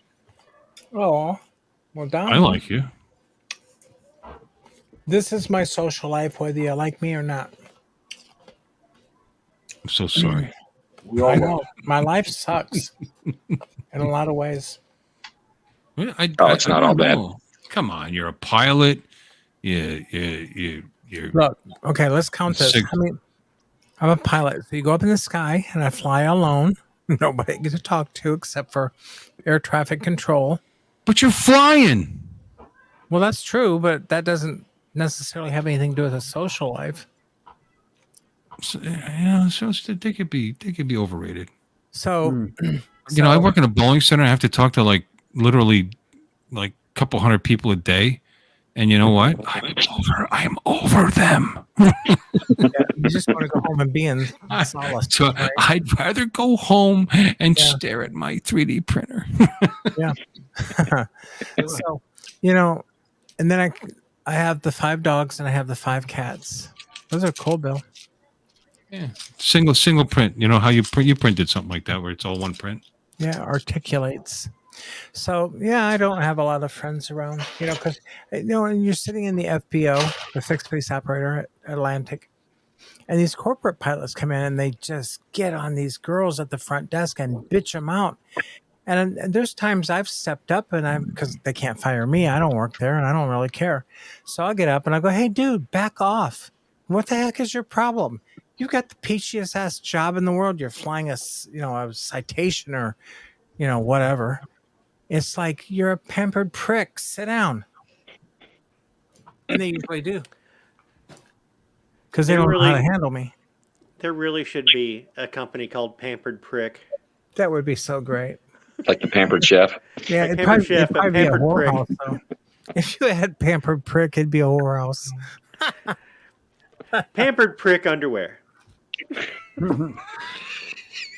Oh, well, Don. I like you. This is my social life, whether you like me or not. I'm so sorry. I know my life sucks in a lot of ways. It's not all don't bad. know. Come on, you're a pilot. You're Look, okay, let's count this. I'm a pilot. So you go up in the sky and I fly alone. Nobody I get to talk to except for air traffic control. But you're flying. Well, that's true, but that doesn't necessarily have anything to do with a social life. So they could be overrated. So, I work in a bowling center. I have to talk to literally a couple hundred people a day, and you know what? I'm over them. Yeah, you just want to go home and be in solace. So right? I'd rather go home and stare at my 3D printer. Yeah. So, and then I have the 5 dogs and I have the 5 cats. Those are cool, Bill. Yeah, single print. You know how you printed something like that where it's all one print. Yeah, articulates. So I don't have a lot of friends around, because and you're sitting in the FBO, the fixed base operator at Atlantic, and these corporate pilots come in and they just get on these girls at the front desk and bitch them out. And there's times I've stepped up because they can't fire me. I don't work there and I don't really care. So I'll get up and I go, "Hey, dude, back off. What the heck is your problem? You got the peachiest ass job in the world. You're flying a citation or, whatever. It's like you're a pampered prick. Sit down." And they usually do. Because they don't know how to handle me. There really should be a company called Pampered Prick. That would be so great. Like the Pampered Chef. Yeah, Like Pampered Chef, but be a Pampered Prick. whorehouse, though. If you had Pampered Prick, it'd be a whorehouse. Pampered Prick underwear.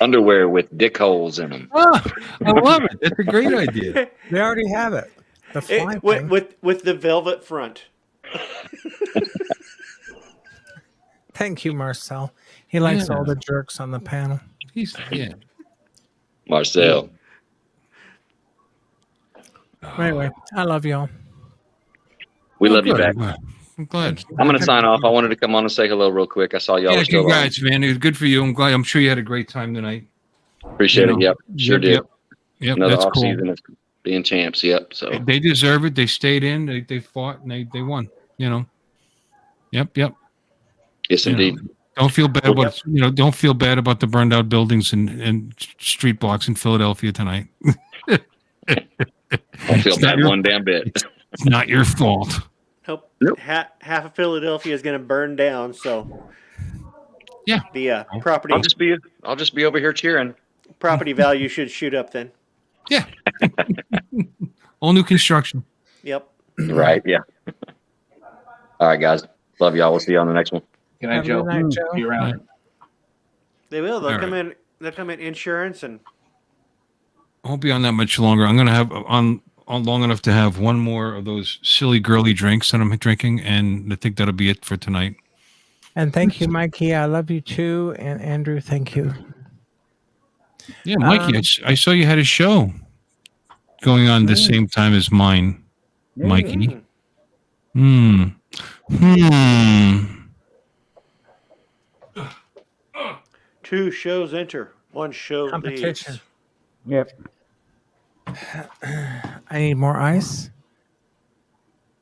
Underwear with dick holes in them. Oh, I love it. That's a great idea. They already have it. The fly thing. With the velvet front. Thank you, Marcel. He likes all the jerks on the panel. Marcel. Anyway, I love y'all. We love you back. I'm glad. I'm going to sign off. I wanted to come on and say hello real quick. I saw y'all. Yeah, congrats, man. It was good for you. I'm glad. I'm sure you had a great time tonight. Appreciate it. Yep. Sure did. Yep. Another That's off cool. season of being champs. Yep. So they deserve it. They stayed in. They fought and they won. Yep. Yes, indeed. Don't feel bad about Don't feel bad about the burned out buildings and street blocks in Philadelphia tonight. Don't feel bad one damn bit. It's not your fault. Hope half of Philadelphia is going to burn down. So yeah, the property. I'll just be over here cheering. Property value should shoot up then. Yeah. All new construction. Yep. Right. Yeah. All right, guys. Love y'all. We'll see you on the next one. Good night, Joe. Good night, Joe. Be around. They will. They'll All come in. They'll come in insurance and. I won't be on that much longer. I'm going to have on long enough to have one more of those silly girly drinks that I'm drinking, and I think that'll be it for tonight. And thank you, Mikey. I love you too. And Andrew, thank you. Yeah, Mikey, I saw you had a show going on the same time as mine, Mikey. Two shows enter. One show Competition. leaves. Yep. I need more ice.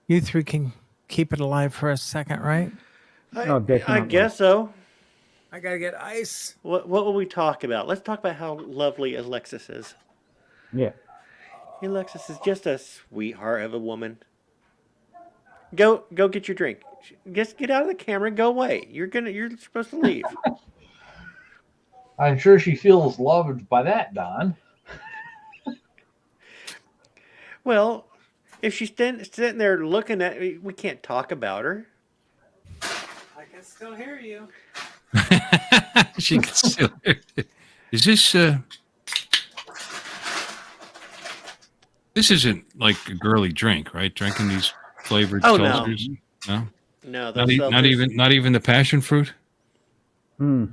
You 3 can keep it alive for a second, right? Definitely. I guess so. I gotta get ice. What will we talk about? Let's talk about how lovely Alexis is. Yeah. Alexis is just a sweetheart of a woman. Go get your drink. Just get out of the camera and go away. You're supposed to leave. I'm sure she feels loved by that, Don. Well, if she's sitting there looking at me, we can't talk about her. I can still hear you. She can still hear it. Is this this isn't like a girly drink, right? Drinking these flavored Oh, no. seltzers? No. No, Not, those not seltzers. not even the passion fruit? Hmm.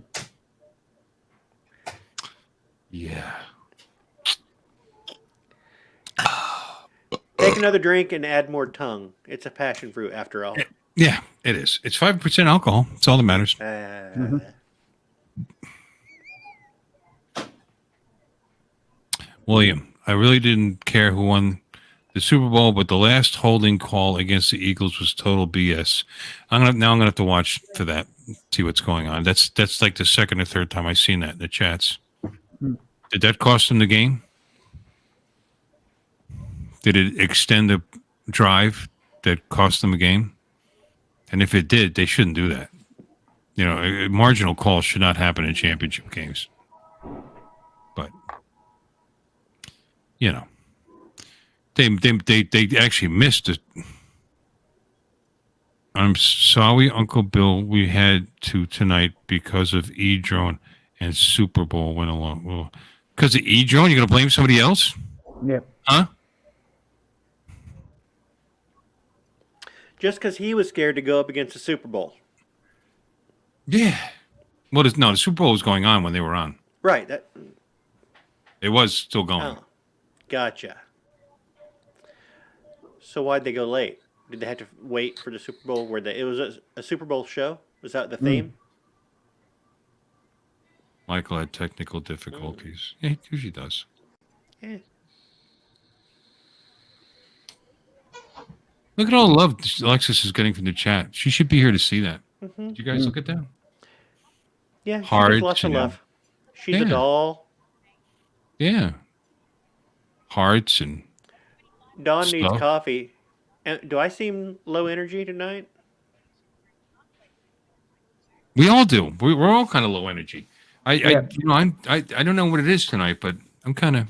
Yeah. Take another drink and add more tongue. It's a passion fruit after all. Yeah, it is. It's 5% alcohol. That's all that matters. William, I really didn't care who won the Super Bowl, but the last holding call against the Eagles was total BS. I'm gonna have to watch for that, see what's going on. That's like the second or third time I've seen that in the chats. Did that cost them the game? Did it extend the drive that cost them a game? And if it did, they shouldn't do that. You know, a marginal call should not happen in championship games. But you know, they actually missed it. I'm sorry, Uncle Bill. We had to tonight because of E-Drone and Super Bowl went along. Well, because of E-Drone, you're gonna blame somebody else? Yep. Huh? Just because he was scared to go up against the Super Bowl. Yeah. Well, the Super Bowl was going on when they were on. Right. That. It was still going. Oh, gotcha. So why'd they go late? Did they have to wait for the Super Bowl? It was a Super Bowl show? Was that the theme? Michael had technical difficulties. Yeah, he usually does. Yeah. Look at all the love Alexis is getting from the chat. She should be here to see that. Mm-hmm. Did you guys look at that? Yeah, she Hearts, gets lots of you know. love. She's a Yeah. doll. Yeah. Hearts and Dawn needs Stuff. coffee. And do I seem low energy tonight? we all do. We're all kind of low energy. I Yeah. I don't know what it is tonight, but I'm kind of.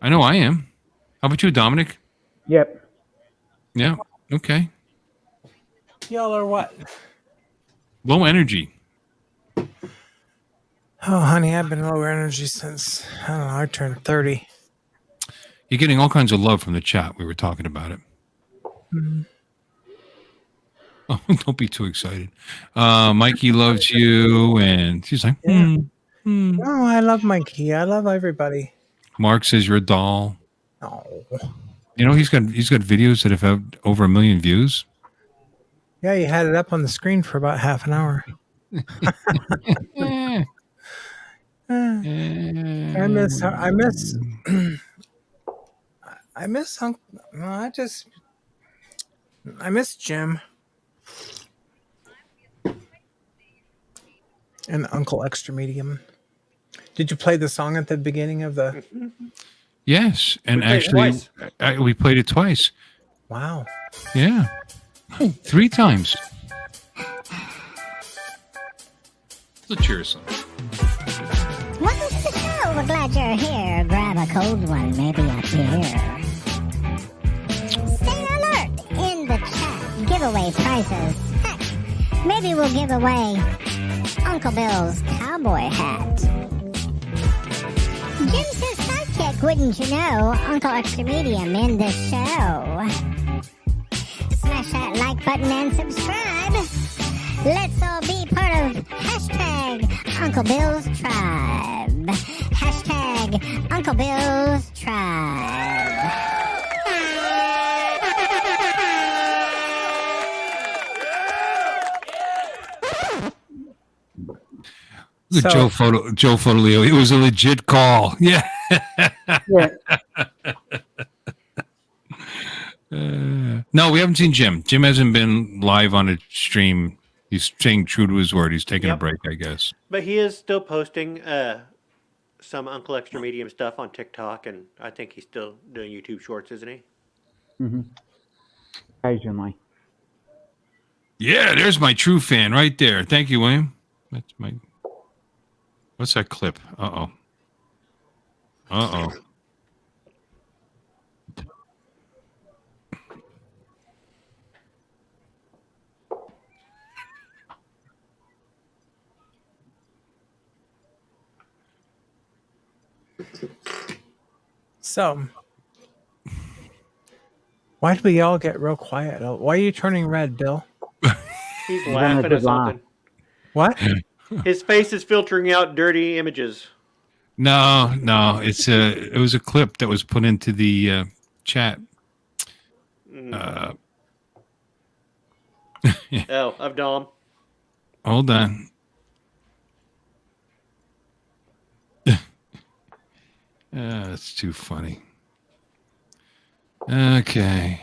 I know I am. How about you, Dominic? Yep. Yeah. Okay. Y'all are what? Low energy. Oh, honey, I've been low energy since, I don't know, I turned 30. You're getting all kinds of love from the chat. We were talking about it. Mhm. Oh, don't be too excited. Mikey loves you, and she's like, Yeah. Oh, I love Mikey. I love everybody. Mark says you're a doll. Oh. You know, he's got videos that have had over 1 million views. Yeah, you had it up on the screen for about half an hour. I miss I miss Jim and Uncle Extra Medium. Did you play the song at the beginning of the? Yes, and We played it actually, twice. we played it twice. Wow. Yeah, 3 times. The cheer song. Welcome to the show. We're glad you're here. Grab a cold one, maybe a beer. Stay alert in the chat. Giveaway prizes. Heck, maybe we'll give away Uncle Bill's cowboy hat. Jim's his sidekick, wouldn't you know? Uncle Extra Medium in the show. Smash that like button and subscribe. Let's all be part of hashtag Uncle Bill's Tribe. Hashtag Uncle Bill's Tribe. Look at So- Joe Fotoleo. It was a legit call. Yeah. Yeah. No, we haven't seen Jim. Jim hasn't been live on a stream. He's staying true to his word. He's taking a Yep. break, I guess. But he is still posting some Uncle Extra Medium stuff on TikTok, and I think he's still doing YouTube Shorts, isn't he? Occasionally. Yeah, there's my true fan right there. Thank you, William. That's my. What's that clip? Uh-oh. So, why did we all get real quiet? Why are you turning red, Bill? He's You're having a laughing good at something. What? His face is filtering out dirty images. No, it was a clip that was put into the chat. Oh, of Dom. Hold on. That's too funny. Okay.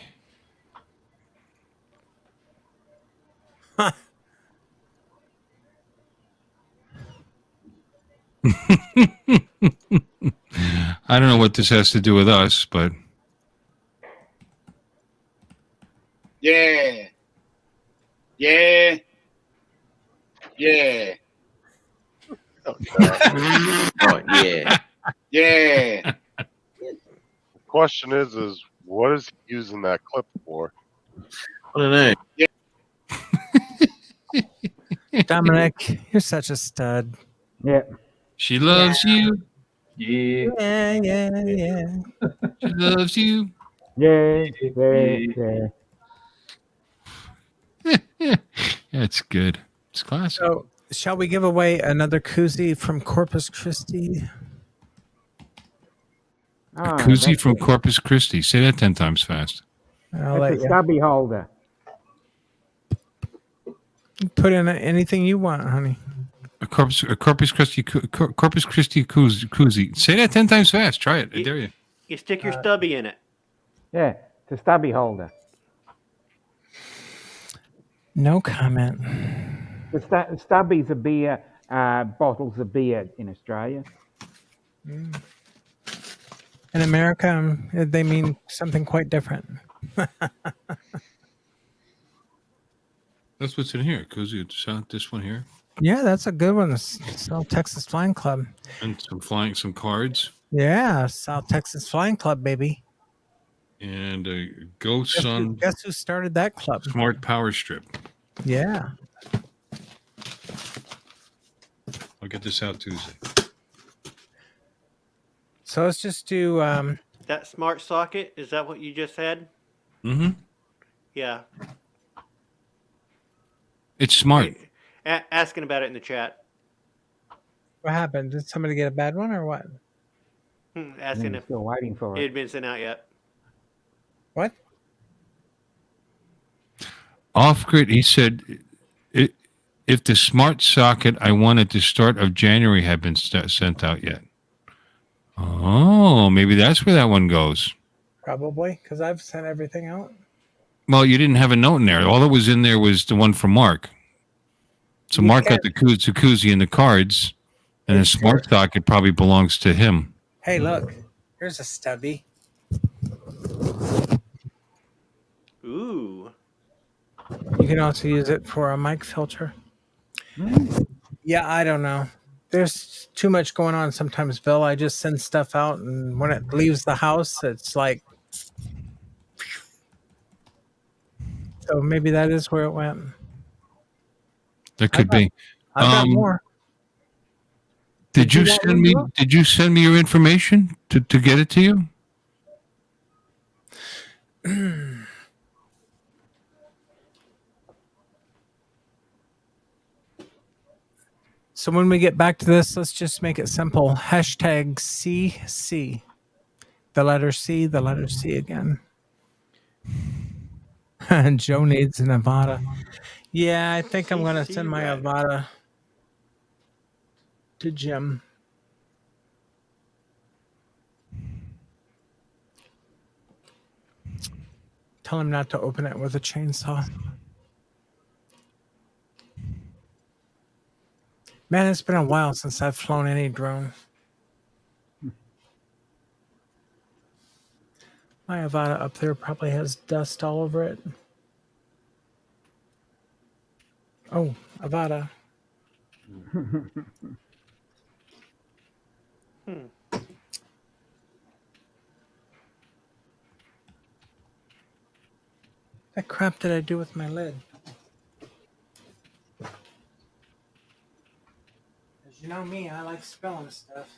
I don't know what this has to do with us, but Yeah. Yeah. Yeah. Oh, yeah. Yeah. The question is what is he using that clip for? I don't know. Dominic, you're such a stud. Yeah. she loves you. Yeah. Yeah. She loves you. Yeah. That's good. It's classic. So, shall we give away another koozie from Corpus Christi? A Oh, koozie from Corpus Christi. Say that 10 times fast. I'll that's let a you stubby holder. put in anything you want, honey. A Corpus Christi koozie. Say that 10 times fast. Try it. I dare you. You stick your stubby in it. Yeah, it's a stubby holder. No comment. The stubbies are beer, bottles of beer in Australia. In America, they mean something quite different. That's what's in here. Koozie. This one here. Yeah, that's a good one. The South Texas Flying Club. And some cards. Yeah, South Texas Flying Club, baby. And a Go Sun. Guess who started that club? Smart Power Strip. Yeah. I'll get this out Tuesday. So let's just do. That smart socket, is that what you just said? Mm-hmm. Yeah. It's smart. Asking about it in the chat. What happened? Did somebody get a bad one or what? Asking if still waiting for it had been sent out yet. What? Off grid, he said, if the smart socket I wanted to start of January had been sent out yet. Oh, maybe that's where that one goes. Probably, because I've sent everything out. Well, you didn't have a note in there. All that was in there was the one from Mark. So Mark got the koozie and the cards, and the smart socket probably belongs to him. Hey, look. Here's a stubby. Ooh. You can also use it for a mic filter. Yeah, I don't know. There's too much going on sometimes, Bill. I just send stuff out, and when it leaves the house, it's like. So maybe that is where it went. That could be. I've got more. Did you send me? Did you send me your information to get it to you? So when we get back to this, let's just make it simple. Hashtag CC. The letter C again. Joe needs an Avada. Yeah, I think I'm going to send my Avada to Jim. Tell him not to open it with a chainsaw. Man, it's been a while since I've flown any drone. My Avada up there probably has dust all over it. Oh, Avada. What crap did I do with my lid? As you know me, I like spilling stuff.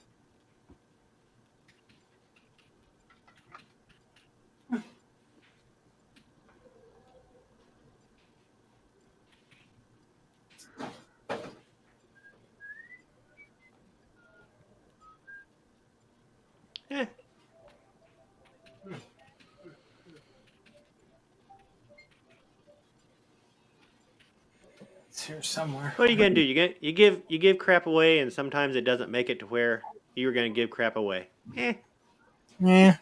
here somewhere. What are you gonna do? You give crap away, and sometimes it doesn't make it to where you were gonna give crap away. Yeah.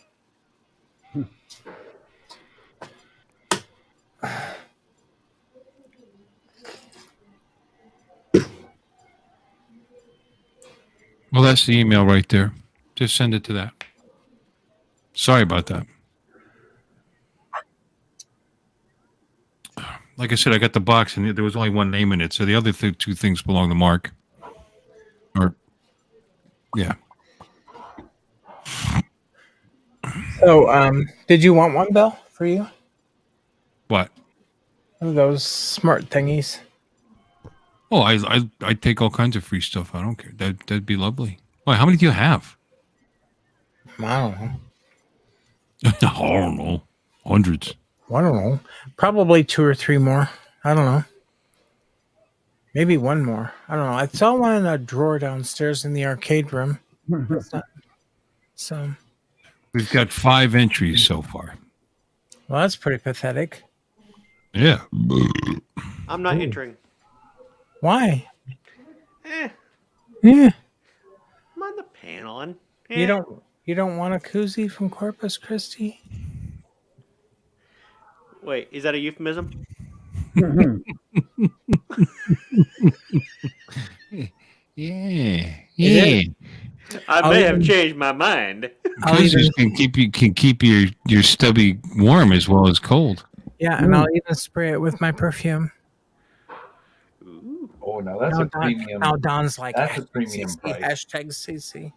Well, that's the email right there. Just send it to that. Sorry about that. Like I said, I got the box and there was only one name in it, so the other two things belong to Mark. Or, yeah. So, did you want one, Bill, for you? What? One of those smart thingies. Oh, I take all kinds of free stuff. I don't care. That'd be lovely. Why? How many do you have? I don't know. I don't know. Hundreds. I don't know. Probably 2 or 3 more. I don't know. Maybe one more. I don't know. I saw one in a drawer downstairs in the arcade room. So. We've got 5 entries so far. Well, that's pretty pathetic. Yeah. I'm not entering. Why? Yeah. I'm on the panel. And You don't want a koozie from Corpus Christi? wait, is that a euphemism? Yeah. I may have changed my mind. Koozies can keep your stubby warm as well as cold. Yeah, and I'll even spray it with my perfume. Oh, now that's a premium. Now Don's like, that's a premium CC, price. #CC.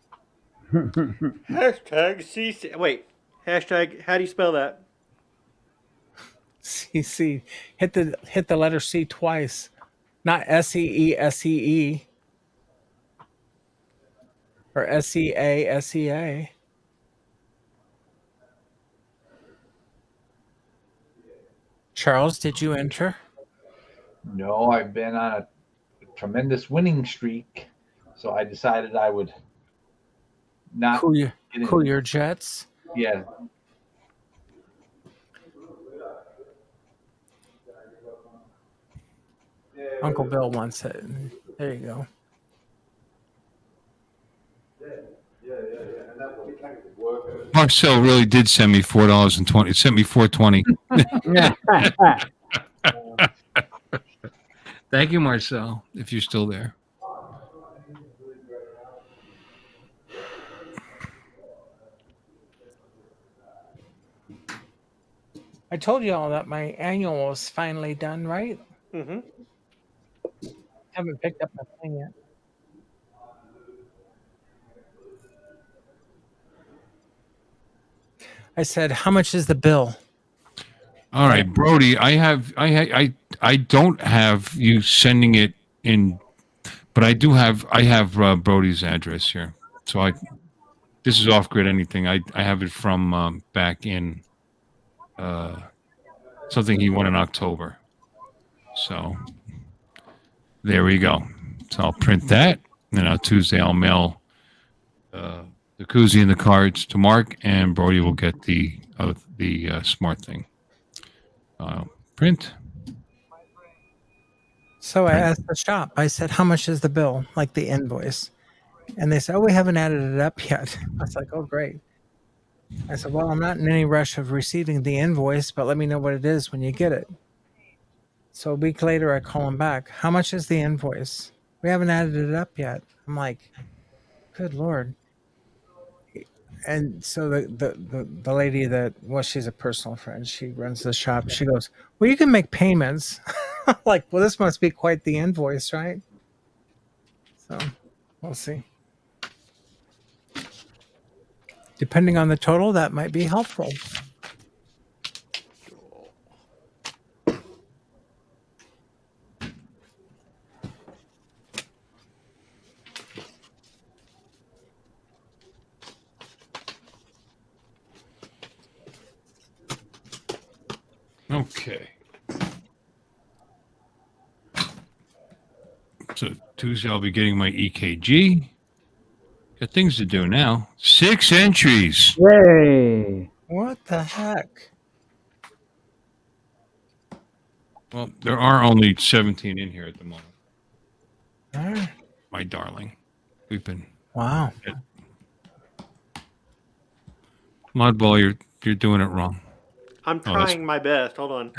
Hashtag CC. Wait, hashtag. How do you spell that? CC. Hit the letter C twice, not SEE or SEA. Charles, did you enter? No, I've been on a tremendous winning streak, so I decided I would not cool your jets. Yeah. Uncle Bill wants it. There you go. Marcel really did send me $4.20. It sent me $4.20. Thank you, Marcel, if you're still there. I told you all that my annual was finally done, right? Mm-hmm. Haven't picked up my thing yet. I said, "How much is the bill?" All right, Brody. I don't have you sending it in, but I have Brody's address here. So this is off grid anything. I have it from back in something he won in October. So there we go. So I'll print that, and then on Tuesday I'll mail the koozie and the cards to Mark, and Brody will get the smart thing. Print. So I asked the shop. I said, "How much is the bill?" Like the invoice, and they said, "Oh, we haven't added it up yet." I was like, "Oh, great." I said, "Well, I'm not in any rush of receiving the invoice, but let me know what it is when you get it." So a week later, I call him back. "How much is the invoice?" "We haven't added it up yet." I'm like, "Good Lord." And so the lady she's a personal friend. She runs the shop. She goes, "Well, you can make payments." I'm like, well, this must be quite the invoice, right? So we'll see. Depending on the total, that might be helpful. Okay. So Tuesday I'll be getting my EKG. Got things to do now. 6 entries. Yay! What the heck? Well, there are only 17 in here at the moment. All right. My darling. We've been. Wow. Modball, you're doing it wrong. I'm trying my best. Hold on.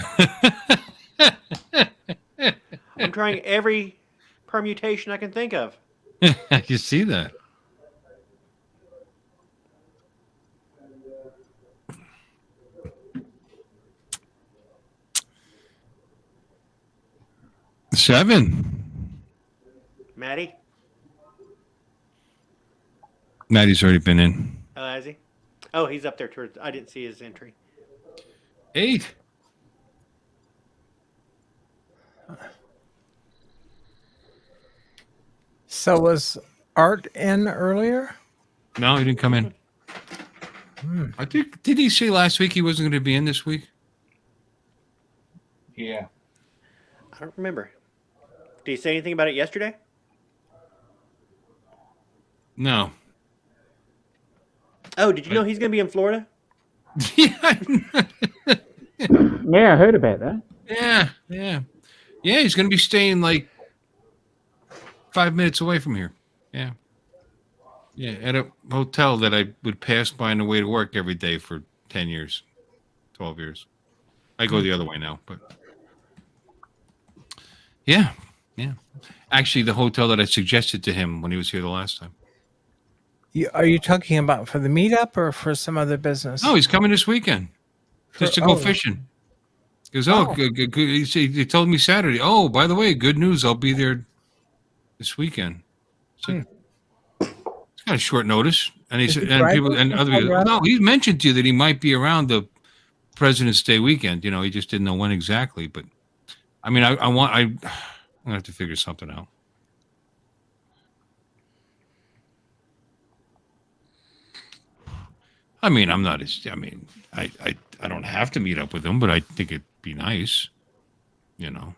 I'm trying every permutation I can think of. You see that? Seven. Maddie? Maddie's already been in. Oh, has he? Oh, he's up there towards. I didn't see his entry. 8. So was Art in earlier? No, he didn't come in. I think. Did he say last week he wasn't going to be in this week? Yeah. I don't remember. Did he say anything about it yesterday? No. Oh, did you know he's going to be in Florida? Yeah, I heard about that. Yeah. He's going to be staying like 5 minutes away from here. Yeah, at a hotel that I would pass by on the way to work every day for 10 years, 12 years. I go the other way now, but yeah. Actually, the hotel that I suggested to him when he was here the last time. Are you talking about for the meetup or for some other business? No, he's coming this weekend just to go fishing. He goes, he told me Saturday. Oh, by the way, good news. I'll be there this weekend. So it's kind of short notice. And he said, and people and other people. No, he mentioned to you that he might be around the President's Day weekend. You know, he just didn't know when exactly. But I mean, I'm gonna have to figure something out. I mean, I don't have to meet up with him, but I think it'd be nice. You know,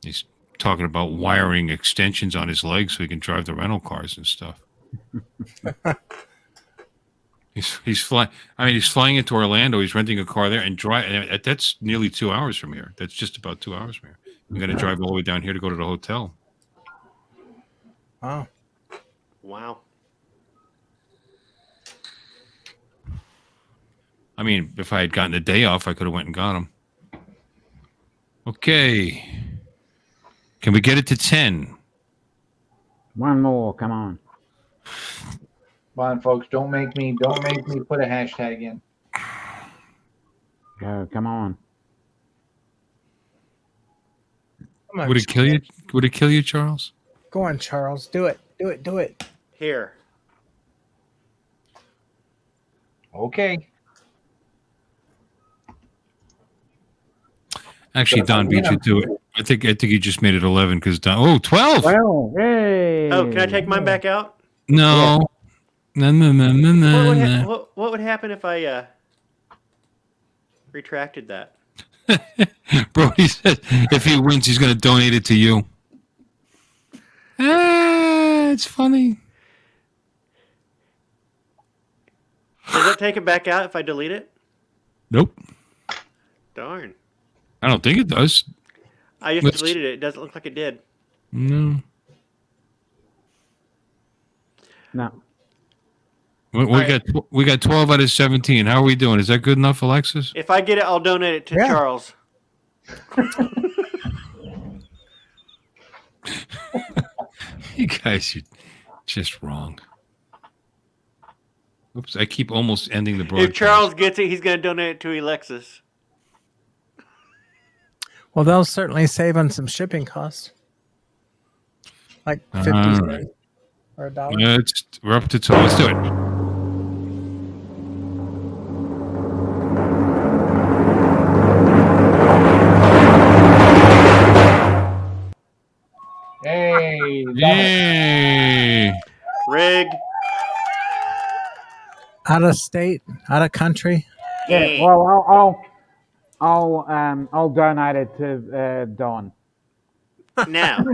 he's talking about wiring extensions on his legs so he can drive the rental cars and stuff. he's flying. I mean, he's flying into Orlando. He's renting a car there and drive. That's nearly 2 hours from here. That's just about 2 hours from here. I'm going to drive all the way down here to go to the hotel. Wow. I mean, if I had gotten a day off, I could have went and got him. Okay. Can we get it to 10? One more, come on. Come on, folks. Don't make me put a hashtag in. Go, come on. Would it kill you? Would it kill you, Charles? Go on, Charles. Do it. Here. Okay. Actually, Don beat you to it. I think you just made it 11 because Don. Oh, 12. Well, hey. Oh, can I take mine back out? No. No. What would happen if I retracted that? Brody said if he wins, he's going to donate it to you. It's funny. Does it take it back out if I delete it? Nope. Darn. I don't think it does. I just deleted it. It doesn't look like it did. No. We got 12 out of 17. How are we doing? Is that good enough, Alexis? If I get it, I'll donate it to Charles. You guys are just wrong. Oops, I keep almost ending the broadcast. If Charles gets it, he's going to donate it to Alexis. Well, they'll certainly save on some shipping costs. Like 50 cents or $1. We're up to 2. Let's do it. Hey. Yay. Rigged. Out of state, out of country. Yeah. Well, I'll donate it to Don. Now.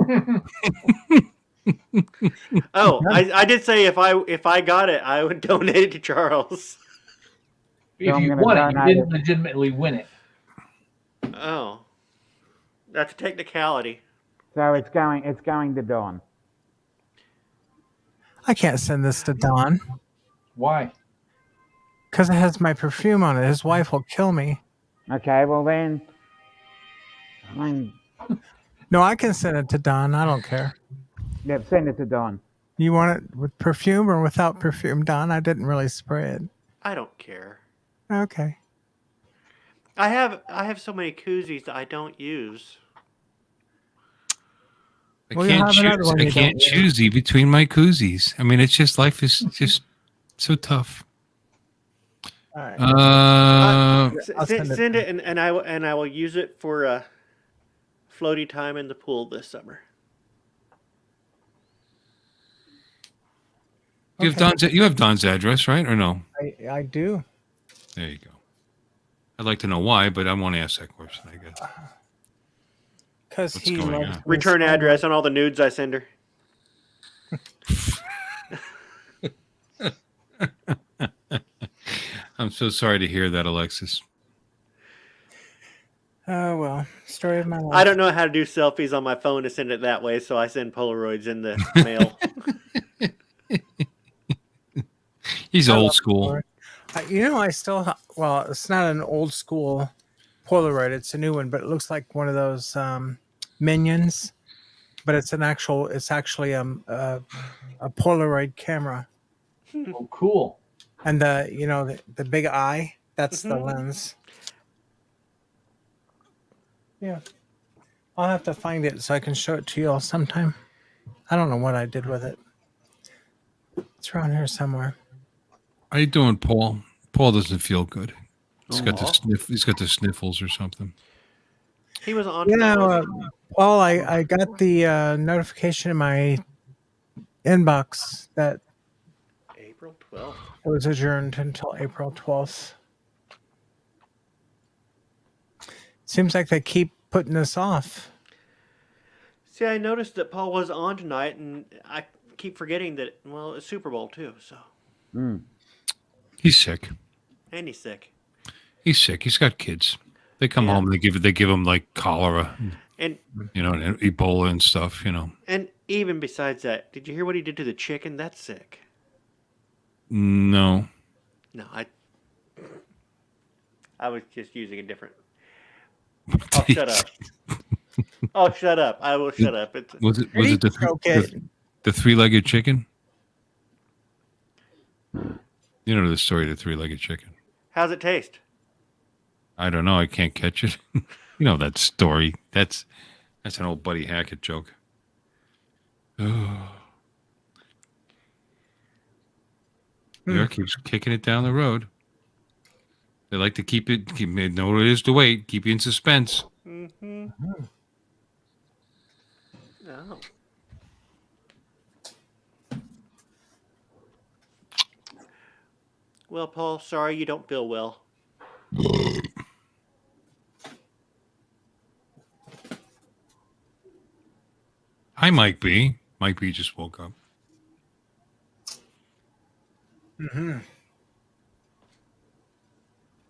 Oh, I did say if I got it, I would donate it to Charles. If you won it, you didn't legitimately win it. Oh. That's a technicality. So it's going to Don. I can't send this to Don Why? because it has my perfume on it. His wife will kill me. Okay, well then, No, I can send it to Don. I don't care. yeah, send it to Don. You want it with perfume or without perfume, Don? I didn't really spray it. I don't care. Okay. I have so many koozies that I don't use. I Well, you can't have another choose. one I you can't don't choose between my koozies. I mean, it's just life is just so tough. All right. Send it, and I will use it for floaty time in the pool this summer. You have Don's address, right, or no? I do. There you go. I'd like to know why, but I won't ask that question, I guess. Because he going loves on? Return address on all the nudes I send her. I'm so sorry to hear that, Alexis. Oh, well. Story of my life. I don't know how to do selfies on my phone to send it that way, so I send Polaroids in the mail. He's old school. I still, well, it's not an old school Polaroid. It's a new one, but it looks like one of those Minions. But it's actually a Polaroid camera. Oh, cool. And the big eye, that's the lens. Yeah. I'll have to find it so I can show it to you all sometime. I don't know what I did with it. It's around here somewhere. How you doing, Paul? Paul doesn't feel good. He's got the sniffles or something. He was on. Paul, I got the notification in my inbox that April 12th. it was adjourned until April 12th. Seems like they keep putting this off. See, I noticed that Paul was on tonight, and I keep forgetting that, well, it's Super Bowl, too, so. He's sick. And he's sick. He's sick. He's got kids. They come home and they give him like cholera, and and Ebola and stuff, And even besides that, did you hear what he did to the chicken? That's sick. No. No, I was just using a different. Oh, shut up. Oh, shut up. I will shut up. Was it the three-legged chicken? You know the story of the three-legged chicken. How's it taste? I don't know. I can't catch it. You know that story. That's an old Buddy Hackett joke. Oh. New keeps kicking it down the road. They like to keep know what it is to wait, keep you in suspense. Mm-hmm. Oh. Well, Paul, sorry you don't feel well. Hi, Mike B. Mike B just woke up. Mm-hmm.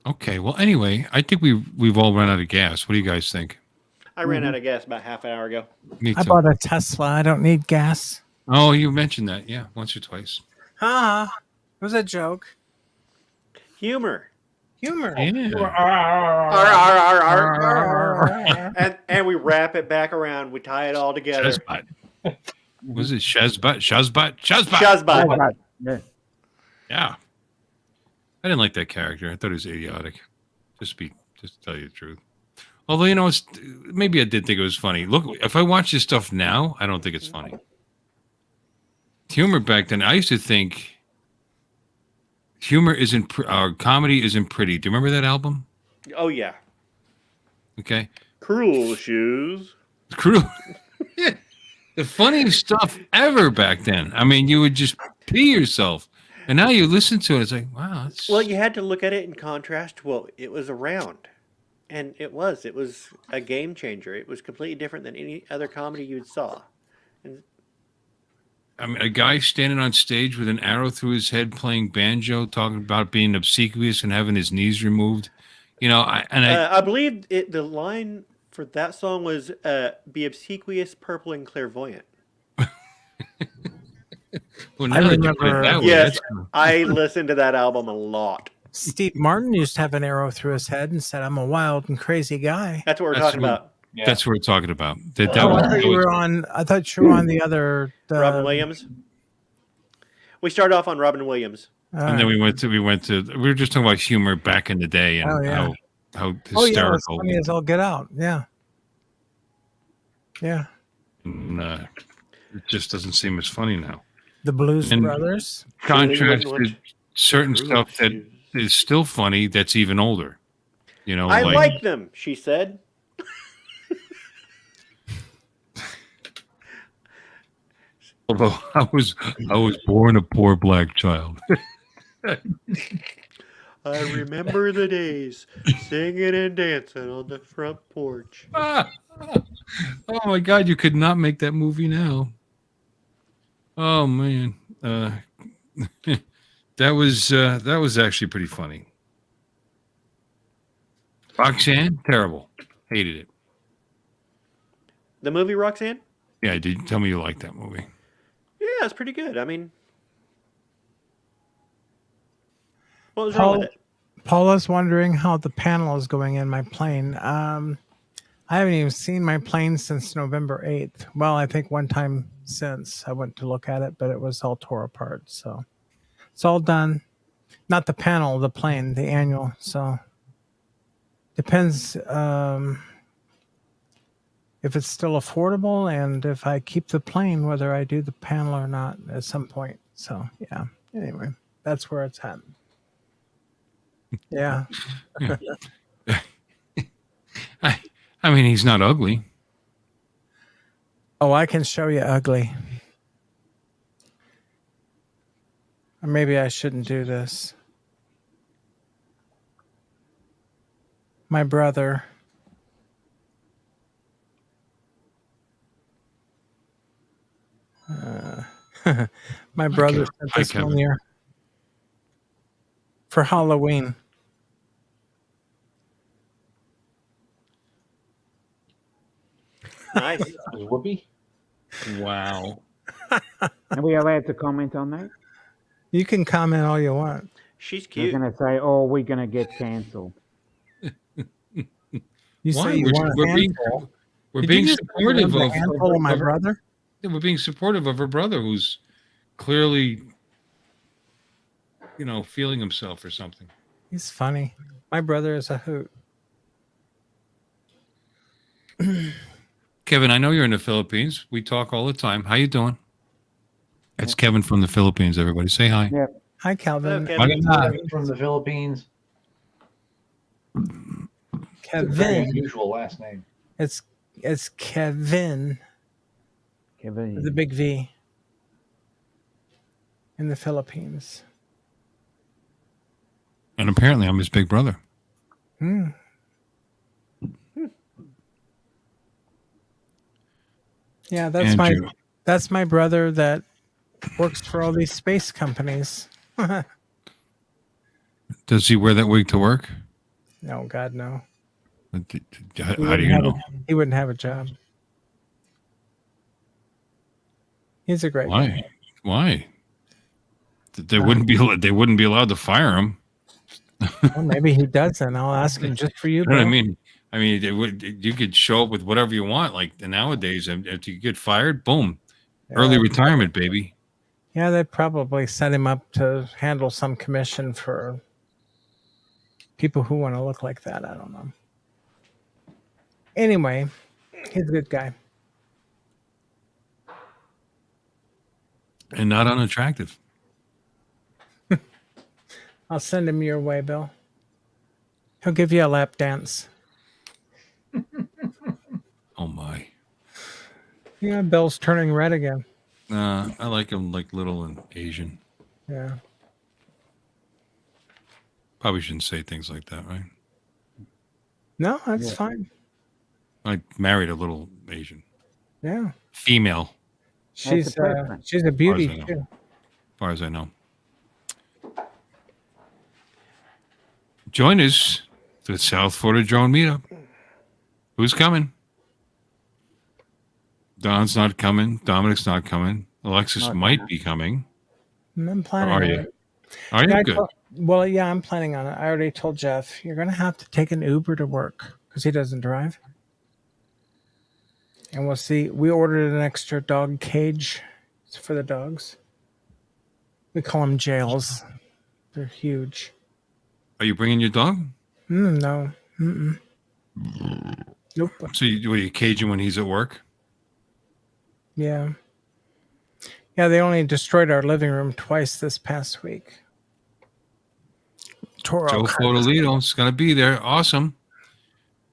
Okay, well, anyway, I think we've all run out of gas. What do you guys think? I ran out of gas about half an hour ago. Me too. I bought a Tesla. I don't need gas. Oh, you mentioned that, yeah, once or twice. It was a joke. Humor. Yeah. And we wrap it back around. We tie it all together. Shazbot. Was it Shazbot? Shazbot? Yeah. I didn't like that character. I thought he was idiotic. Just to tell you the truth. Although, maybe I did think it was funny. Look, if I watch this stuff now, I don't think it's funny. Humor back then, I used to think humor comedy isn't pretty. Do you remember that album? Oh, yeah. Okay. Cruel Shoes. Cruel. The funniest stuff ever back then. I mean, you would just pee yourself. And now you listen to it, it's like, wow. Well, you had to look at it in contrast to what it was around. And it was a game changer. It was completely different than any other comedy you saw. And I mean, a guy standing on stage with an arrow through his head playing banjo, talking about being obsequious and having his knees removed. I believe the line for that song was "Be Obsequious, Purple, and Clairvoyant." Well, I now that you put it remember- that way, Yes, that's I listened to that album a lot. Steve Martin used to have an arrow through his head and said, "I'm a wild and crazy guy." That's what we're That's talking what- about. Yeah. that's what we're talking about. That Oh, was, I thought that you was- were on. I thought you were on the other. Robin Williams. We started off on Robin Williams. and then we went to we were just talking about humor back in the day and Oh, yeah. how Oh yeah, it's hysterical. funny as all get out. Yeah. Yeah. and, it just doesn't seem as funny now. The Blues And- Brothers. Contrasted certain stuff that is still funny that's even older. You know, I like them, she said. although I was born a poor black child. I remember the days singing and dancing on the front porch. Oh my God, you could not make that movie now. Oh man. That was actually pretty funny. Roxanne, terrible. Hated it. The movie Roxanne? Yeah, did tell me you liked that movie. Yeah, it's pretty good. I mean, what was wrong with it? Paula's wondering how the panel is going in my plane. I haven't even seen my plane since November 8th. Well, I think one time since I went to look at it, but it was all tore apart. So it's all done. Not the panel, the plane, the annual. So depends if it's still affordable and if I keep the plane, whether I do the panel or not at some point. So yeah. Anyway, that's where it's at. Yeah. I mean, he's not ugly. Oh, I can show you ugly. Or maybe I shouldn't do this. My brother. My brother sent Hi, this one Kevin. here for Halloween. Nice. Whoopi. Wow. Are we allowed to comment on that? You can comment all you want. She's We're cute. going to say, oh, we're going to get cancelled. You Why? say you want a handful. We're Did being you just supportive remember of the handful of my of- brother. Yeah, we're being supportive of her brother who's clearly, feeling himself or something. He's funny. My brother is a hoot. Kevin, I know you're in the Philippines. We talk all the time. How you doing? That's Kevin from the Philippines. Everybody say hi. Yeah. Hi, Calvin. Hello, Kevin. Kevin from the Philippines. It's a very Kevin. unusual last name. It's Kevin, Kevin. the big V, in the Philippines. And apparently I'm his big brother. Hmm. Yeah, Andrew. that's my brother that works for all these space companies. Does he wear that wig to work? No, God, no. How He do wouldn't you have know? he wouldn't have a job. He's a great guy. Why? They wouldn't be allowed to fire him. Well, maybe he doesn't. I'll ask him just for you. You know what I Bill. mean? You could show up with whatever you want. Like nowadays, if you get fired, boom, early retirement, baby. Yeah, they probably set him up to handle some commission for people who want to look like that. I don't know. Anyway, he's a good guy. And not unattractive. I'll send him your way, Bill. He'll give you a lap dance. Oh my. Yeah, Bill's turning red again. I like him like little and Asian. Yeah. Probably shouldn't say things like that, right? No, that's fine. I married a little Asian Yeah. female, She's preference. she's a beauty I know. too. as far as I know. Join us for the South Florida Drone Meetup. Who's coming? Don's not coming. Dominic's not coming. Alexis Not might coming. be coming. I'm Or planning are on you? it. Are you Yeah, good? well, yeah, I'm planning on it. I already told Jeff you're going to have to take an Uber to work because he doesn't drive. And we'll see. We ordered an extra dog cage for the dogs. We call them jails. They're huge. Are you bringing your dog? No. Nope. So you cage him when he's at work? Yeah. Yeah, they only destroyed our living room twice this past week. Tore all Joe kinds of- Fodolito's going to be there. Awesome.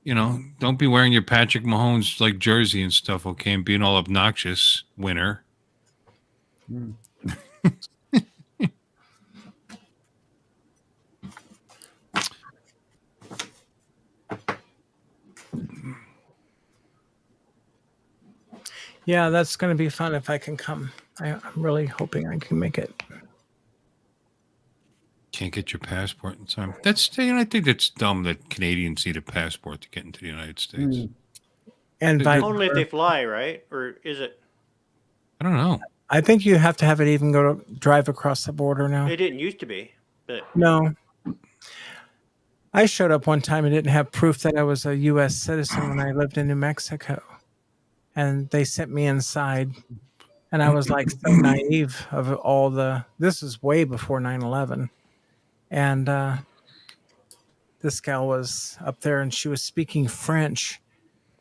You know, don't be wearing your Patrick Mahomes like jersey and stuff, okay? And being all obnoxious, winner. Mm. Yeah, that's going to be fun if I can come. I'm really hoping I can make it. Can't get your passport in time. That's, you know, I think that's dumb that Canadians need a passport to get into the United States. Mm. And vice Only if versa. they fly, right? Or is it? I don't know. I think you have to have it even go to drive across the border now. It didn't used to be, but No. I showed up one time and didn't have proof that I was a U.S. citizen when I lived in New Mexico. And they sent me inside. And I was like so naive of all the. This is way before 9/11. And this gal was up there and she was speaking French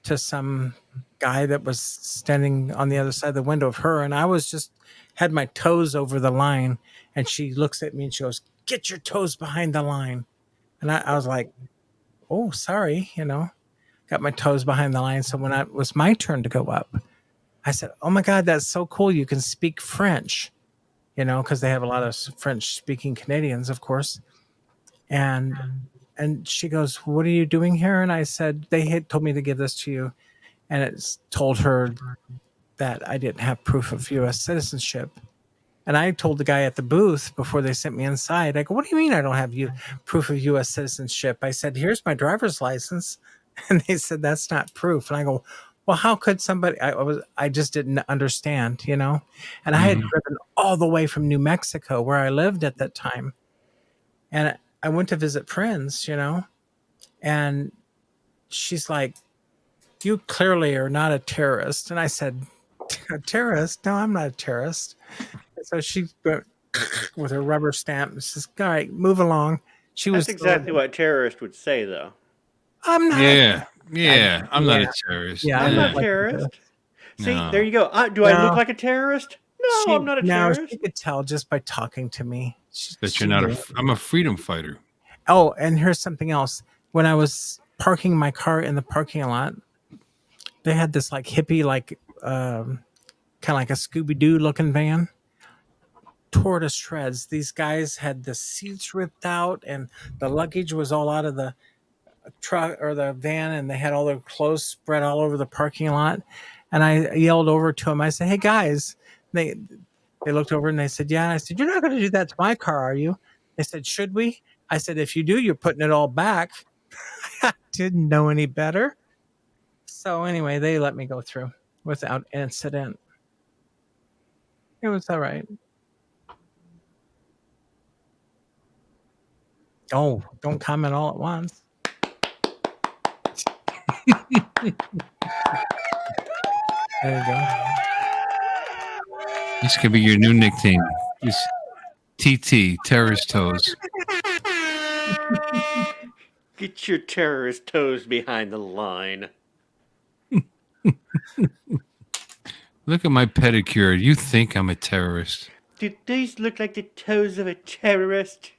to some guy that was standing on the other side of the window of her. And I was just had my toes over the line. And she looks at me and she goes, "Get your toes behind the line." And I was like, "Oh, sorry," got my toes behind the line. So when it was my turn to go up, I said, "Oh my God, that's so cool. You can speak French," because they have a lot of French speaking Canadians, of course. And she goes, "What are you doing here?" And I said, "They had told me to give this to you." And it's told her that I didn't have proof of U.S. citizenship. And I told the guy at the booth before they sent me inside, I go, "What do you mean I don't have proof of U.S. citizenship?" I said, "Here's my driver's license." And they said, "That's not proof." And I go, "Well, how could somebody?" I just didn't understand, And I had driven all the way from New Mexico, where I lived at that time, and I went to visit friends, and she's like, "You clearly are not a terrorist." And I said, "A terrorist? No, I'm not a terrorist." And so she went with her rubber stamp and says, "All right, move along." She was that's exactly what a terrorist would say, though. I'm not. Yeah. I'm not a terrorist. Yeah, I'm not a like terrorist. See, No. there you go. Do I look like a terrorist? No, I'm not a No, terrorist. she could tell just by talking to me. That you're not I'm a freedom fighter. Oh, and here's something else. When I was parking my car in the parking lot, they had this like hippie, like kind of like a Scooby-Doo looking van. Tore to shreds. These guys had the seats ripped out and the luggage was all out of the truck or the van, and they had all their clothes spread all over the parking lot. And I yelled over to them. I said, "Hey guys." They looked over and they said, "Yeah." And I said, "You're not going to do that to my car, are you?" They said, "Should we?" I said, "If you do, you're putting it all back." I didn't know any better. So anyway, they let me go through without incident. It was all right. Oh, don't comment all at once. There you go. This could be your new nickname. It's TT, Terrorist Toes. Get your terrorist toes behind the line. Look at my pedicure. You think I'm a terrorist. Do these look like the toes of a terrorist?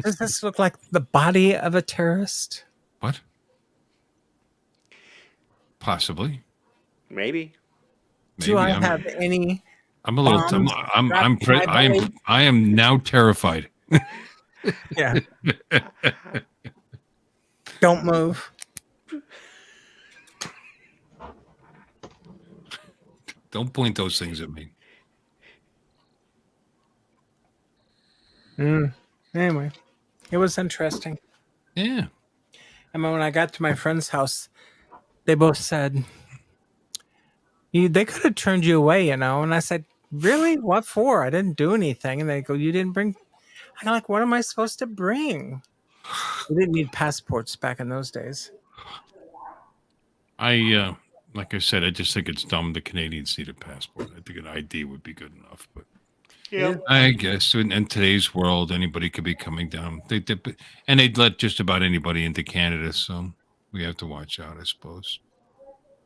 Does this look like the body of a terrorist? What? Possibly. Maybe. Do I have any? I'm a little. bombs strapped to my belly? I am now terrified. Yeah. Don't move. Don't point those things at me. Anyway, it was interesting. Yeah. And when I got to my friend's house, they both said, they could have turned you away, And I said, really? What for? I didn't do anything. And they go, you didn't bring. I'm like, what am I supposed to bring? We didn't need passports back in those days. Like I said, I just think it's dumb the Canadians need a passport. I think an ID would be good enough, but Yeah. I guess in today's world, anybody could be coming down. And they'd let just about anybody into Canada, so we have to watch out, I suppose.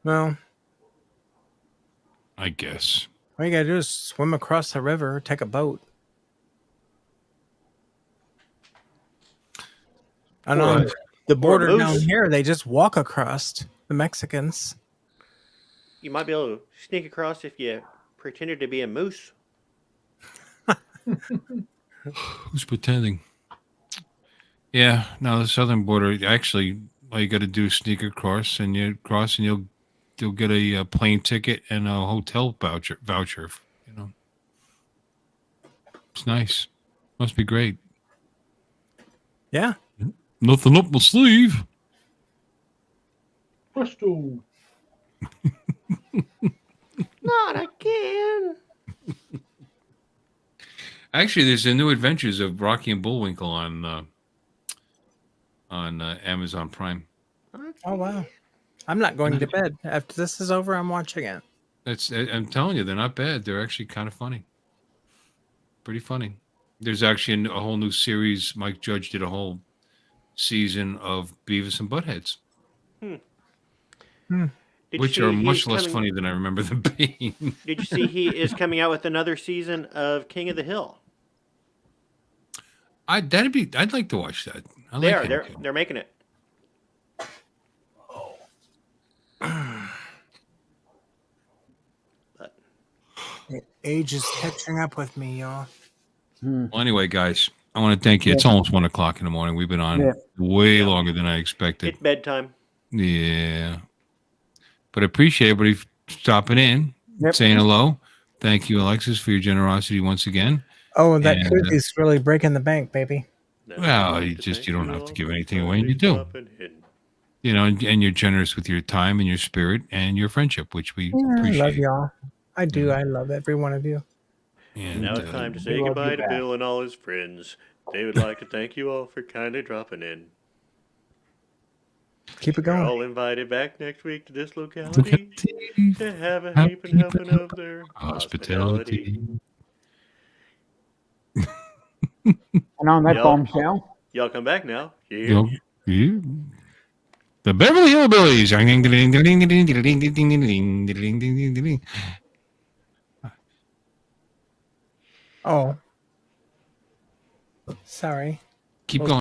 Well, I guess. all you gotta do is swim across the river, take a boat. And on the border down here, they just walk across, the Mexicans. You might be able to sneak across if you pretended to be a moose. Who's pretending? Yeah, no, the southern border. Actually, all you got to do is sneak across, and you'll get a plane ticket and a hotel voucher. It's nice. Must be great. Yeah. Nothing up my sleeve. Presto. Not again. Actually, there's a New Adventures of Rocky and Bullwinkle on Amazon Prime. Oh wow! I'm not going to bed after this is over. I'm watching it. I'm telling you, they're not bad. They're actually kind of funny. Pretty funny. There's actually a whole new series. Mike Judge did a whole season of Beavis and Buttheads. Which are much less funny than I remember them being. Did you see he is coming out with another season of King of the Hill? I'd like to watch that. They're making it. But age is catching up with me, y'all. Well, anyway, guys, I want to thank you. It's almost 1 o'clock in the morning. We've been on way longer than I expected. It's bedtime. Yeah. But I appreciate everybody stopping in, saying hello. Thank you, Alexis, for your generosity once again. Oh, that koozie really breaking the bank, baby. Well, you don't have to give anything away, and you do. And you're generous with your time and your spirit and your friendship, which we appreciate. I love y'all. I do. I love every one of you. And now it's time to say goodbye to Bill and all his friends. They would like to thank you all for kindly dropping in. Keep it going. You're all invited back next week to this locality to have a heap and helping of their hospitality. And on that bombshell, y'all come back now. Yeah. The Beverly Hillbillies. Oh. Sorry. Keep going.